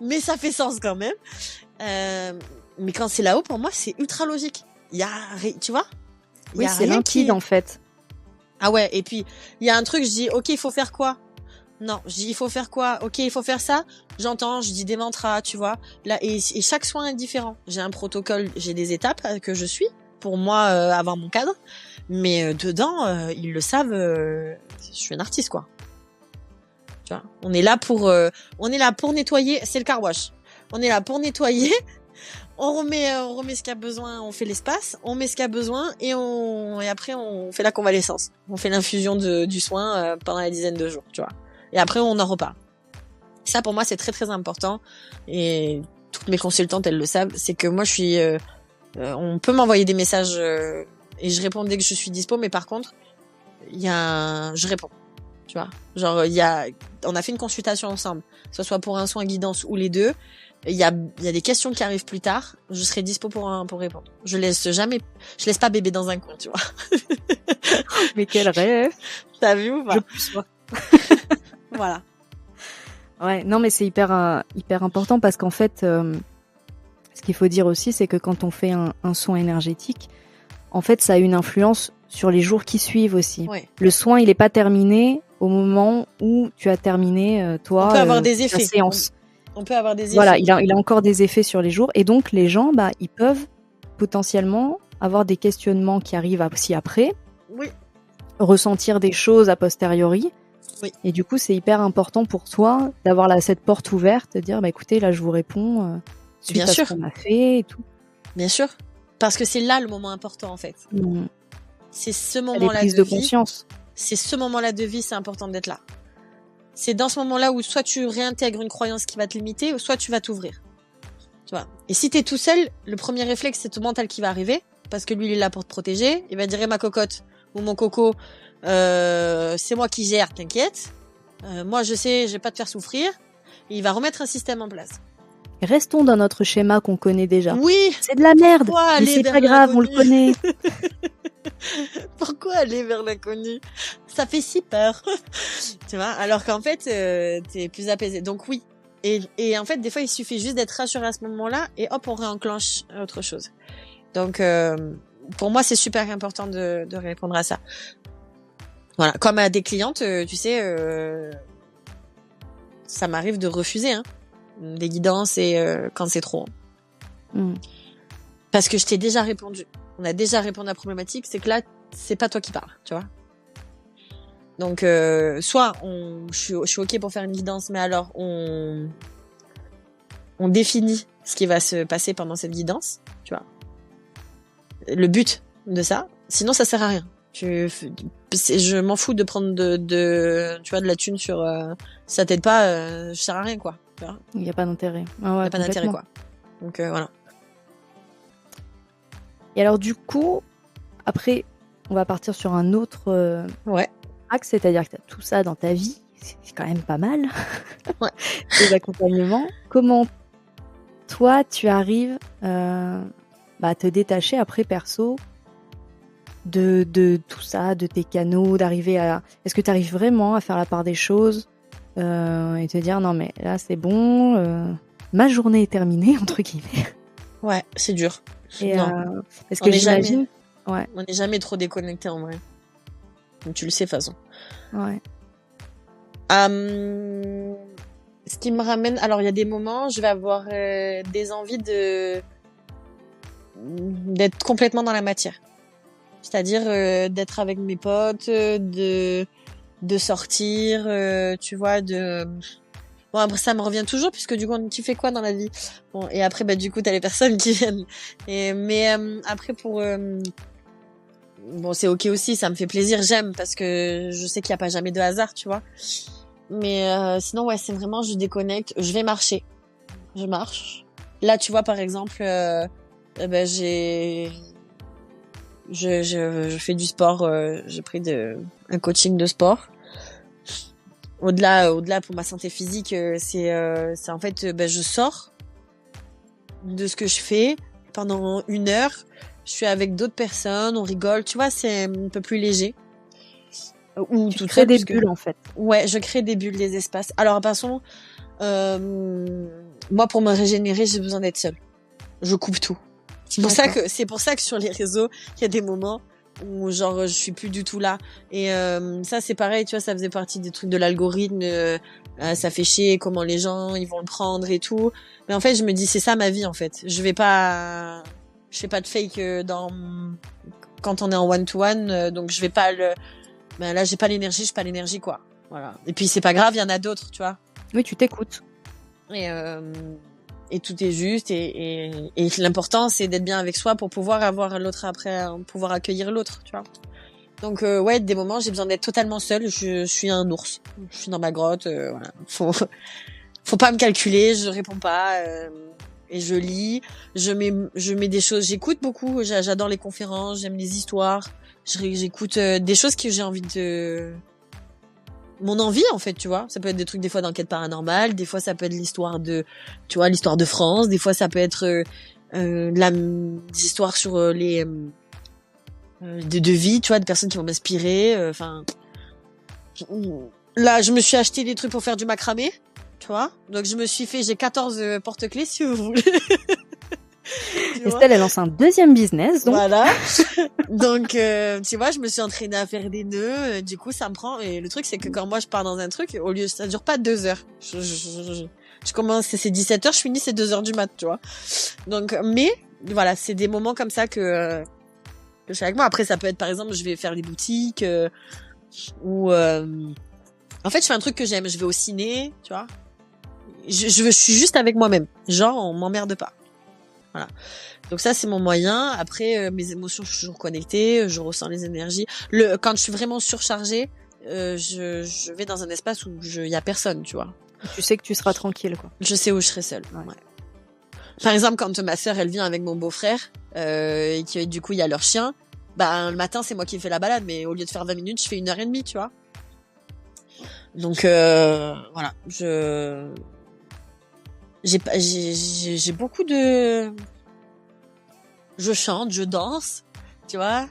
mais ça fait sens quand même. Mais quand c'est là-haut, pour moi, c'est ultra logique. Tu vois? Oui, c'est limpide en fait. Ah ouais, et puis il y a un truc, je dis ok, il faut faire quoi? Non, je dis il faut faire quoi? Ok, il faut faire ça. J'entends, je dis des mantras, tu vois. Là, et chaque soin est différent. J'ai un protocole, j'ai des étapes que je suis pour moi avoir mon cadre. Mais dedans, ils le savent. Je suis une artiste, quoi. Tu vois, on est là pour nettoyer. C'est le car wash. On est là pour nettoyer. On remet ce qu'il y a besoin, on fait l'espace, on met ce qu'il y a besoin, et après on fait la convalescence. On fait l'infusion du soin pendant la dizaine de jours, tu vois. Et après on en repart. Ça pour moi c'est très très important, et toutes mes consultantes elles le savent, c'est que moi je suis on peut m'envoyer des messages et je réponds dès que je suis dispo, mais par contre je réponds. Tu vois. Genre on a fait une consultation ensemble, que ce soit pour un soin guidance ou les deux. Il y a des questions qui arrivent plus tard, je serai dispo pour répondre. Je laisse pas bébé dans un coin, tu vois. Mais quel rêve. T'as vu ou pas? Je plus vois. Voilà. Ouais, non mais c'est hyper important, parce qu'en fait ce qu'il faut dire aussi, c'est que quand on fait un soin énergétique, en fait ça a une influence sur les jours qui suivent aussi. Ouais. Le soin, il est pas terminé au moment où tu as terminé toi on peut avoir des effets. ta séance. On peut avoir des effets. Voilà, il a encore des effets sur les jours, et donc les gens, ils peuvent potentiellement avoir des questionnements qui arrivent aussi après, oui, ressentir des choses a posteriori, oui. Et du coup c'est hyper important pour toi d'avoir cette porte ouverte, de dire écoutez, là je vous réponds suite Bien à sûr. ce qu'on a fait et tout. Bien sûr, parce que c'est là le moment important en fait. C'est ce moment-là prise de conscience. C'est ce moment-là de vie, c'est important d'être là. C'est dans ce moment-là où soit tu réintègres une croyance qui va te limiter, ou soit tu vas t'ouvrir. Tu vois. Et si t'es tout seul, le premier réflexe, c'est ton mental qui va arriver, parce que lui, il est là pour te protéger. Il va dire, ma cocotte, ou mon coco, c'est moi qui gère, t'inquiète. Moi, je sais, je vais pas te faire souffrir. Et il va remettre un système en place. Restons dans notre schéma qu'on connaît déjà. Oui. C'est de la merde, mais c'est pas grave, on le connaît. Pourquoi aller vers l'inconnu? Ça fait si peur. Tu vois, alors qu'en fait, t'es plus apaisé. Donc oui. Et en fait, des fois, il suffit juste d'être rassuré à ce moment-là, et hop, on réenclenche autre chose. Donc, pour moi, c'est super important de répondre à ça. Voilà. Comme à des clientes, tu sais, ça m'arrive de refuser, des guidances, et quand c'est trop. Parce que je t'ai déjà répondu. On a déjà répondu à la problématique, c'est que là, c'est pas toi qui parles, tu vois. Donc, soit je suis ok pour faire une guidance, mais alors on définit ce qui va se passer pendant cette guidance, tu vois. Le but de ça, sinon ça sert à rien. Je m'en fous de prendre tu vois, de la thune sur si ça t'aide pas, je sers à rien, quoi. Tu vois. Il y a pas d'intérêt. Il y a pas d'intérêt, quoi. Donc voilà. Et alors du coup, après, on va partir sur un autre axe, c'est-à-dire que tu as tout ça dans ta vie, c'est quand même pas mal. Ouais. Les accompagnements. Comment toi, tu arrives à te détacher après perso de tout ça, de tes canaux, d'arriver à... Est-ce que tu arrives vraiment à faire la part des choses et te dire non mais là c'est bon, ma journée est terminée entre guillemets. Ouais, c'est dur. Et Non, parce on que n'est j'imagine, jamais, ouais, on n'est jamais trop déconnecté en vrai. Tu le sais de toute façon. ouais, Ce qui me ramène, alors il y a des moments, je vais avoir des envies d'être complètement dans la matière. C'est-à-dire d'être avec mes potes, de sortir, tu vois, bon après ça me revient toujours puisque du coup tu fais quoi dans la vie? Bon et après bah du coup t'as les personnes qui viennent. Mais après bon c'est ok aussi, ça me fait plaisir, j'aime parce que je sais qu'il y a pas jamais de hasard, tu vois. Mais sinon ouais c'est vraiment je déconnecte, je vais marcher, je marche. Là tu vois par exemple, ben je fais du sport, j'ai pris un coaching de sport. Au-delà pour ma santé physique, c'est en fait, ben, je sors de ce que je fais pendant 1 heure. Je suis avec d'autres personnes, on rigole, tu vois, c'est un peu plus léger. Ou tu toute crées seule, des puisque bulles en fait. ouais, je crée des bulles, des espaces. Alors, de toute façon, moi, pour me régénérer, j'ai besoin d'être seule. Je coupe tout. C'est pour ça que sur les réseaux, il y a des moments où genre je suis plus du tout là. Et ça c'est pareil, tu vois, ça faisait partie des trucs de l'algorithme. Ça fait chier comment les gens ils vont le prendre et tout. Mais en fait, je me dis c'est ça ma vie en fait. Je fais pas de fake quand on est en one to one, donc je vais pas ben là j'ai pas l'énergie quoi. Voilà. Et puis c'est pas grave, il y en a d'autres, tu vois. Oui, tu t'écoutes. Et tout est juste et l'important c'est d'être bien avec soi pour pouvoir avoir l'autre après, pouvoir accueillir l'autre, tu vois. Donc ouais, des moments j'ai besoin d'être totalement seule, je suis un ours, je suis dans ma grotte, voilà. Faut pas me calculer, je réponds pas et je lis, je mets des choses, j'écoute beaucoup, j'adore les conférences, j'aime les histoires, j'écoute des choses que j'ai envie de mon envie en fait, tu vois, ça peut être des trucs des fois d'enquête paranormale, des fois ça peut être l'histoire de France, des fois ça peut être des histoires sur les de vie, tu vois, de personnes qui vont m'inspirer, enfin là je me suis acheté des trucs pour faire du macramé, tu vois, donc j'ai 14 porte-clés si vous voulez. Estelle, elle lance un deuxième business, donc. Voilà. Donc, tu vois, je me suis entraînée à faire des nœuds. Du coup, ça me prend. Et le truc, c'est que quand moi, je pars dans un truc, au lieu, ça dure pas 2 heures. Je commence, c'est 17 heures, je finis, c'est 2 heures du mat, tu vois. Donc, mais, voilà, c'est des moments comme ça que je fais avec moi. Après, ça peut être, par exemple, je vais faire des boutiques, ou, en fait, je fais un truc que j'aime. Je vais au ciné, tu vois. Je suis juste avec moi-même. Genre, on m'emmerde pas. Voilà. Donc ça c'est mon moyen. Après mes émotions, je suis toujours connectée, je ressens les énergies. Quand je suis vraiment surchargée, je vais dans un espace où il y a personne, tu vois. Tu sais que tu seras tranquille, quoi. Je sais où je serai seule. Ouais. Par exemple, quand ma sœur elle vient avec mon beau-frère et que du coup il y a leur chien, bah le matin c'est moi qui fais la balade, mais au lieu de faire 20 minutes, je fais 1h30, tu vois. Donc voilà, j'ai beaucoup de... Je chante, je danse, tu vois.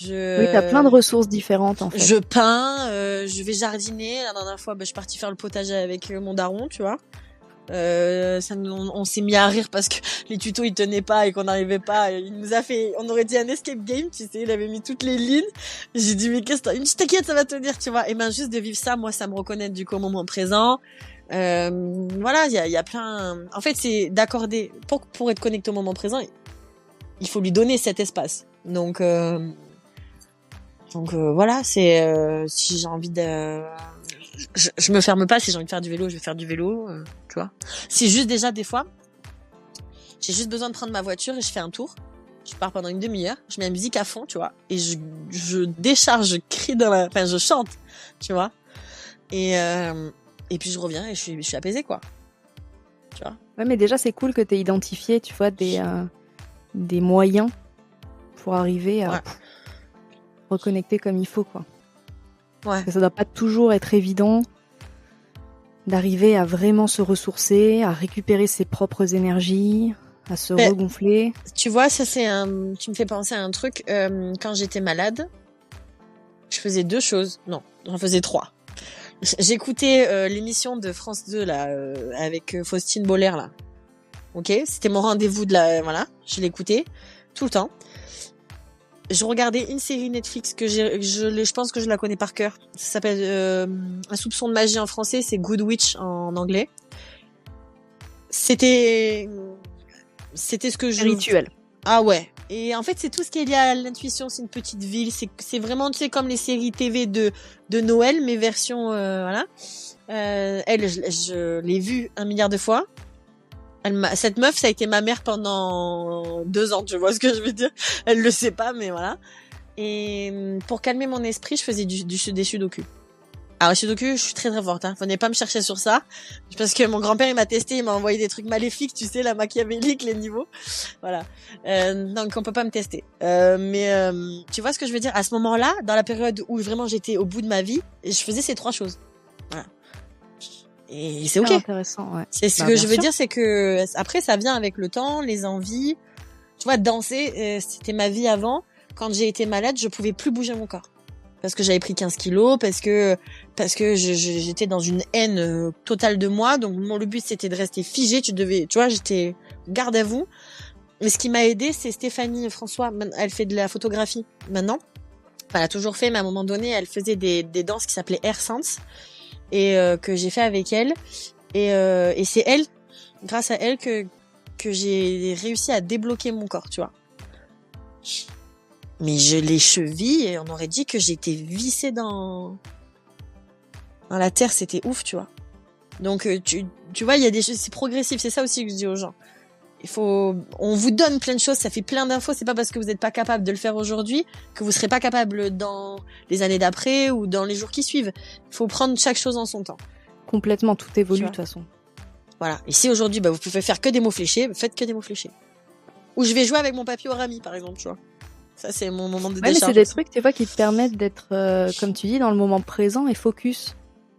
Oui, t'as plein de ressources différentes, en fait. Je peins, je vais jardiner. La dernière fois, je suis partie faire le potager avec mon daron, tu vois. On s'est mis à rire parce que les tutos ils tenaient pas et qu'on n'arrivait pas. On aurait dit un escape game, tu sais, il avait mis toutes les lignes. J'ai dit mais qu'est-ce que il me dit t'inquiète, ça va tenir, tu vois. Et ben juste de vivre ça, moi ça me reconnaît du coup au moment présent. Voilà, il y a plein. En fait, c'est d'accorder pour être connecté au moment présent, il faut lui donner cet espace. Donc voilà, c'est si j'ai envie de je me ferme pas, si j'ai envie de faire du vélo, je vais faire du vélo, tu vois. C'est juste déjà des fois j'ai juste besoin de prendre ma voiture et je fais un tour. Je pars pendant 1/2 heure, je mets la musique à fond, tu vois, et je décharge, je crie je chante, tu vois. Et puis je reviens et je suis apaisée, quoi. Tu vois. Ouais, mais déjà c'est cool que t'aies identifié, tu vois, des moyens pour arriver à reconnecter comme il faut, quoi. Ouais. Parce que ça doit pas toujours être évident d'arriver à vraiment se ressourcer, à récupérer ses propres énergies, à se regonfler. Tu vois, ça tu me fais penser à un truc. Quand j'étais malade, je faisais 2 choses. Non, j'en faisais 3. J'écoutais l'émission de France 2 là avec Faustine Boller là. Ok, c'était mon rendez-vous voilà, je l'écoutais tout le temps. Je regardais une série Netflix que je pense que je la connais par cœur. Ça s'appelle Un soupçon de magie en français, c'est Good Witch en anglais. C'était ce que Rituel. Ah ouais. Et en fait, c'est tout ce qui est lié à l'intuition. C'est une petite ville. C'est vraiment, tu sais, comme les séries TV de Noël, mais version voilà. Elle, je l'ai vue 1 milliard de fois. Cette meuf, ça a été ma mère pendant 2 ans. Tu vois ce que je veux dire? Elle le sait pas, mais voilà. Et pour calmer mon esprit, je faisais des sudoku. Alors, sudoku, je suis très très forte, hein. Venez pas me chercher sur ça. Parce que mon grand-père, il m'a testé, il m'a envoyé des trucs maléfiques, tu sais, la machiavélique, les niveaux. Voilà. Donc, on peut pas me tester. Mais tu vois ce que je veux dire? À ce moment-là, dans la période où vraiment j'étais au bout de ma vie, je faisais ces 3 choses. Voilà. Et c'est ok. Intéressant, ouais. C'est ce que je veux dire, c'est que après, ça vient avec le temps, les envies. Tu vois, danser, c'était ma vie avant. Quand j'ai été malade, je pouvais plus bouger mon corps. Parce que j'avais pris 15 kilos, parce que j'étais dans une haine totale de moi. Donc le but c'était de rester figé. Tu vois, j'étais garde à vous. Mais ce qui m'a aidé, c'est Stéphanie François. Elle fait de la photographie maintenant. Elle a toujours fait, mais à un moment donné, elle faisait des danses qui s'appelaient Air Sense et que j'ai fait avec elle. Et c'est elle, grâce à elle, que j'ai réussi à débloquer mon corps, tu vois. Mais les chevilles, et on aurait dit que j'étais vissée dans la terre, c'était ouf, tu vois. Donc tu vois, il y a des choses, c'est progressif, c'est ça aussi que je dis aux gens. On vous donne plein de choses, ça fait plein d'infos, c'est pas parce que vous n'êtes pas capable de le faire aujourd'hui que vous serez pas capable dans les années d'après ou dans les jours qui suivent. Il faut prendre chaque chose en son temps. Complètement, tout évolue de toute façon. Voilà. Et si aujourd'hui, vous pouvez faire que des mots fléchés, faites que des mots fléchés. Ou je vais jouer avec mon papier orami, par exemple, tu vois. Ça, c'est mon moment de décharge. Mais c'est des trucs, tu vois, qui te permettent d'être, comme tu dis, dans le moment présent et focus.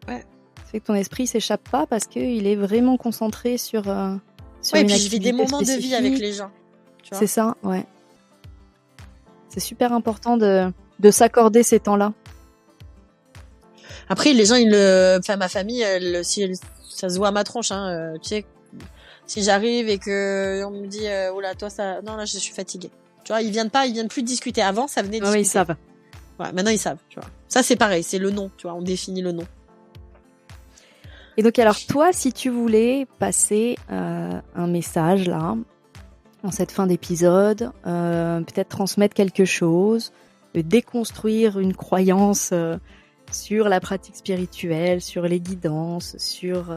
Ouais. C'est que ton esprit s'échappe pas parce qu'il est vraiment concentré sur ouais, et puis je vis des moments de vie avec les gens. Tu vois. C'est ça, ouais. C'est super important de s'accorder ces temps-là. Après, les gens, ma famille, ça se voit à ma tronche, hein. Tu sais, si j'arrive et que on me dit, oula, toi, ça, non, là, je suis fatiguée. Tu vois, ils viennent plus discuter. Avant, ça venait discuter. Oui, ils savent. Ouais, maintenant, ils savent, tu vois. Ça, c'est pareil, c'est le nom, tu vois, on définit le nom. Et donc, alors, toi, si tu voulais passer un message, là, en cette fin d'épisode, peut-être transmettre quelque chose, déconstruire une croyance sur la pratique spirituelle, sur les guidances, sur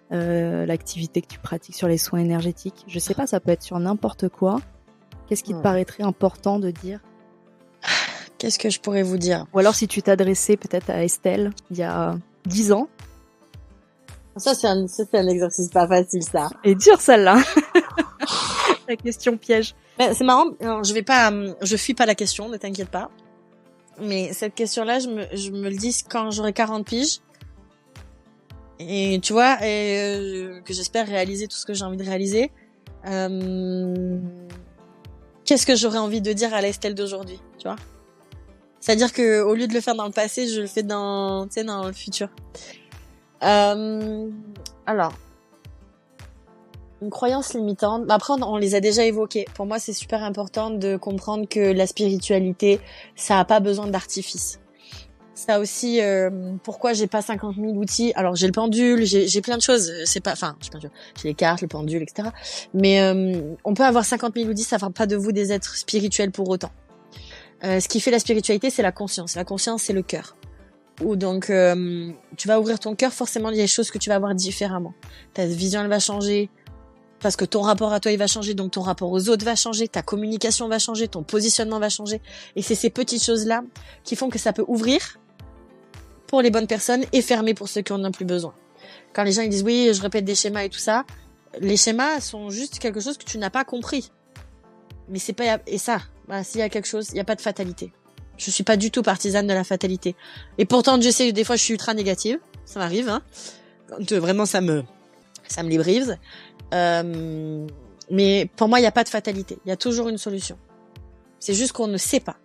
l'activité que tu pratiques, sur les soins énergétiques. Je sais pas, ça peut être sur n'importe quoi. Qu'est-ce qui te paraîtrait important de dire? Qu'est-ce que je pourrais vous dire? Ou alors si tu t'adressais peut-être à Estelle il y a 10 ans. Ça, c'est un exercice pas facile, ça. Et dur, celle-là. La question piège. Mais c'est marrant, non, je fuis pas la question, ne t'inquiète pas. Mais cette question-là, je me le dis quand j'aurai 40 piges. Et tu vois, que j'espère réaliser tout ce que j'ai envie de réaliser. Qu'est-ce que j'aurais envie de dire à l'Estelle d'aujourd'hui, tu vois? C'est-à-dire que au lieu de le faire dans le passé, je le fais dans le futur. Alors, une croyance limitante. Après, on les a déjà évoquées. Pour moi, c'est super important de comprendre que la spiritualité, ça a pas besoin d'artifice. Ça aussi, pourquoi j'ai pas 50 000 outils. Alors, j'ai le pendule, j'ai plein de choses. J'ai les cartes, le pendule, etc. Mais on peut avoir 50 000 outils, ça fera pas de vous des êtres spirituels pour autant. Ce qui fait la spiritualité, c'est la conscience. La conscience, c'est le cœur. Ou donc, tu vas ouvrir ton cœur, forcément, il y a des choses que tu vas voir différemment. Ta vision, elle va changer. Parce que ton rapport à toi, il va changer, donc ton rapport aux autres va changer, ta communication va changer, ton positionnement va changer. Et c'est ces petites choses-là qui font que ça peut ouvrir pour les bonnes personnes et fermer pour ceux qui en ont plus besoin. Quand les gens ils disent oui, je répète des schémas et tout ça, les schémas sont juste quelque chose que tu n'as pas compris. Mais c'est pas, et ça, s'il y a quelque chose, il n'y a pas de fatalité. Je suis pas du tout partisane de la fatalité. Et pourtant, Dieu sait que des fois je suis ultra négative. Ça m'arrive, hein. Quand vraiment ça me les brise. Mais pour moi, il n'y a pas de fatalité. Il y a toujours une solution. C'est juste qu'on ne sait pas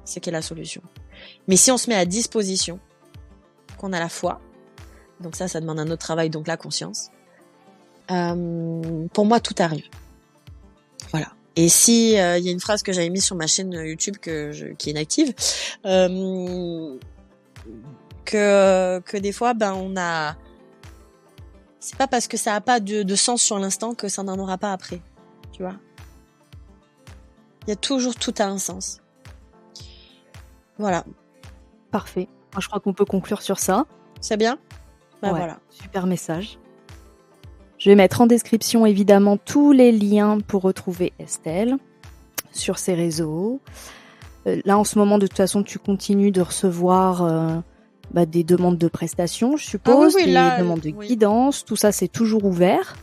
ce qu'est la solution. Mais si on se met à disposition, qu'on a la foi, donc ça demande un autre travail, donc la conscience, pour moi, tout arrive. Voilà. Et si il y a une phrase que j'avais mise sur ma chaîne YouTube qui est inactive, que des fois, on a... C'est pas parce que ça a pas de sens sur l'instant que ça n'en aura pas après. Tu vois? Il y a toujours tout a un sens. Voilà. Parfait. Je crois qu'on peut conclure sur ça. C'est bien? Ouais, Voilà. super message. Je vais mettre en description évidemment tous les liens pour retrouver Estelle sur ses réseaux. Là en ce moment de toute façon tu continues de recevoir des demandes de prestations, je suppose, des demandes de guidance, tout ça c'est toujours ouvert.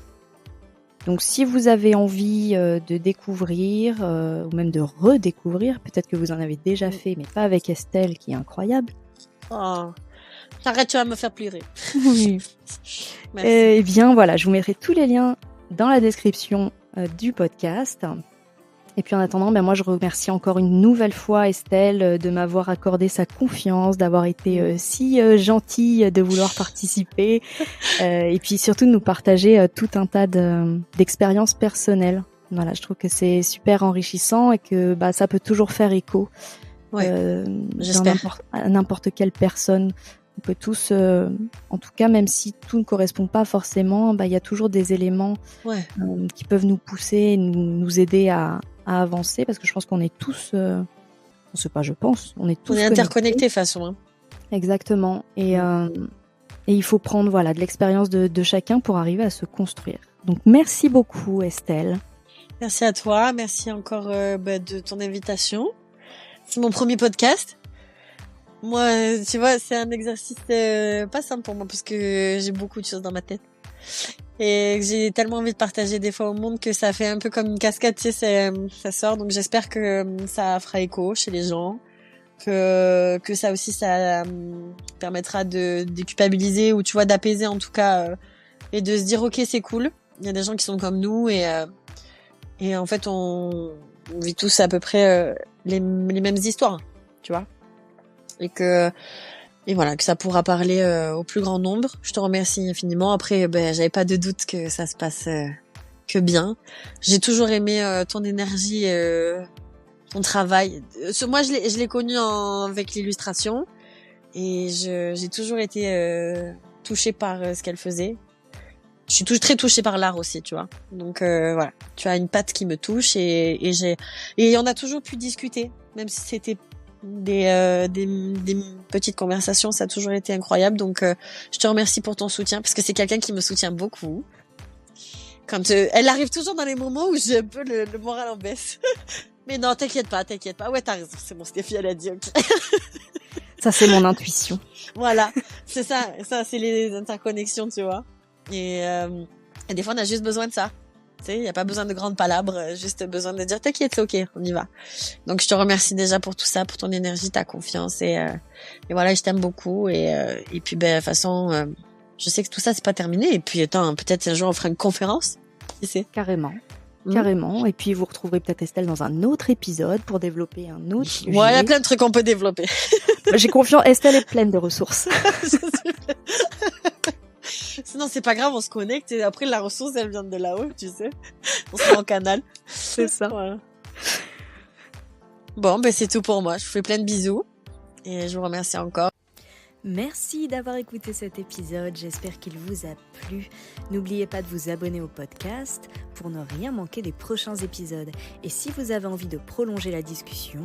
Donc si vous avez envie de découvrir ou même de redécouvrir, peut-être que vous en avez déjà fait mais pas avec Estelle qui est incroyable. Oh. Arrête, tu vas me faire pleurer. Oui. Eh bien voilà, je vous mettrai tous les liens dans la description du podcast. Et puis en attendant, moi je remercie encore une nouvelle fois Estelle de m'avoir accordé sa confiance, d'avoir été si gentille de vouloir participer et puis surtout de nous partager tout un tas d'expériences personnelles. Voilà, je trouve que c'est super enrichissant et que ça peut toujours faire écho à n'importe quelle personne. On peut tous, en tout cas, même si tout ne correspond pas forcément, il y a toujours des éléments qui peuvent nous pousser, nous aider à avancer, parce que je pense qu'on est tous, on est tous interconnectés de façon. Hein. Exactement. Et il faut prendre de l'expérience de chacun pour arriver à se construire. Donc merci beaucoup Estelle. Merci à toi, merci encore de ton invitation. C'est mon premier podcast. Moi, tu vois, c'est un exercice pas simple pour moi parce que j'ai beaucoup de choses dans ma tête. Et j'ai tellement envie de partager des fois au monde que ça fait un peu comme une cascade, tu sais, ça sort. Donc j'espère que ça fera écho chez les gens, que ça aussi ça permettra de déculpabiliser ou tu vois d'apaiser en tout cas et de se dire ok c'est cool. Il y a des gens qui sont comme nous et en fait on vit tous à peu près les mêmes histoires, tu vois. Et voilà, que ça pourra parler au plus grand nombre. Je te remercie infiniment. Après, j'avais pas de doute que ça se passe que bien. J'ai toujours aimé ton énergie, ton travail. Moi, je l'ai connu avec l'illustration et j'ai toujours été touchée par ce qu'elle faisait. Je suis très touchée par l'art aussi, tu vois. Donc voilà, tu as une patte qui me touche et on a toujours pu discuter, même si c'était des petites conversations, ça a toujours été incroyable. Donc je te remercie pour ton soutien parce que c'est quelqu'un qui me soutient beaucoup. Quand elle arrive toujours dans les moments où j'ai un peu le moral en baisse. Mais non, t'inquiète pas. Ouais, t'as raison, c'est bon, Stéphie, elle a dit ok. Ça c'est mon intuition. Voilà, c'est ça c'est les interconnexions, tu vois. Et des fois on a juste besoin de ça. Tu sais, il n'y a pas besoin de grandes palabres, juste besoin de dire t'inquiète, c'est ok, on y va. Donc je te remercie déjà pour tout ça, pour ton énergie, ta confiance et voilà, je t'aime beaucoup et puis de toute façon, je sais que tout ça c'est pas terminé et puis attends, peut-être un jour on fera une conférence, qui sait. Carrément. Et puis vous retrouverez peut-être Estelle dans un autre épisode pour développer un autre sujet. Ouais, il y a plein de trucs qu'on peut développer. J'ai confiance, Estelle est pleine de ressources. Sinon, c'est pas grave, on se connecte et après, la ressource, elle vient de là-haut, tu sais. On se met en canal. C'est ça. Voilà. Bon, c'est tout pour moi. Je vous fais plein de bisous et je vous remercie encore. Merci d'avoir écouté cet épisode, j'espère qu'il vous a plu. N'oubliez pas de vous abonner au podcast pour ne rien manquer des prochains épisodes. Et si vous avez envie de prolonger la discussion,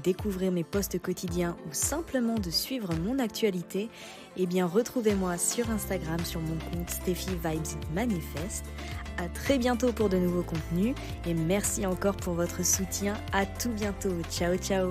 découvrir mes posts quotidiens ou simplement de suivre mon actualité, retrouvez-moi sur Instagram sur mon compte Steffi Vibes Manifest. À très bientôt pour de nouveaux contenus et merci encore pour votre soutien. À tout bientôt. Ciao ciao.